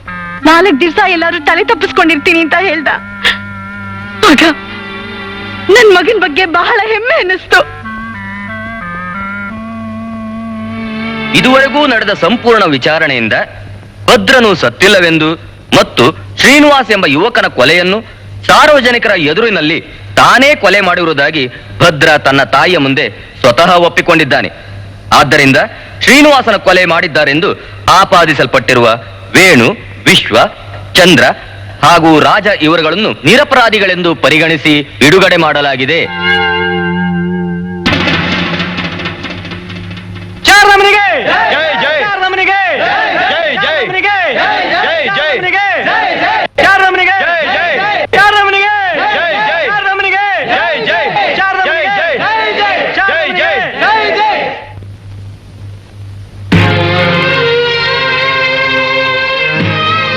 4 ದಿವಸ ಎಲ್ಲಾರು ತಲೆ ತಪ್ಪಿಸ್ಕೊಂಡಿರ್ತೀನಿ ಅಂತ ಹೇಳ್ದ. ಆಗ ನನ್ ಮಗನ್ ಬಗ್ಗೆ ಬಹಳ ಹೆಮ್ಮೆ ಅನ್ನಿಸ್ತು. ಇದುವರೆಗೂ ನಡೆದ ಸಂಪೂರ್ಣ ವಿಚಾರಣೆಯಿಂದ ಭದ್ರನು ಸತ್ತಿಲ್ಲವೆಂದು ಮತ್ತು ಶ್ರೀನಿವಾಸ್ ಎಂಬ ಯುವಕನ ಕೊಲೆಯನ್ನು ಸಾರ್ವಜನಿಕರ ಎದುರಿನಲ್ಲಿ ತಾನೇ ಕೊಲೆ ಮಾಡಿರುವುದಾಗಿ ಭದ್ರ ತನ್ನ ತಾಯಿಯ ಮುಂದೆ ಸ್ವತಃ ಒಪ್ಪಿಕೊಂಡಿದ್ದಾನೆ. ಆದ್ದರಿಂದ ಶ್ರೀನಿವಾಸನ ಕೊಲೆ ಮಾಡಿದ್ದಾರೆಂದು ಆಪಾದಿಸಲ್ಪಟ್ಟಿರುವ ವೇಣು, ವಿಶ್ವ, ಚಂದ್ರ ಹಾಗೂ ರಾಜ ಇವರುಗಳನ್ನು ನಿರಪರಾಧಿಗಳೆಂದು ಪರಿಗಣಿಸಿ ಬಿಡುಗಡೆ ಮಾಡಲಾಗಿದೆ.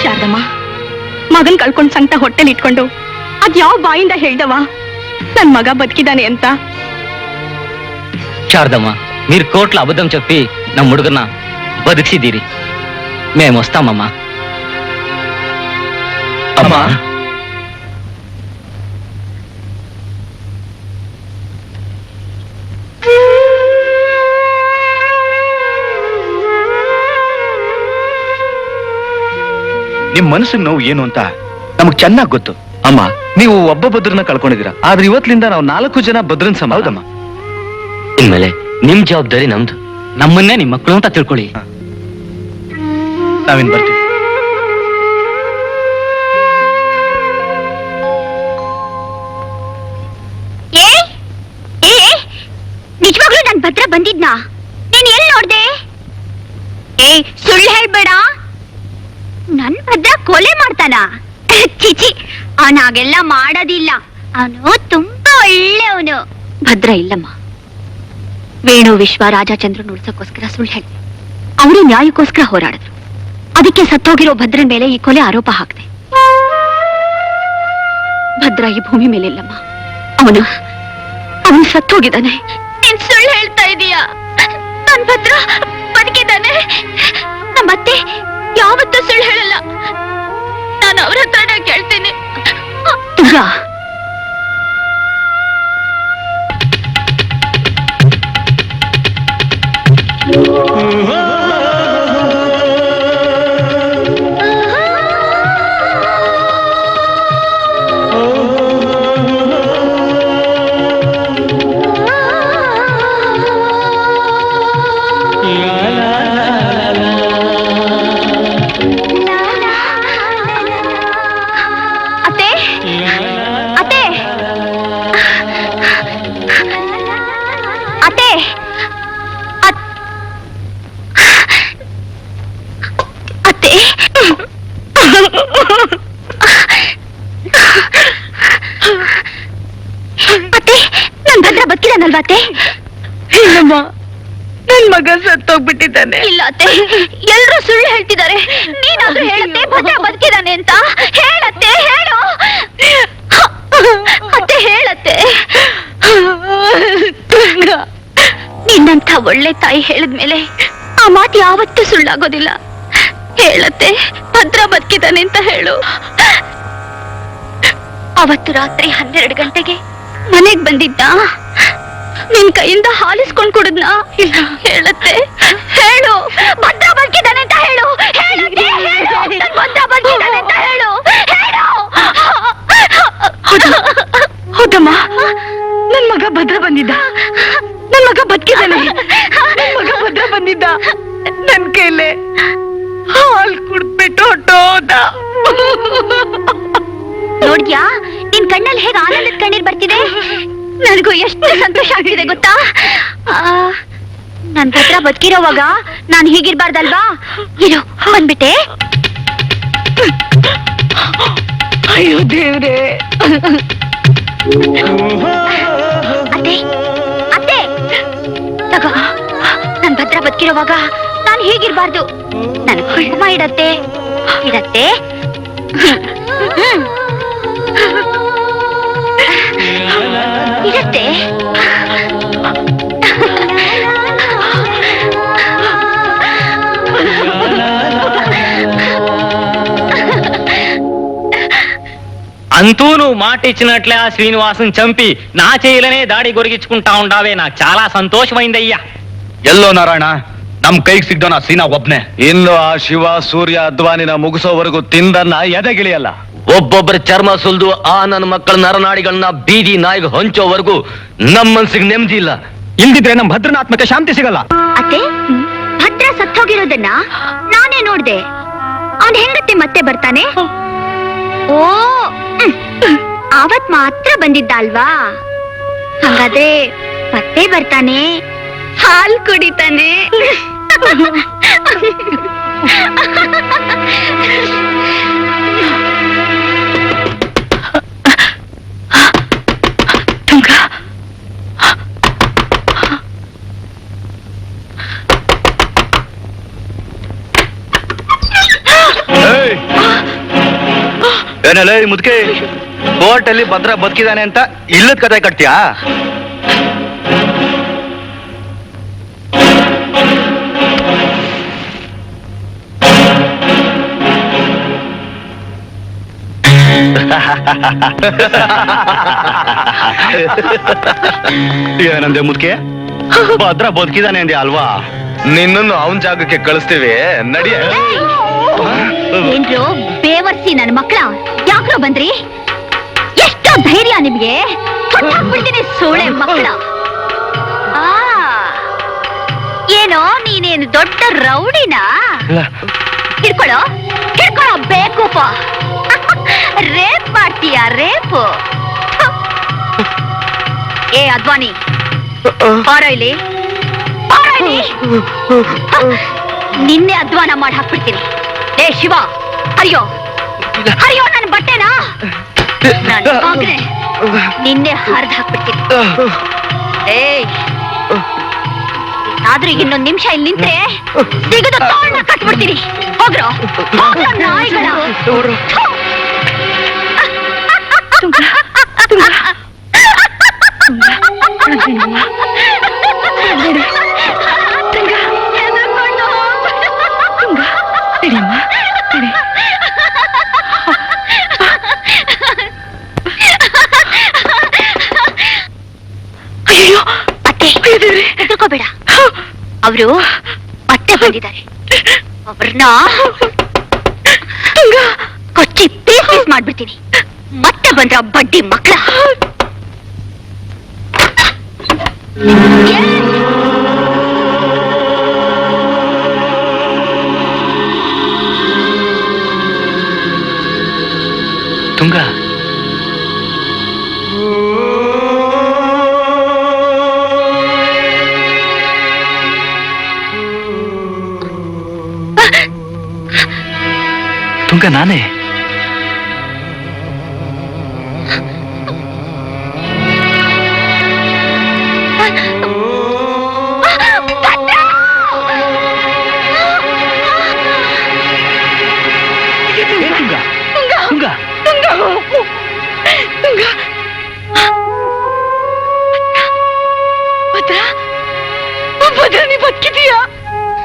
ಶಾರದಮ್ಮ, ಮಗನ್ ಕಳ್ಕೊಂಡ್ ಸಂಕಟ ಹೊಟ್ಟೆಲಿ ಇಟ್ಕೊಂಡು ಅದ್ಯಾವ ಬಾಯಿಂದ ಹೇಳ್ದವ ನನ್ ಮಗ ಬದುಕಿದಾನೆ ಅಂತ? శారదమ్మ, మీరు కోట్ల అబద్ధం చెప్పి నా ముడుగున బతికిసిదీరి. మేము వస్తామమ్మా. అమ్మా, ನಿಮ್ ಮನಸ್ಸಿನ ನೋವು ಏನು ಅಂತ ನಮಗ್ ಚೆನ್ನಾಗ್ ಗೊತ್ತು. ಅಮ್ಮ, ನೀವು ಒಬ್ಬ ಭದ್ರನ ಕಳ್ಕೊಂಡಿದ್ದೀರಾ, ಆದ್ರೆ ಇವತ್ತಿನಿಂದ ನಾವು 4 ಜನ ಭದ್ರನ್ ಸಮ. ಹೌದಮ್ಮ. ಇನ್ಮೇಲೆ ನಿಮ್ ಜವಾಬ್ದಾರಿ ನಮ್ದು. ನಮ್ಮನ್ನೇ ನಿಮ್ ಮಕ್ಕಳು ಅಂತ ತಿಳ್ಕೊಳ್ಳಿ. ನಾವಿನ್ ಬರ್ತೀವಿ. ನಿಜವಾಗ್ಲೂ ನನ್ ಭದ್ರ ಬಂದಿದ್ನಾ? ನೀನ್ ಎಲ್ಲಿ ನೋಡ್ದೆ? ಸುಳ್ಳು ಹೇಳ್ಬೇಡ. ನನ್ ಭದ್ರ ಕೊಲೆ ಮಾಡ್ತಾನ? ಚಿಚಿ, ಅವನಾಗೆಲ್ಲ ಮಾಡೋದಿಲ್ಲ. ಅವನು ತುಂಬಾ ಒಳ್ಳೆಯವನು. ಭದ್ರ ಇಲ್ಲಮ್ಮ. ವೇಣು, ವಿಶ್ವ, ರಾಜಚಂದ್ರನ್ ಉಳ್ಸಕ್ಕೋಸ್ಕರ ಸುಳ್ಳು ಹೇಳಿದೆ. ಅವರು ನ್ಯಾಯಕ್ಕೋಸ್ಕರ ಹೋರಾಡಿದ್ರು. ಅದಕ್ಕೆ ಸತ್ತೋಗಿರೋ ಭದ್ರನ್ ಮೇಲೆ ಈ ಕೊಲೆ ಆರೋಪ ಹಾಕ್ದೆ. ಭದ್ರ ಈ ಭೂಮಿ ಮೇಲೆ ಇಲ್ಲಮ್ಮ. ಅವನು ಸತ್ತೋಗಿದ್ದಾನೆ. ನೀನ್ ಸುಳ್ಳು ಹೇಳ್ತಾ ಇದೀಯಾ? ನನ್ ಭದ್ರ ಬದುಕಿದ್ದಾನೆ. ನಮ್ಮತ್ತೆ ಯಾವತ್ತೂ ಸುಳ್ಳು ಹೇಳಲ್ಲ. ನಾನು ಅವ್ರ ಹತ್ರನೇ ಕೇಳ್ತೀನಿ. ಬದುಕಿದಾನಲ್ವಾತೆ? ಇಲ್ಲಮ್ಮ, ನನ್ ಮಗ ಸತ್ತೋಗ್ಬಿಟ್ಟಿದ್ದಾನೆ. ಇಲ್ಲ ಅತ್ತೆ, ಎಲ್ರೂ ಸುಳ್ಳು ಹೇಳ್ತಿದ್ದಾರೆ. ನೀನಾದ್ರೂ ಹೇಳತ್ತೆ ಭದ್ರ ಬದುಕಿದಾನೆ ಅಂತ. ಹೇಳತ್ತೆ, ಹೇಳು ಅತ್ತೆ, ಹೇಳತ್ತೆ. ನಿನ್ನಂಥ ಒಳ್ಳೆ ತಾಯಿ ಹೇಳಿದ್ಮೇಲೆ ಆ ಮಾತು ಯಾವತ್ತೂ ಸುಳ್ಳಾಗೋದಿಲ್ಲ. ಹೇಳತ್ತೆ, ಭದ್ರ ಬದುಕಿದಾನೆ ಅಂತ ಹೇಳು. ಅವತ್ತು ರಾತ್ರಿ 12 ಗಂಟೆಗೆ ಮನೆಗ್ ಬಂದಿದ್ದ. ನಿನ್ ಕೈಯಿಂದ ಹಾಲಿಸ್ಕೊಂಡ್ ಕುಡಿದ್ನ? ಇಲ್ಲ. ಹೇಳತ್ತೆ, ಹೇಳು. ಭದ್ರ ಬದುಕಿದಾನೆ ಅಂತ ಹೇಳು. ಹೇಳತ್ತೆ, ಹೇಳು. ನನ್ ಭದ್ರ ಬದುಕಿದಾನೆ ಅಂತ ಹೇಳು. ಹೇಳು. ಹೌದಮ್ಮ, ನನ್ ಮಗ ಭದ್ರ ಬಂದಿದ್ದ. ನನ್ ಮಗ ಬದುಕಿದಾನೆ. ನನ್ ಮಗ ಭದ್ರ ಬಂದಿದ್ದ. ನನ್ ಕೈಲೆ ಹಾಲ್ ಕುಡ್ದ್ಬಿಟ್ಟು ಹೊಟ್ಟೋದ. ನೋಡ್ಯಾ, ನಿನ್ ಕಣ್ಣಲ್ಲಿ ಹೇಗೆ ಆನಂದದ ಕಣ್ಣೀರ್ ಬರ್ತಿದೆ? ನನಗೂ ಎಷ್ಟು ಸಂತೋಷ ಆಗ್ತಿದೆ ಗೊತ್ತಾ? ನನ್ ಭದ್ರ ಬದುಕಿರೋವಾಗ ನಾನು ಹೀಗಿರ್ಬಾರ್ದಲ್ವಾ? ಇರು, ಬಂದ್ಬಿಟ್ಟೆ. ಅಯ್ಯೋ ದೇವ್ರೆ. ಅತ್ತೆ, ಅತ್ತೆ, ತಗೋ. ನನ್ ಬದುಕಿರುವಾಗ ನಾನು ಹೀಗಿರ್ಬಾರ್ದು. ನನಗ್ ಕುಂಕುಮ ಇಡತ್ತೆ ಇಡತ್ತೆ ಇಡತ್ತೆ. అంతూ నువ్వు మాట ఇచ్చినట్లే ఆ శ్రీనివాసం చంపి నా చేయలనే దాడి గొరిగించుకుంటా ఉండావే నాకు చాలా సంతోషమైందయ్యా. ಎಲ್ಲೋ ನಾರಾಯಣ, ನಮ್ ಕೈಗೆ ಸಿಗ್ದೋನ ಸೀನಾ ಒಬ್ನೇ. ಇನ್ನು ಆ ಶಿವ ಸೂರ್ಯ ಅದ್ವಾನಿನ ಮುಗಿಸೋವರೆಗೂ ತಿಂದನ್ನ ಎದೆಗಿಳಿಯಲ್ಲ. ಒಬ್ಬೊಬ್ಬರ ಚರ್ಮ ಸುಲ್ದು ಆ ನನ್ನ ಮಕ್ಕಳ ನರನಾಡಿಗಳನ್ನ ಬೀದಿ ನಾಯಿಗೆ ಹೊಂಚೋವರೆಗೂ ನಮ್ಮ ಮನ್ಸಿಗೆ ನೆಮ್ಮದಿ ಇಲ್ಲ. ಇಲ್ದಿದ್ರೆ ನಮ್ ಭದ್ರನಾತ್ಮಕ ಶಾಂತಿ ಸಿಗಲ್ಲ. ಅತ್ತೆ, ಭದ್ರ ಸತ್ತೋಗಿರೋದನ್ನ ನಾನೇ ನೋಡ್ದೆ. ಅವನ್ ಹೆಂಗತ್ತೆ ಮತ್ತೆ ಬರ್ತಾನೆ? ಓ, ಅವತ್ ಮಾತ್ರ ಬಂದಿದ್ದ ಅಲ್ವಾ? ಹಾಗಾದ್ರೆ ಮತ್ತೆ ಬರ್ತಾನೆ, ಹಾಲ್ ಕುಡಿತಾನೆ. ಏನಲ್ಲ ಮುದ್ಕೆ, ಕೋರ್ಟ್ ಅಲ್ಲಿ ಭದ್ರ ಬದುಕಿದಾನೆ ಅಂತ ಇಲ್ಲದ ಕತೆ ಕಟ್ತೀಯಾ? ಏನಂದೆ ಮುದ್ಕೆ? ಭದ್ರ ಬದುಕಿದಾನೆ ಅಂದೆ ಅಲ್ವಾ? ನಿನ್ನನ್ನು ಅವನ್ ಜಾಗಕ್ಕೆ ಕಳಿಸ್ತೀವಿ, ನಡಿಯ. ಏನ್ರು ಬೇವರ್ಸಿ ನನ್ನ ಮಕ್ಕಳ, ಯಾಕ್ರೋ ಬಂದ್ರಿ? ಎಷ್ಟೋ ಧೈರ್ಯ ನಿಮ್ಗೆ? ಬಿಡ್ತೀನಿ ಸೋಳೆ ಮಕ್ಕಳ. ಏನೋ ನೀನೇನು ದೊಡ್ಡ ರೌಡಿನಾ? ಹಿಡ್ಕೊಳ್ಳೋ ಹಿಡ್ಕೊಳ್ಳೋ ಬೇಕೂಪ. ರೇಪ್ ಮಾಡ್ತೀಯ? ರೇಪು? ಏ ಅದ್ವಾನಿ, ಬಾರೋ ಇಲ್ಲಿ, ಬಾರೋ ಇಲ್ಲಿ. ನಿನ್ನೆ ಅಧ್ವಾನ ಮಾಡಿ ಹಾಕ್ಬಿಡ್ತೀನಿ. ಏ ಶಿವ, ಅಯ್ಯೋ ಅಯ್ಯೋ, ನನ್ನ ಬಟ್ಟೆನಾ? ನನ್ನ ಮಗನೇ, ನಿನ್ನೆ ಹರಿದು ಹಾಕ್ಬಿಡ್ತೀನಿ. ಏಯ್, ಆದ್ರೂ ಈಗ ಇನ್ನೊಂದು ನಿಮಿಷ ಇಲ್ಲಿ ನಿಂತ್ರೆ ಸಿಗದ ತೋಳ್ನ ಕಟ್ಬಿಡ್ತೀನಿ. ಹೋಗ್ರೋ ಹೋಗ್ರೋ ನಾಯಿಗಳ. ಅಯ್ಯೋ ಅತ್ತೆ, ಹೆದರ್ಕೋಬೇಡ. ಅವರು ಮತ್ತೆ ಬಂದಿದ್ದಾರೆ. ಅವ್ರನ್ನ ಕೊಚ್ಚಿ ಪೀಸ್ ಪೀಸ್ ಮಾಡ್ಬಿಡ್ತೀನಿ. ಮತ್ತೆ ಬಂದ್ರ ಬಡ್ಡಿ ಮಕ್ಕಳ. ತುಂಗ, ತುಂಗ ನಾನೇ.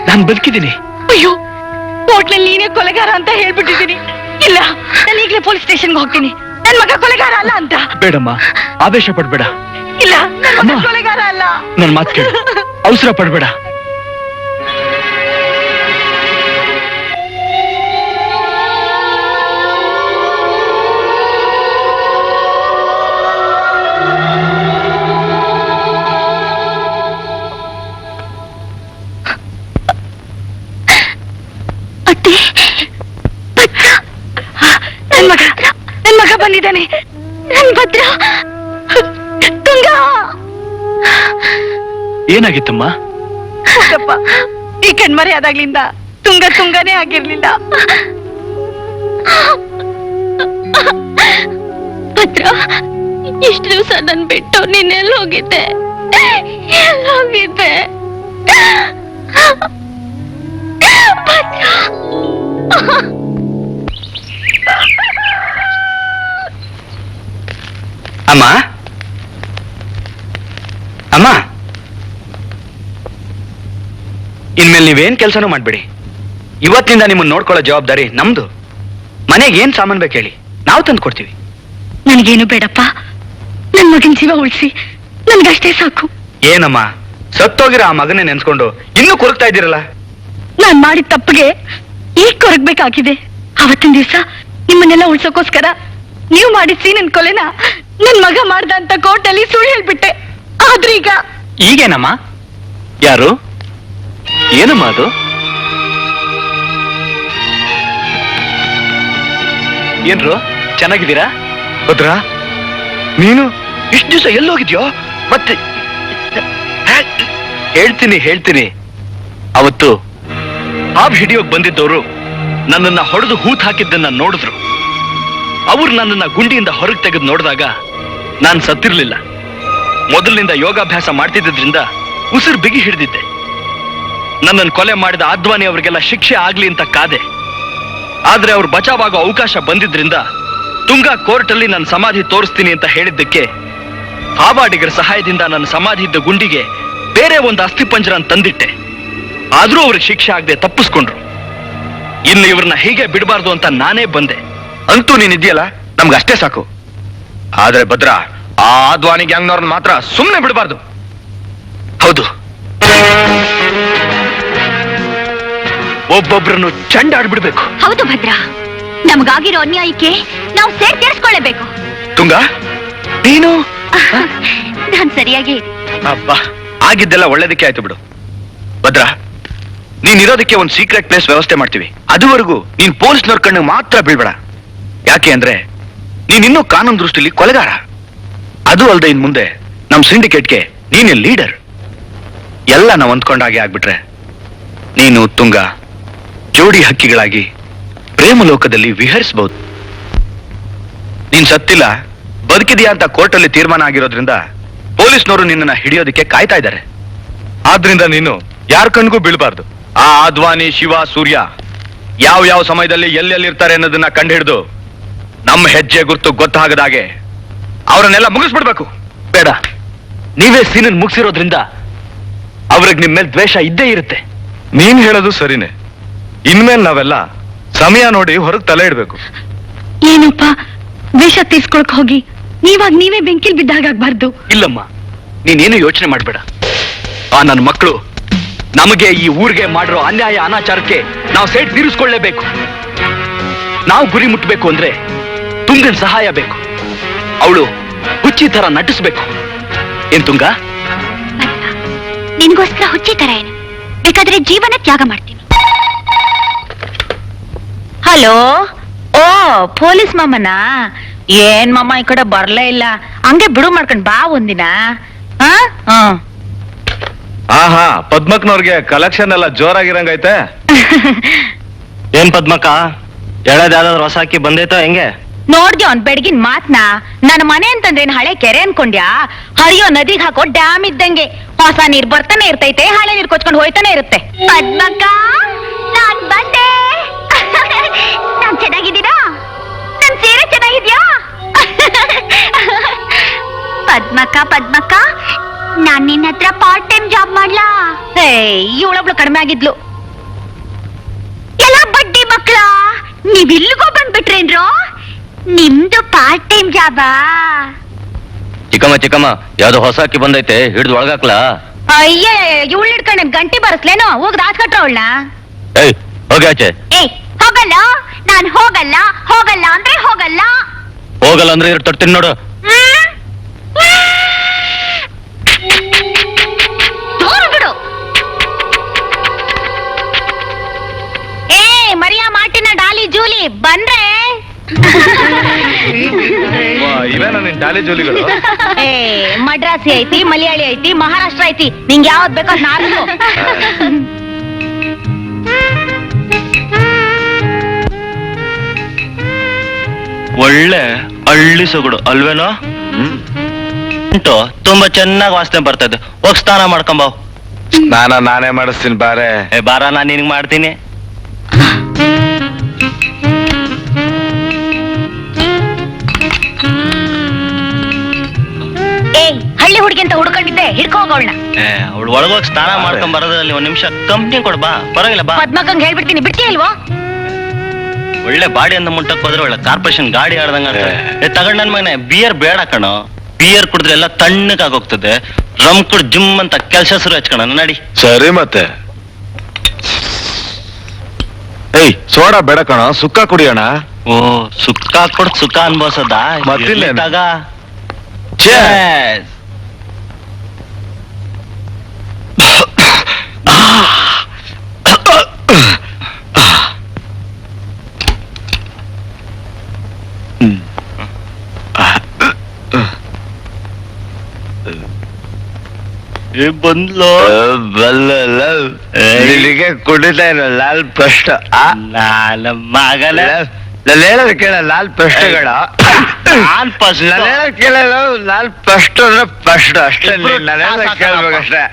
ನಾನು ಬದುಕಿದ್ದೀನಿ. ಅಯ್ಯೋ, ಕೋರ್ಟ್ನಲ್ಲಿ ನೀನೇ ಕೊಲೆಗಾರ ಅಂತ ಹೇಳ್ಬಿಟ್ಟಿದ್ದೀನಿ. ಇಲ್ಲ, ನಾನು ಈಗಲೇ ಪೊಲೀಸ್ ಸ್ಟೇಷನ್ಗೆ ಹೋಗ್ತೀನಿ. ನನ್ ಮಗ ಕೊಲೆಗಾರ ಅಲ್ಲ ಅಂತ. ಬೇಡಮ್ಮ, ಆವೇಶ ಪಡ್ಬೇಡ. ಇಲ್ಲ, ನನ್ ಮಗ ಅಮ್ಮ. ಕೊಲೆಗಾರ ಅಲ್ಲ. ನನ್ ಮಾತು ಕೇಳು, ಅವಸರ ಪಡ್ಬೇಡ. ನನ್ ಮಗ ಬಂದಿದ್ದಾನೆ. ನನ್ ಭದ್ರ. ತುಂಗ. ಏನಾಗಿತ್ತಮ್ಮ? ಈ ಕಣ್ಮರೆ ಆದಾಗ್ಲಿಂದ ತುಂಗನೇ ಆಗಿರ್ಲಿಲ್ಲ. ಭದ್ರ, ಇಷ್ಟು ದಿವಸ ನನ್ ಬಿಟ್ಟು ನೀನೆಲ್ಲ ಹೋಗಿದ್ದೆ? ಅಮ್ಮ ಅಮ್ಮ, ಇನ್ಮೇಲೆ ನೀವೇನ್ ಕೆಲಸನೂ ಮಾಡ್ಬೇಡಿ. ಇವತ್ತಿನಿಂದ ನಿಮ್ಮನ್ನ ನೋಡ್ಕೊಳ್ಳೋ ಜವಾಬ್ದಾರಿ ನಮ್ದು. ಮನೆಗೆ ಏನ್ ಸಾಮಾನ್ ಬೇಕು ಹೇಳಿ, ನಾವು ತಂದು ಕೊಡ್ತೀವಿ. ನನಗೇನು ಬೇಡಪ್ಪ, ನನ್ ಮಗನ್ ಜೀವ ಉಳಿಸಿ ನನ್ಗಷ್ಟೇ ಸಾಕು. ಏನಮ್ಮ, ಸತ್ತೋಗಿರೋ ಆ ಮಗನೇ ನೆನ್ಸ್ಕೊಂಡು ಇನ್ನೂ ಕೊರಗ್ತಾ ಇದ್ದೀರಲ್ಲ? ನಾನ್ ಮಾಡಿದ ತಪ್ಪಿಗೆ ಈಗ ಕೊರಗ್ಬೇಕಾಗಿದೆ. ಅವತ್ತಿನ ದಿವಸ ನಿಮ್ಮನ್ನೆಲ್ಲ ಉಳ್ಸೋಕೋಸ್ಕರ ನೀವು ಮಾಡಿಸಿ ನನ್ ಕೊಲೆನ ನನ್ ಮಗ ಮಾಡ್ದ ಅಂತ ಕೋರ್ಟಲ್ಲಿ ಸುಳ್ಳು ಹೇಳ್ಬಿಟ್ಟೆ. ಆದ್ರೆ ಈಗೇನಮ್ಮ? ಯಾರು? ಏನಮ್ಮ ಅದು? ಏನ್ರು, ಚೆನ್ನಾಗಿದ್ದೀರಾ? ಭದ್ರಾ, ನೀನು ಇಷ್ಟು ದಿವಸ ಎಲ್ಲೋಗಿದ್ಯೋ? ಮತ್ತೆ ಹೇಳ್ತೀನಿ. ಅವತ್ತು ಹಾವು ಹಿಡಿಯೋಕ್ ಬಂದಿದ್ದವರು ನನ್ನನ್ನ ಹೊಡೆದು ಹೂತ್ ಹಾಕಿದ್ದನ್ನ ನೋಡಿದ್ರು. ಅವ್ರು ನನ್ನನ್ನ ಗುಂಡಿಯಿಂದ ಹೊರಗೆ ತೆಗೆದು ನೋಡಿದಾಗ ನಾನು ಸತ್ತಿರ್ಲಿಲ್ಲ. ಮೊದಲಿನಿಂದ ಯೋಗಾಭ್ಯಾಸ ಮಾಡ್ತಿದ್ದರಿಂದ ಉಸಿರು ಬಿಗಿ ಹಿಡಿದಿದ್ದೆ. ನನ್ನನ್ನು ಕೊಲೆ ಮಾಡಿದ ಆದ್ವಾನಿ ಅವರಿಗೆಲ್ಲ ಶಿಕ್ಷೆ ಆಗ್ಲಿ ಅಂತ ಕಾದೆ. ಆದ್ರೆ ಅವ್ರು ಬಚಾವಾಗೋ ಅವಕಾಶ ಬಂದಿದ್ರಿಂದ ತುಂಗಾ ಕೋರ್ಟಲ್ಲಿ ನನ್ನ ಸಮಾಧಿ ತೋರಿಸ್ತೀನಿ ಅಂತ ಹೇಳಿದ್ದಕ್ಕೆ ಹಾವಾಡಿಗರ ಸಹಾಯದಿಂದ ನನ್ನ ಸಮಾಧಿ ಇದ್ದ ಗುಂಡಿಗೆ ಬೇರೆ ಒಂದು ಅಸ್ಥಿಪಂಜರ ತಂದಿಟ್ಟೆ. ಆದ್ರೂ ಅವ್ರಿಗೆ ಶಿಕ್ಷೆ ಆಗದೆ ತಪ್ಪಿಸ್ಕೊಂಡ್ರು. ಇನ್ನು ಇವ್ರನ್ನ ಹೀಗೆ ಬಿಡಬಾರ್ದು ಅಂತ ನಾನೇ ಬಂದೆ. ಅಂತೂ ನೀನಿದ್ಯಲ್ಲ, ನಮ್ಗಷ್ಟೇ ಸಾಕು. ಆದ್ರೆ ಭದ್ರಾ, ಆ ಆದ್ವಾನಿ ಗ್ಯಾಂಗ್ನವ್ರನ್ನ ಮಾತ್ರ ಸುಮ್ಮನೆ ಬಿಡಬಾರ್ದು. ಹೌದು, ಒಬ್ಬೊಬ್ರನ್ನು ಚಂಡಾಡ್ಬಿಡ್ಬೇಕು. ಹೌದು ಭದ್ರ, ನಮಗಾಗಿರೋ ಅನ್ಯಾಯಕ್ಕೆ ನಾವು ಸೇರ್ ತೀರಿಸ್ಕೊಳ್ಳೇಬೇಕು. ತುಂಗಾ, ನೀನು ನಾನ್ ಸರಿಯಾಗಿ ಅಬ್ಬಾ, ಆಗಿದ್ದೆಲ್ಲ ಒಳ್ಳೇದಕ್ಕೆ ಆಯ್ತು ಬಿಡು. ಭದ್ರಾ, ನೀನಿರೋದಕ್ಕೆ ಒಂದು ಸೀಕ್ರೆಟ್ ಪ್ಲೇಸ್ ವ್ಯವಸ್ಥೆ ಮಾಡ್ತೀವಿ. ಅದುವರೆಗೂ ನೀನ್ ಪೊಲೀಸ್ನವ್ರ ಕಣ್ಣಿಗೆ ಮಾತ್ರ ಬೀಳ್ಬೇಡ. ಯಾಕೆ ಅಂದ್ರೆ ನೀನಿನ್ನೂ ಕಾನೂನು ದೃಷ್ಟಿಲಿ ಕೊಲೆಗಾರ. ಅದು ಅಲ್ಲದೆ ಇನ್ ಮುಂದೆ ನಮ್ ಸಿಂಡಿಕೇಟ್ಗೆ ನೀನೇ ಲೀಡರ್. ಎಲ್ಲ ನಾವು ಅಂದ್ಕೊಂಡಾಗೆ ಆಗ್ಬಿಟ್ರೆ ನೀನು ತುಂಗಾ ಜೋಡಿ ಹಕ್ಕಿಗಳಾಗಿ ಪ್ರೇಮ ಲೋಕದಲ್ಲಿ ವಿಹರಿಸಬಹುದು. ನೀನ್ ಸತ್ತಿಲ್ಲ, ಬದುಕಿದೆಯಾ ಅಂತ ಕೋರ್ಟಲ್ಲಿ ತೀರ್ಮಾನ ಆಗಿರೋದ್ರಿಂದ ಪೊಲೀಸ್ನವರು ನಿನ್ನನ್ನ ಹಿಡಿಯೋದಕ್ಕೆ ಕಾಯ್ತಾ ಇದ್ದಾರೆ. ಆದ್ರಿಂದ ನೀನು ಯಾರ ಕಣ್ಗೂ ಬೀಳ್ಬಾರ್ದು. ಆ ಆದ್ವಾನಿ, ಶಿವ, ಸೂರ್ಯ ಯಾವ ಸಮಯದಲ್ಲಿ ಎಲ್ಲೆಲ್ಲಿರ್ತಾರೆ ಅನ್ನೋದನ್ನ ಕಂಡುಹಿಡಿದು ನಮ್ಮ ಹೆಜ್ಜೆ ಗುರ್ತು ಗೊತ್ತಾಗದಾಗೆ ಅವರನ್ನೆಲ್ಲ ಮುಗಿಸ್ಬಿಡ್ಬೇಕು. ಬೇಡ, ನೀವೇ ಸೀನನ್ ಮುಗಿಸಿರೋದ್ರಿಂದ ಅವ್ರಿಗೆ ನಿಮ್ ಮೇಲೆ ದ್ವೇಷ ಇದ್ದೇ ಇರುತ್ತೆ. ನೀನ್ ಹೇಳೋದು ಸರಿನೇ. ಇನ್ಮೇಲೆ ನಾವೆಲ್ಲ ಸಮಯ ನೋಡಿ ಹೊರಗೆ ತಲೆ ಇಡ್ಬೇಕು. ಏನಪ್ಪ, ದ್ವೇಷ ತೀರ್ಸ್ಕೊಳಕ್ ಹೋಗಿ ನೀವೇ ಬೆಂಕಿಲ್ ಬಿದ್ದಾಗಬಾರ್ದು. ಇಲ್ಲಮ್ಮ, ನೀನೇನು ಯೋಚನೆ ಮಾಡ್ಬೇಡ. ಆ ನನ್ನ ಮಕ್ಕಳು ನಮಗೆ ಈ ಊರಿಗೆ ಮಾಡಿರೋ ಅನ್ಯಾಯ ಅನಾಚಾರಕ್ಕೆ ನಾವು ಸೇಟ್ ತೀರಿಸ್ಕೊಳ್ಳೇಬೇಕು. ನಾವು ಗುರಿ ಮುಟ್ಟಬೇಕು ಅಂದ್ರೆ ತುಂಗನ ಸಹಾಯ ಬೇಕು. ಅವಳು ಹುಚ್ಚಿ ತರ ನಟಿಸ್ಬೇಕು. ಏನ್ ತುಂಗಾ? ನಿನ್ಗೋಸ್ಕರ ಹುಚ್ಚಿ ತರ ಏನು, ಬೇಕಾದ್ರೆ ಜೀವನ ತ್ಯಾಗ ಮಾಡ್ತೀನಿ. ಹಲೋ, ಓ ಪೊಲೀಸ್ ಮಾಮನಾ? ಏನ್ ಮಾಮ ಈ ಕಡೆ ಬರ್ಲೇ ಇಲ್ಲ, ಹಂಗೆ ಬಿಡು ಮಾಡ್ಕೊಂಡ್ ಬಾ ಒಂದಿನ. ಆಹಾ, ಪದ್ಮಕ್ನವ್ರಿಗೆ ಕಲೆಕ್ಷನ್ ಎಲ್ಲ ಜೋರಾಗಿರಂಗೈತೆ. ಏನ್ ಪದ್ಮಕ್ಕ, ಹೇಳೋದಾದ್ರೂ ಹೊಸ ಅಕ್ಕಿ ಬಂದೈತೋ ಹೆಂಗೆ? ನೋಡ್ದೆ ಅವ್ನ್ ಬೆಳಗಿನ ಮಾತ್ನ. ನನ್ನ ಮನೆ ಅಂತಂದ್ರೆ ಏನ್ ಹಳೆ ಕೆರೆ ಅನ್ಕೊಂಡ್ಯಾ? ಹರಿಯೋ ನದಿಗೆ ಹಾಕೋ ಡ್ಯಾಮ್ ಇದ್ದಂಗೆ. ಹೊಸ ನೀರ್ ಬರ್ತಾನೆ ಇರ್ತೈತೆ, ಹಳೆ ನೀರ್ ಕೊಚ್ಕೊಂಡು ಹೋಯ್ತಾನೆ ಇರುತ್ತೆ. ಪದ್ಮಕ್ಕ, ನಾನ್ ಬಂದೆ. ನಾನ್ ಚೆನ್ನಾಗಿದ್ದೀರಾ? ನನ್ ಸೀರೆ ಚೆನ್ನಾಗಿದ್ಯಾ? ಪದ್ಮಕ್ಕ, ನಾನ್ ನಿನ್ನ ಹತ್ರ ಪಾರ್ಟ್ ಟೈಮ್ ಜಾಬ್ ಮಾಡ್ಲಾ? ಇವಳೊಬ್ಳು ಕಡಿಮೆ ಆಗಿದ್ಲು. ಎಲ್ಲ ಬಡ್ಡಿ ಮಕ್ಳ, ನೀವ್ ಇಲ್ಲಿಗೋ ಬಂದ್ಬಿಟ್ರೇನ್ರೋ? ನಿಮ್ದು ಪಾರ್ಟ್ ಟೈಮ್ ಜಾಬಾ? ಚಿಕ್ಕಮ್ಮ, ಯಾವ್ದೋ ಹೊಸ ಅಕ್ಕಿ ಬಂದೈತೆ, ಹಿಡಿದು ಒಳಗಾಕ್ಲಾ? ಅಯ್ಯ, ಇವಳು ಹಿಡ್ಕೊಂಡ್ ಗಂಟಿ ಬರಸ್ಲೇನೋ? ಹೋಗ್ದ ಹಾಸ್ಕಟ್ರ ಅವಳನ್ನ. ಏಯ್, ಹೋಗಿ ಆಚೆ. ಹೋಗಲ್ಲ, ನಾನ್ ಹೋಗಲ್ಲ ಅಂದ್ರೆ ಹೋಗಲ್ಲ. ಹೋಗಲ್ಲ ಅಂದ್ರೆ ಇವ್ರು ತಡ್ತೀನಿ ನೋಡು. ಬಿಡು. ಮರಿಯಾ, ಮಾರ್ಟಿನ, ಡಾಲಿ, ಜೂಲಿ ಬಂದ್ರೆ. ಇವೇನ ನಿನ್ ಡಾಲಿ ಜೋಲಿಗಳು? ಮಡ್ರಾಸಿ ಐತಿ, ಮಲಯಾಳಿ ಐತಿ, ಮಹಾರಾಷ್ಟ್ರ ಐತಿ. ನಿಂಗೆ ಯಾವ್ದು ಬೇಕೋ ನಾನು. ಒಳ್ಳೆ ಹಳ್ಳಿ ಸೊಗಡು ಅಲ್ವೇನೋ? ಉಂಟು, ತುಂಬಾ ಚೆನ್ನಾಗಿ ವಾಸನೆ ಬರ್ತದೆ. ಹೋಗಿ ಸ್ನಾನ ಮಾಡ್ಕೊಂಬಾವ್. ನಾನೇ ಮಾಡಿಸ್ತೀನಿ ಬಾರೆ. ಬಾರ ನಾನು ನಿನಗೆ ಮಾಡ್ತೀನಿ. ಏಯ್ ಹಳ್ಳಿ ಹುಡುಗಿ ಅಂತ ಹುಡ್ಕೊಂಡಿದ್ದೆ, ಹಿಡ್ಕೋ ಹೋಗೋಳ್ನ. ಅವಳು ಒಳಗೋಗಿ ಸ್ನಾನ ಮಾಡ್ಕೊಂಡ್ ಬರೋದ್ರಲ್ಲಿ ಒಂದ್ ನಿಮಿಷ ಕಂಪ್ನಿ ಕೊಡ್ ಬಾ, ಪರವಾಗಿಲ್ಲ ಬಾ. ಪದ್ಮಕ್ಕಂಗ್ ಹೇಳ್ಬಿಡ್ತೀನಿ, ಬಿಡ್ತೀಯ ಇಲ್ವೋ? ಒಳ್ಳೆ ಬಾಡಿ ಅಂತ ಮುಟ್ಟಕ್ ಹೋದ್ರೆ ಒಳ್ಳೆ ಕಾರ್ಪೊರೇಷನ್ ಗಾಡಿ ಆಡ್ದಂಗ ತಗೊಂಡ್ ನನ್ ಮಗನೆ. ಬಿಯರ್ ಬೇಡ ಕಣೋ, ಬಿಯರ್ ಕುಡಿದ್ರೆ ಎಲ್ಲ ತಣ್ಣಗಾಗೋಗ್ತದೆ. ರಮ್ ಕುಡ್ ಜಿಮ್ ಅಂತ ಕೆಲಸ ಶುರು ಹಚ್ಕಣ ನಡಿ. ಸರಿ ಮತ್ತೆ. ಏಯ್ ಸೋಡಾ ಬೇಡ ಕಣ, ಸುಕ್ಕ ಕುಡಿಯೋಣ. ಓ ಸುಕ್ಕ ಕೊಡ್ ಸುಖ ಅನ್ಬೋಸದ ಮತ್ತಿಲ್ಲೇನು? ತಗ. ಬಂದ್ಲೋ ನಿನಗೆ ಕುಡಿತಾ ಇರೋ ಲಾಲ್ ಪ್ರಶ್ನ. ನಾನ ಮಗನ ನಾನು ಹೇಳೋದು ಕೇಳ, ಲಾಲ್ ಪ್ರಶ್ನೆಗಳ ನಾನ್ ಫಸ್ಟ್ ನಾನು ಹೇಳೋದು ಕೇಳಲ್ಲ. ಲಾಲ್ ಪ್ರಶ್ನೆ ಅಂದ್ರೆ ಪ್ರಶ್ನೆ ಅಷ್ಟೇ. ನಾನು ಹೇಳೋದು ಕೇಳ್ಬೇಕಷ್ಟೇ.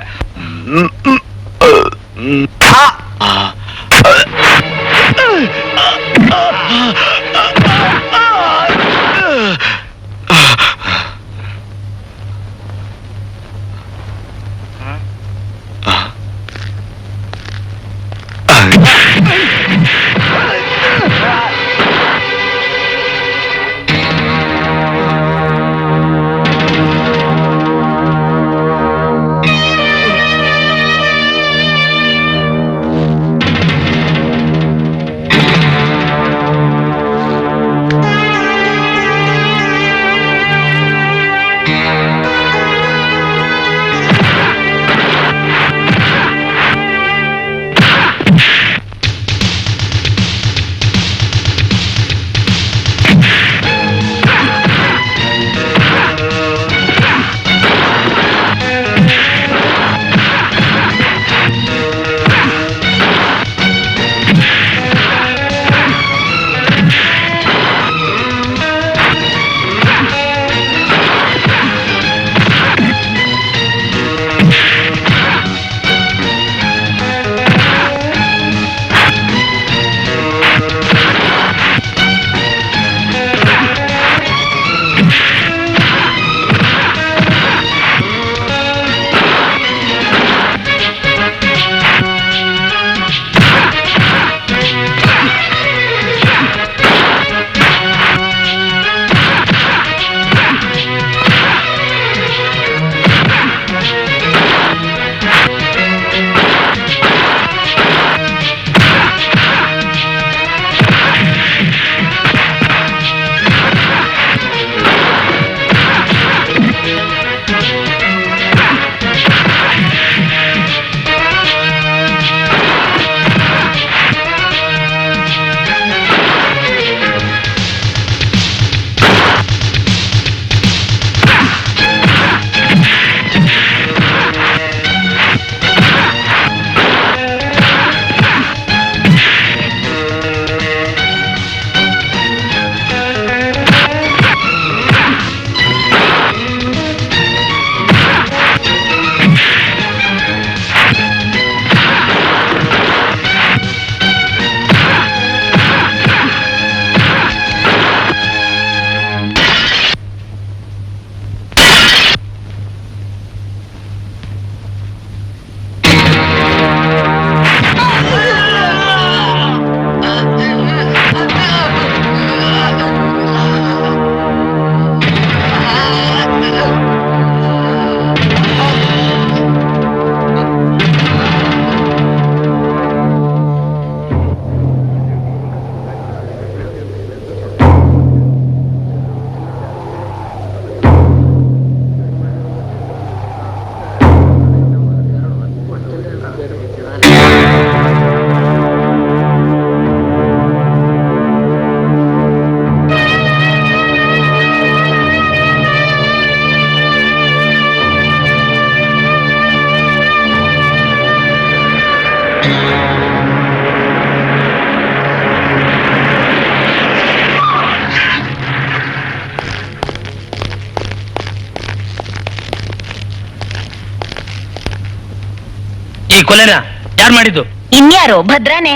ಕೊಲೆನ ಯಾರು ಮಾಡಿದ್ದು? ಇನ್ಯಾರು? ಭದ್ರಾನೆ.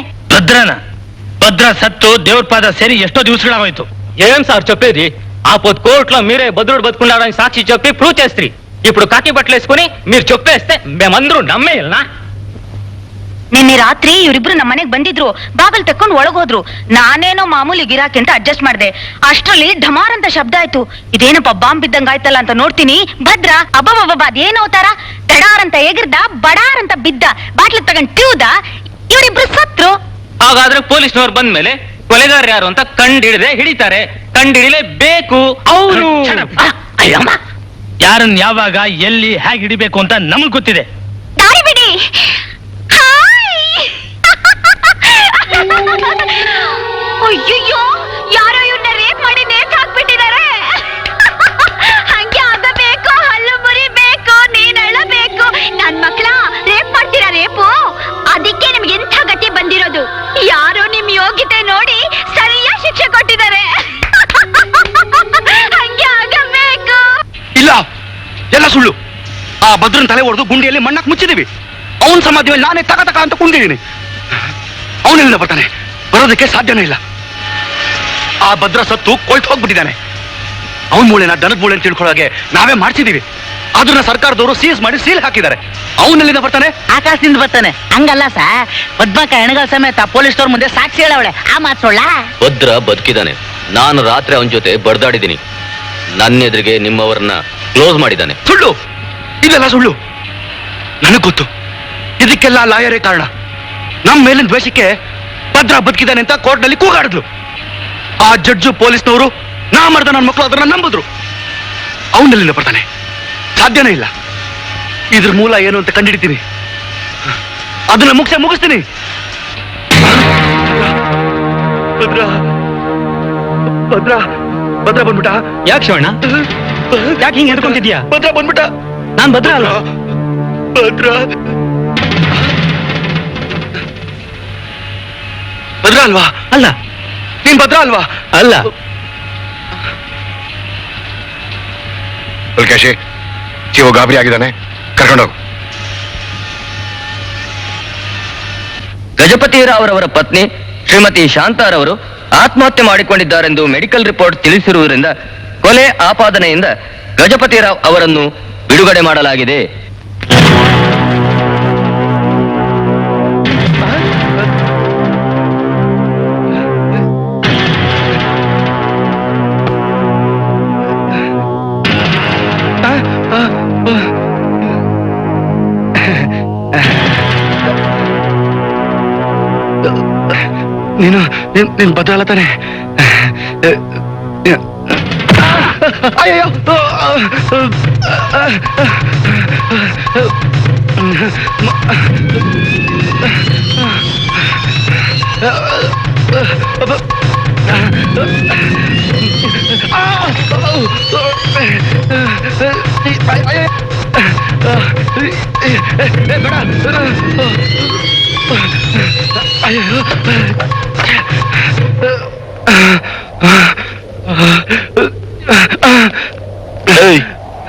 ಭದ್ರ ಸತ್ತು ದೇವ್ರ ಪಾದ ಸೇರಿ ಎಷ್ಟೋ ದಿವಸಗಳಾಗೋಯ್ತು. ఏం సార్ చెప్పేది? ఆ పొద్దు కోర్టులో మీరే భద్రుడు బతుకున్నాడని సాక్షి చెప్పి ప్రూవ్ చేస్త్రీ. ఇప్పుడు కాకి బట్టలు వేసుకుని మీరు చెప్పేస్తే మేమందరూ నమ్మేయాలనా? ನಿನ್ನೆ ರಾತ್ರಿ ಇವರಿಬ್ರು ನಮ್ಮ ಮನೆಗ್ ಬಂದಿದ್ರು, ಬಾಗಲ್ ತಕ್ಕೊಂಡು ಒಳಗೋದ್ರು. ನಾನೇನೋ ಮಾಮೂಲಿ ಗಿರಾಕಿ ಅಂತ ಅಡ್ಜಸ್ಟ್ ಮಾಡ್ದೆ. ಅಷ್ಟ್ರಲ್ಲಿ ಢಮಾರ್ ಅಂತ ಶಬ್ದ ಆಯ್ತು. ಇದೇನಪ್ಪ ಬಾಂಬ್ ಬಿದ್ದಂಗ ಆಯ್ತಲ್ಲ ಅಂತ ನೋಡ್ತೀನಿ. ಭದ್ರ ಅಬ್ಬಬ್ಬಬ್ಬ ಅದೇನೋ ತರ ದಡಾರ್ ಅಂತ ಎಗಿರ್ದ, ಬಡಾರ್ ಅಂತ ಬಿದ್ದ, ಬಾಟ್ಲು ತಗೊಂಡ್ ತಿವ್ದ. ಇವರಿಬ್ರು ಸತ್ರು. ಹಾಗಾದ್ರೆ ಪೊಲೀಸ್ನವ್ರು ಬಂದ್ಮೇಲೆ ಕೊಲೆಗಾರ ಯಾರು ಅಂತ ಕಂಡಿಡದೆ ಹಿಡಿತಾರೆ. ಕಂಡಿಡಿಲೇಬೇಕು ಅವರು. ಅಯ್ಯಮ್ಮ, ಯಾರನ್ನ ಯಾವಾಗ ಎಲ್ಲಿ ಹೇಗೆ ಹಿಡಿಬೇಕು ಅಂತ ನಮಗ್ ಗೊತ್ತಿದೆ. ದಾರಿ ಬಿಡಿ. ಅಯ್ಯಯ್ಯೋ, ಯಾರೋ ಇವ್ರನ್ನ ರೇಪ್ ಮಾಡಿ ನೇತ್ ಹಾಕ್ಬಿಟ್ಟಿದ್ದಾರೆ. ಹಂಗೆ ಆಗಬೇಕು, ಹಲ್ಲು ಮುರಿಬೇಕು, ನೀನ್ ಅಳಬೇಕು. ನನ್ ಮಕ್ಳ ರೇಪ್ ಮಾಡ್ತೀರಾ? ರೇಪು ಅದಕ್ಕೆ ನಿಮ್ಗೆ ಎಂಥ ಗತಿ ಬಂದಿರೋದು. ಯಾರೋ ನಿಮ್ ಯೋಗ್ಯತೆ ನೋಡಿ ಸರಿಯಾದ ಶಿಕ್ಷೆ ಕೊಟ್ಟಿದ್ದಾರೆ. ಹಂಗೆ ಆಗಬೇಕು. ಇಲ್ಲ, ಎಲ್ಲ ಸುಳ್ಳು. ಆ ಭದ್ರನ್ ತಲೆ ಹೊಡೆದು ಗುಂಡಿಯಲ್ಲಿ ಮಣ್ಣಕ್ಕೆ ಮುಚ್ಚಿದೀವಿ. ಅವನ್ ಸಮಾಧಿ ಮೇಲೆ ನಾನೇ ತಕ ಅಂತ ಕುಂದಿದ್ದೀನಿ. ಅವನೆಲ್ಲ ಬರ್ತಾನೆ? ಬರೋದಕ್ಕೆ ಸಾಧ್ಯನೇ ಇಲ್ಲ. ಆ ಭದ್ರ ಸತ್ತು ಕೊಳ್ತು ಹೋಗ್ಬಿಟ್ಟಿದ್ದಾನೆ. ಅವನ್ ಮೂಳೆನ ದನದ ಮೂಳೆ ಅಂತ ತಿಳ್ಕೊಳ್ಳೋಕೆ ನಾವೇ ಮಾಡ್ಸಿದೀವಿ. ಅದನ್ನ ಸರ್ಕಾರದವರು ಸೀಸ್ ಮಾಡಿ ಸೀಲ್ ಹಾಕಿದ್ದಾರೆ. ಅವನೆಲ್ಲಿಂದ ಬರ್ತಾನೆ? ಆಕಾಶದಿಂದ ಬರ್ತಾನೆ. ಹಂಗಲ್ಲ ಸರ್, ಪದ್ಮಕ ಹೆಣಗಳ ಸಮೇತ ಪೊಲೀಸ್ನವ್ರ ಮುಂದೆ ಸಾಕ್ಷಿ ಹೇಳವಳೆ. ಆ ಮಾತು ಸುಳ್ಳ? ಭದ್ರ ಬದುಕಿದ್ದಾನೆ. ನಾನು ರಾತ್ರಿ ಅವನ ಜೊತೆ ಬಡ್ದಾಡಿದ್ದೀನಿ. ನನ್ನ ಎದುರಿಗೆ ನಿಮ್ಮವರನ್ನ ಕ್ಲೋಸ್ ಮಾಡಿದ್ದಾನೆ. ಸುಳ್ಳು, ಇದೆಲ್ಲ ಸುಳ್ಳು. ನನಗ್ ಗೊತ್ತು. ಇದಕ್ಕೆಲ್ಲ ಲಾಯರೇ ಕಾರಣ. ನಮ್ಮ ಮೇಲಿನ ದ್ವೇಷಕ್ಕೆ ಭದ್ರ ಬದುಕಿದ್ದಾನೆ ಅಂತ ಕೋರ್ಟ್ನಲ್ಲಿ ಕೂಗಾಡಿದ್ಲು. ಆ ಜಡ್ಜು ಪೊಲೀಸ್ನವರು ನಾ ಮಾಡ್ದ ನನ್ನ ಮಕ್ಕಳು ಅದನ್ನ ನಂಬಿದ್ರು. ಅವನಲ್ಲಿಂದ ಬರ್ತಾನೆ? ಸಾಧ್ಯನೇ ಇಲ್ಲ. ಇದ್ರ ಮೂಲ ಏನು ಅಂತ ಕಂಡಿಡ್ತೀನಿ. ಅದನ್ನ ಮುಗಿಸ್ತೀನಿ. ಭದ್ರ ಭದ್ರ ಭದ್ರ ಬಂದ್ಬಿಟ್ಟ. ಯಾಕೆ ಶಿವಣ್ಣ, ಯಾಕೆ ಹಿಂಗೆ ಹೆದ್ಕೊಂತಿದ್ಯಾ? ಭದ್ರ ಬಂದ್ಬಿಟ್ಟ. ನಾನ್ ಭದ್ರ ಅಲ್ಲ. ಭದ್ರ ಭದ್ರ ಅಲ್ವಾ? ಅಲ್ಲ. ನೀನ್ ಭದ್ರ ಅಲ್ವಾ? ಅಲ್ಲ. ಪುಲ್ಕೇಶಿ, ಜೀವ ಗಾಬರಿ ಆಗಿದ್ದಾನೆ, ಕರ್ಕೊಂಡೋಗು. ಗಜಪತಿ ರಾವ್ ಅವರ ಪತ್ನಿ ಶ್ರೀಮತಿ ಶಾಂತಾರವರು ಆತ್ಮಹತ್ಯೆ ಮಾಡಿಕೊಂಡಿದ್ದಾರೆಂದು ಮೆಡಿಕಲ್ ರಿಪೋರ್ಟ್ ತಿಳಿಸಿರುವುದರಿಂದ ಕೊಲೆ ಆಪಾದನೆಯಿಂದ ಗಜಪತಿ ರಾವ್ ಅವರನ್ನು ಬಿಡುಗಡೆ ಮಾಡಲಾಗಿದೆ. ನೀನ್ ಭದ್ರ ಅಲ್ಲ ತಾನೆ? ಅಯ್ಯೋ,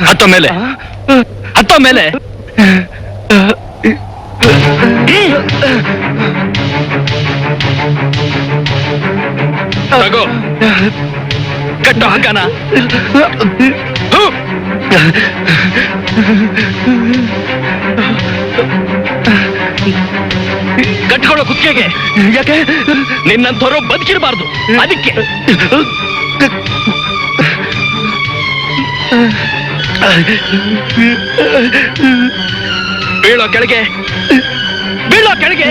ಹತ್ತೋ ಮೇಲೆ, ಹತ್ತೋ ಮೇಲೆ. ತಗೋ, ಕಟ್ಟೋ ಹಗ್ಗನ. ಕಟ್ಕೊಳ್ಳೋ ಕುತ್ತಿಗೆಗೆ. ಯಾಕೆ? ನಿನ್ನಂಥವ್ರು ಬದುಕಿರಬಾರ್ದು, ಅದಕ್ಕೆ. ಬೀಳೋ ಕೆಳಗೆ, ಬೀಳೋ ಕೆಳಗೆ.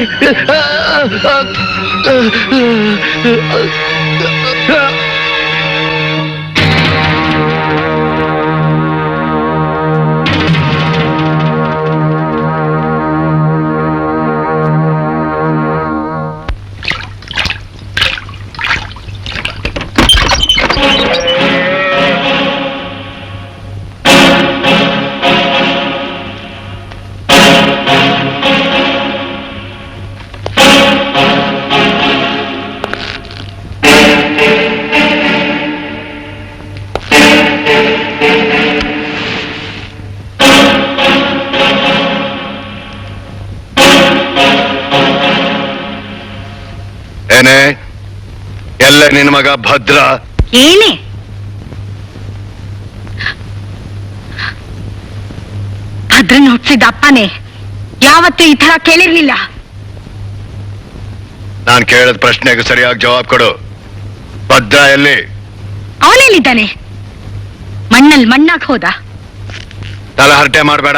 ನಿನ್ನ ಮಗ ಭದ್ರ ಏನೇ ಭದ್ರನ್ ಹುಟ್ಟಿಸಿದ ಅಪ್ಪನೇ ಯಾವತ್ತೂ ಈ ತರ ಕೇಳಿರ್ಲಿಲ್ಲ. ನಾನ್ ಕೇಳಿದ ಪ್ರಶ್ನೆಗೆ ಸರಿಯಾಗಿ ಜವಾಬ್ ಕೊಡು. ಭದ್ರ ಎಲ್ಲಿ? ಅವನೇಲಿದ್ದಾನೆ, ಮಣ್ಣಲ್ಲಿ ಮಣ್ಣಾಕ್ ಹೋದ. ತಲಹರಟೆ ಮಾಡಬೇಡ.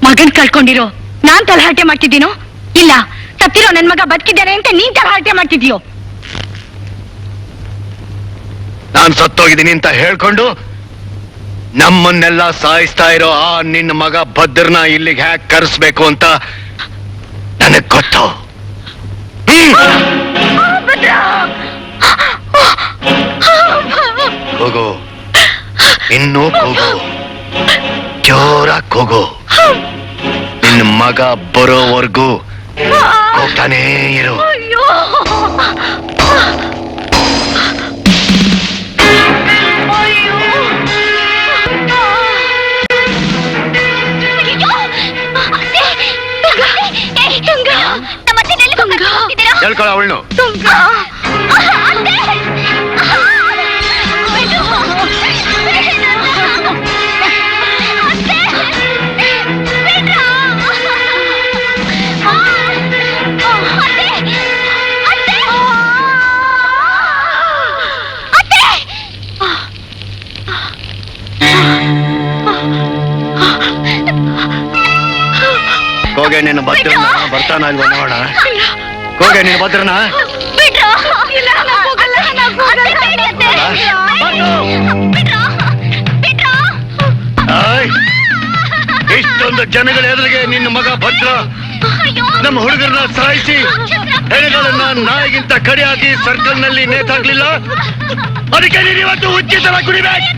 ಮಗನ್ ಕಳ್ಕೊಂಡಿರೋ ನಾನ್ ತಲಹರಟೆ ಮಾಡ್ತಿದ್ದೀನೋ ಇಲ್ಲ ಸತ್ತಿರೋ ನನ್ ಮಗ ಬದುಕಿದ್ದಾನೆ ಅಂತ ನೀನ್ ತಲಹರಟೆ ಮಾಡ್ತಿದ್ಯೋ? ನಾನ್ ಸತ್ತೋಗಿದ್ದೀನಿ ಅಂತ ಹೇಳ್ಕೊಂಡು ನಮ್ಮನ್ನೆಲ್ಲ ಸಾಯಿಸ್ತಾ ಇರೋ ಆ ನಿನ್ನ ಮಗ ಭದ್ರನ ಇಲ್ಲಿಗೆ ಹ್ಯಾಕ್ ಕರೆಸ್ಬೇಕು ಅಂತ ನನಗ್ ಗೊತ್ತು. ಕೂಗು, ಇನ್ನೂ ಕೂಗು, ಜೋರಾಗಿ ಕೂಗು. ನಿನ್ನ ಮಗ ಬರೋವರೆಗೂ ಕೂಗ್ತಾನೇ ಇರು. ಹೇಳ್ಕೊಳ ಅವಳನ್ನು. ಹೋಗೆ ನಿನ್ನ ಭದ್ರನ ಬರ್ತಾನ ಇಲ್ವ ನೋಡ. ಹೋಗೆ ನಿನ್ನ ಭದ್ರನ. ಇಷ್ಟೊಂದು ಜನಗಳ ಎದುರಿಗೆ ನಿನ್ನ ಮಗ ಭದ್ರ ನಮ್ಮ ಹುಡುಗರನ್ನ ಸಾಯಿಸಿ ಹೆಣಗಳನ್ನ ನಾಯಿಗಿಂತ ಕಡಿಯಾಗಿ ಸರ್ಕಲ್ ನಲ್ಲಿ ನೇತಾಗ್ಲಿಲ್ಲ. ಅದಕ್ಕೆ ನೀನು ಇವತ್ತು ಉಚಿತ ಕುಡಿಬೇಕು.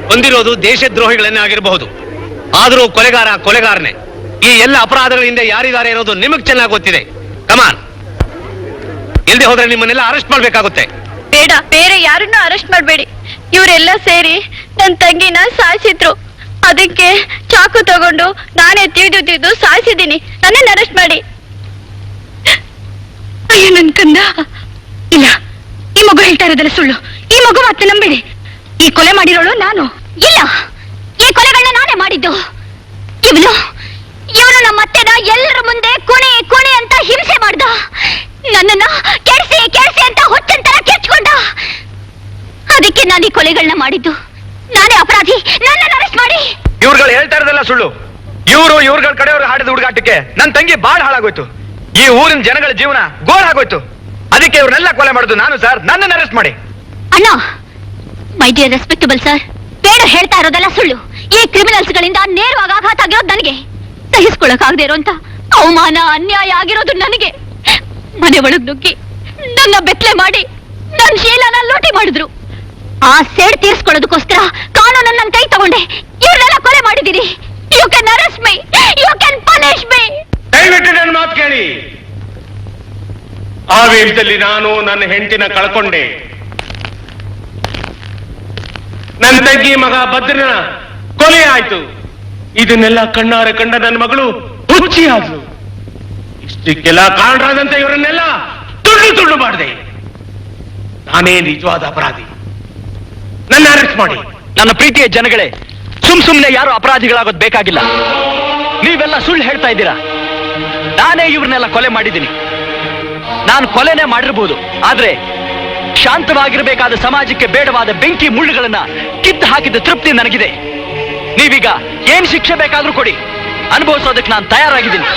ಬಂದಿರೋದು ದೇಶದ್ರೋಹಿಗಳನ್ನೇ ಆಗಿರಬಹುದು, ಆದರೂ ಕೊಲೆಗಾರ ಕೊಲೆಗಾರನೇ. ಈ ಎಲ್ಲ ಅಪರಾಧಗಳ ಹಿಂದೆ ಯಾರಿದ್ದಾರೆ ಇರೋದು ನಿಮಗ್ ಚೆನ್ನಾಗಿ ಗೊತ್ತಿದೆ. ಕಮಾನ್, ಇಲ್ದೆ ಹೋದ್ರೆ ನಿಮ್ಮನ್ನೆಲ್ಲ ಅರೆಸ್ಟ್ ಮಾಡ್ಬೇಕಾಗುತ್ತೆ. ಬೇಡ, ಬೇರೆ ಯಾರನ್ನೂ ಅರೆಸ್ಟ್ ಮಾಡಬೇಡಿ. ಇವರೆಲ್ಲ ಸೇರಿ ನನ್ನ ತಂಗಿನ ಸಾಯಿಸಿದ್ರು. ಅದಕ್ಕೆ ಚಾಕು ತಗೊಂಡು ನಾನೇ ತಿದ್ದು ಸಾಯಿಸಿದ್ದೀನಿ. ನನ್ನನ್ನು ಅರೆಸ್ಟ್ ಮಾಡಿ. ಅಯ್ಯೋ ನನ್ ಕಂದ. ಇಲ್ಲ, ಈ ಮಗು ಹೇಳ್ತಾ ಇರೋದಲ್ಲ ಸುಳ್ಳು. ಈ ಮಗು ಮತ್ತೆ ನಂಬೇಡಿ. ಈ ಕೊಲೆ ಮಾಡಿರೋಳು ನಾನು. ಇಲ್ಲ, ಈ ಕೊಲೆಗಳನ್ನ ನಾನೇ ಮಾಡಿದ್ದು. ಇವನು ನಮ್ಮ ಅತ್ತೆನ ಎಲ್ಲರ ಮುಂದೆ ಕುಣಿ ಕುಣಿ ಅಂತ ಹಿಂಸೆ ಮಾಡ್ದ. ನನ್ನನ್ನ ಕೆಡ್ಸಿ ಕೆಡ್ಸಿ ಅಂತ ಹುಚ್ಚಂತರ ಕೆಚ್ಕೊಂಡ. ಅದಕ್ಕೆ ನಾನು ಈ ಕೊಲೆಗಳನ್ನ ಮಾಡಿದ್ದು. ನಾನೇ ಅಪರಾಧಿ. ನನ್ನನ್ನು ಅರೆಸ್ಟ್ ಮಾಡಿ. ಇವ್ರುಗಳು ಹೇಳ್ತಾ ಇರೋದೆಲ್ಲ ಸುಳ್ಳು. ಇವ್ರುಗಳ ಕಡೆಯವ್ರು ಹಾಡಿದ ಹುಡುಗಾಟಕ್ಕೆ ನನ್ನ ತಂಗಿ ಬಾಳ್ ಹಾಳಾಗೋಯ್ತು. ಈ ಊರಿನ ಜನಗಳ ಜೀವನ ಗೋಳ್ ಆಗೋಯ್ತು. ಅದಕ್ಕೆ ಇವ್ರನ್ನೆಲ್ಲ ಕೊಲೆ ಮಾಡುದು ನಾನು ಸರ್. ನನ್ನನ್ನು ಅರೆಸ್ಟ್ ಮಾಡಿ. ಅಣ್ಣ, ಮೈ ಡಿಯರ್ ರೆಸ್ಪೆಕ್ಟಬಲ್ ಸರ್, ಬೇಡ ಹೇಳ್ತಾ ಇರೋದೆಲ್ಲ ಸುಳ್ಳು. ಈ ಕ್ರಿಮಿನಲ್ಸ್ ಗಳಿಂದ ನೇರವಾಗಿ ಆಘಾತ ಆಗಿರೋದು ನನಗೆ. ಸಹಿಸ್ಕೊಳಕ್ಕಾಗದೆ ಇರೋಂತ ಅವಮಾನ ಅನ್ಯಾಯ ಆಗಿರೋದು ನನಗೆ. ಮನೆ ಒಳಗ್ ನುಗ್ಗಿ ನನ್ನ ಬೆತ್ತಲೆ ಮಾಡಿ ನನ್ನ ಶೀಲನ ಲೂಟಿ ಮಾಡಿದ್ರು. ಆ ಸೇಡ್ ತೀರ್ಸ್ಕೊಳ್ಳೋದಕ್ಕೋಸ್ಕರ ಕಾನೂನನ್ನ ನನ್ನ ಕೈ ತಗೊಂಡೆ. ಇವ್ರನ್ನೆಲ್ಲ ಕೊಲೆ ಮಾಡಿದ್ದೀನಿ. You can arrest me, you can punish me. ದಯವಿಟ್ಟು ನನ್ನ ಮಾತು ಕೇಳಿ. ಆ ವೇಷದಲ್ಲಿ ನಾನು ನನ್ನ ಹೆಂಡತಿನ ಕಳ್ಕೊಂಡೆ. ನನ್ನ ತಂಗಿ ಮಗ ಭದ್ರನ ಕೊಲೆ ಆಯ್ತು. ಇದನ್ನೆಲ್ಲ ಕಣ್ಣಾರೆ ಕಂಡ ನನ್ನ ಮಗಳು ಹುಚ್ಚಿ ಆದ್ಲು. ಇಷ್ಟಕ್ಕೆಲ್ಲ ಕಾರಣರಾದಂತೆ ಇವರನ್ನೆಲ್ಲ ತುಳ್ಳು ಮಾಡಿದೆ. ನಾನೇ ನಿಜವಾದ ಅಪರಾಧಿ. ನನ್ನ ಅರೆಸ್ಟ್ ಮಾಡಿ. ನನ್ನ ಪ್ರೀತಿಯ ಜನಗಳೇ, ಸುಮ್ನೆ ಯಾರು ಅಪರಾಧಿಗಳಾಗೋದು ಬೇಕಾಗಿಲ್ಲ. ನೀವೆಲ್ಲ ಸುಳ್ಳು ಹೇಳ್ತಾ ಇದ್ದೀರಾ. ನಾನೇ ಇವ್ರನ್ನೆಲ್ಲ ಕೊಲೆ ಮಾಡಿದ್ದೀನಿ. ನಾನು ಕೊಲೆನೇ ಮಾಡಿರ್ಬೋದು, ಆದ್ರೆ ಶಾಂತವಾಗಿರಬೇಕಾದ ಸಮಾಜಕ್ಕೆ ಬೇಡವಾದ ಬೆಂಕಿ ಮುಳ್ಳುಗಳನ್ನ ಕಿತ್ತು ಹಾಕಿದ ತೃಪ್ತಿ ನನಗಿದೆ. ನೀವೀಗ ಏನ್ ಶಿಕ್ಷೆ ಬೇಕಾದ್ರೂ ಕೊಡಿ, ಅನುಭವಿಸೋದಕ್ಕೆ ನಾನು ತಯಾರಾಗಿದ್ದೀನಿ.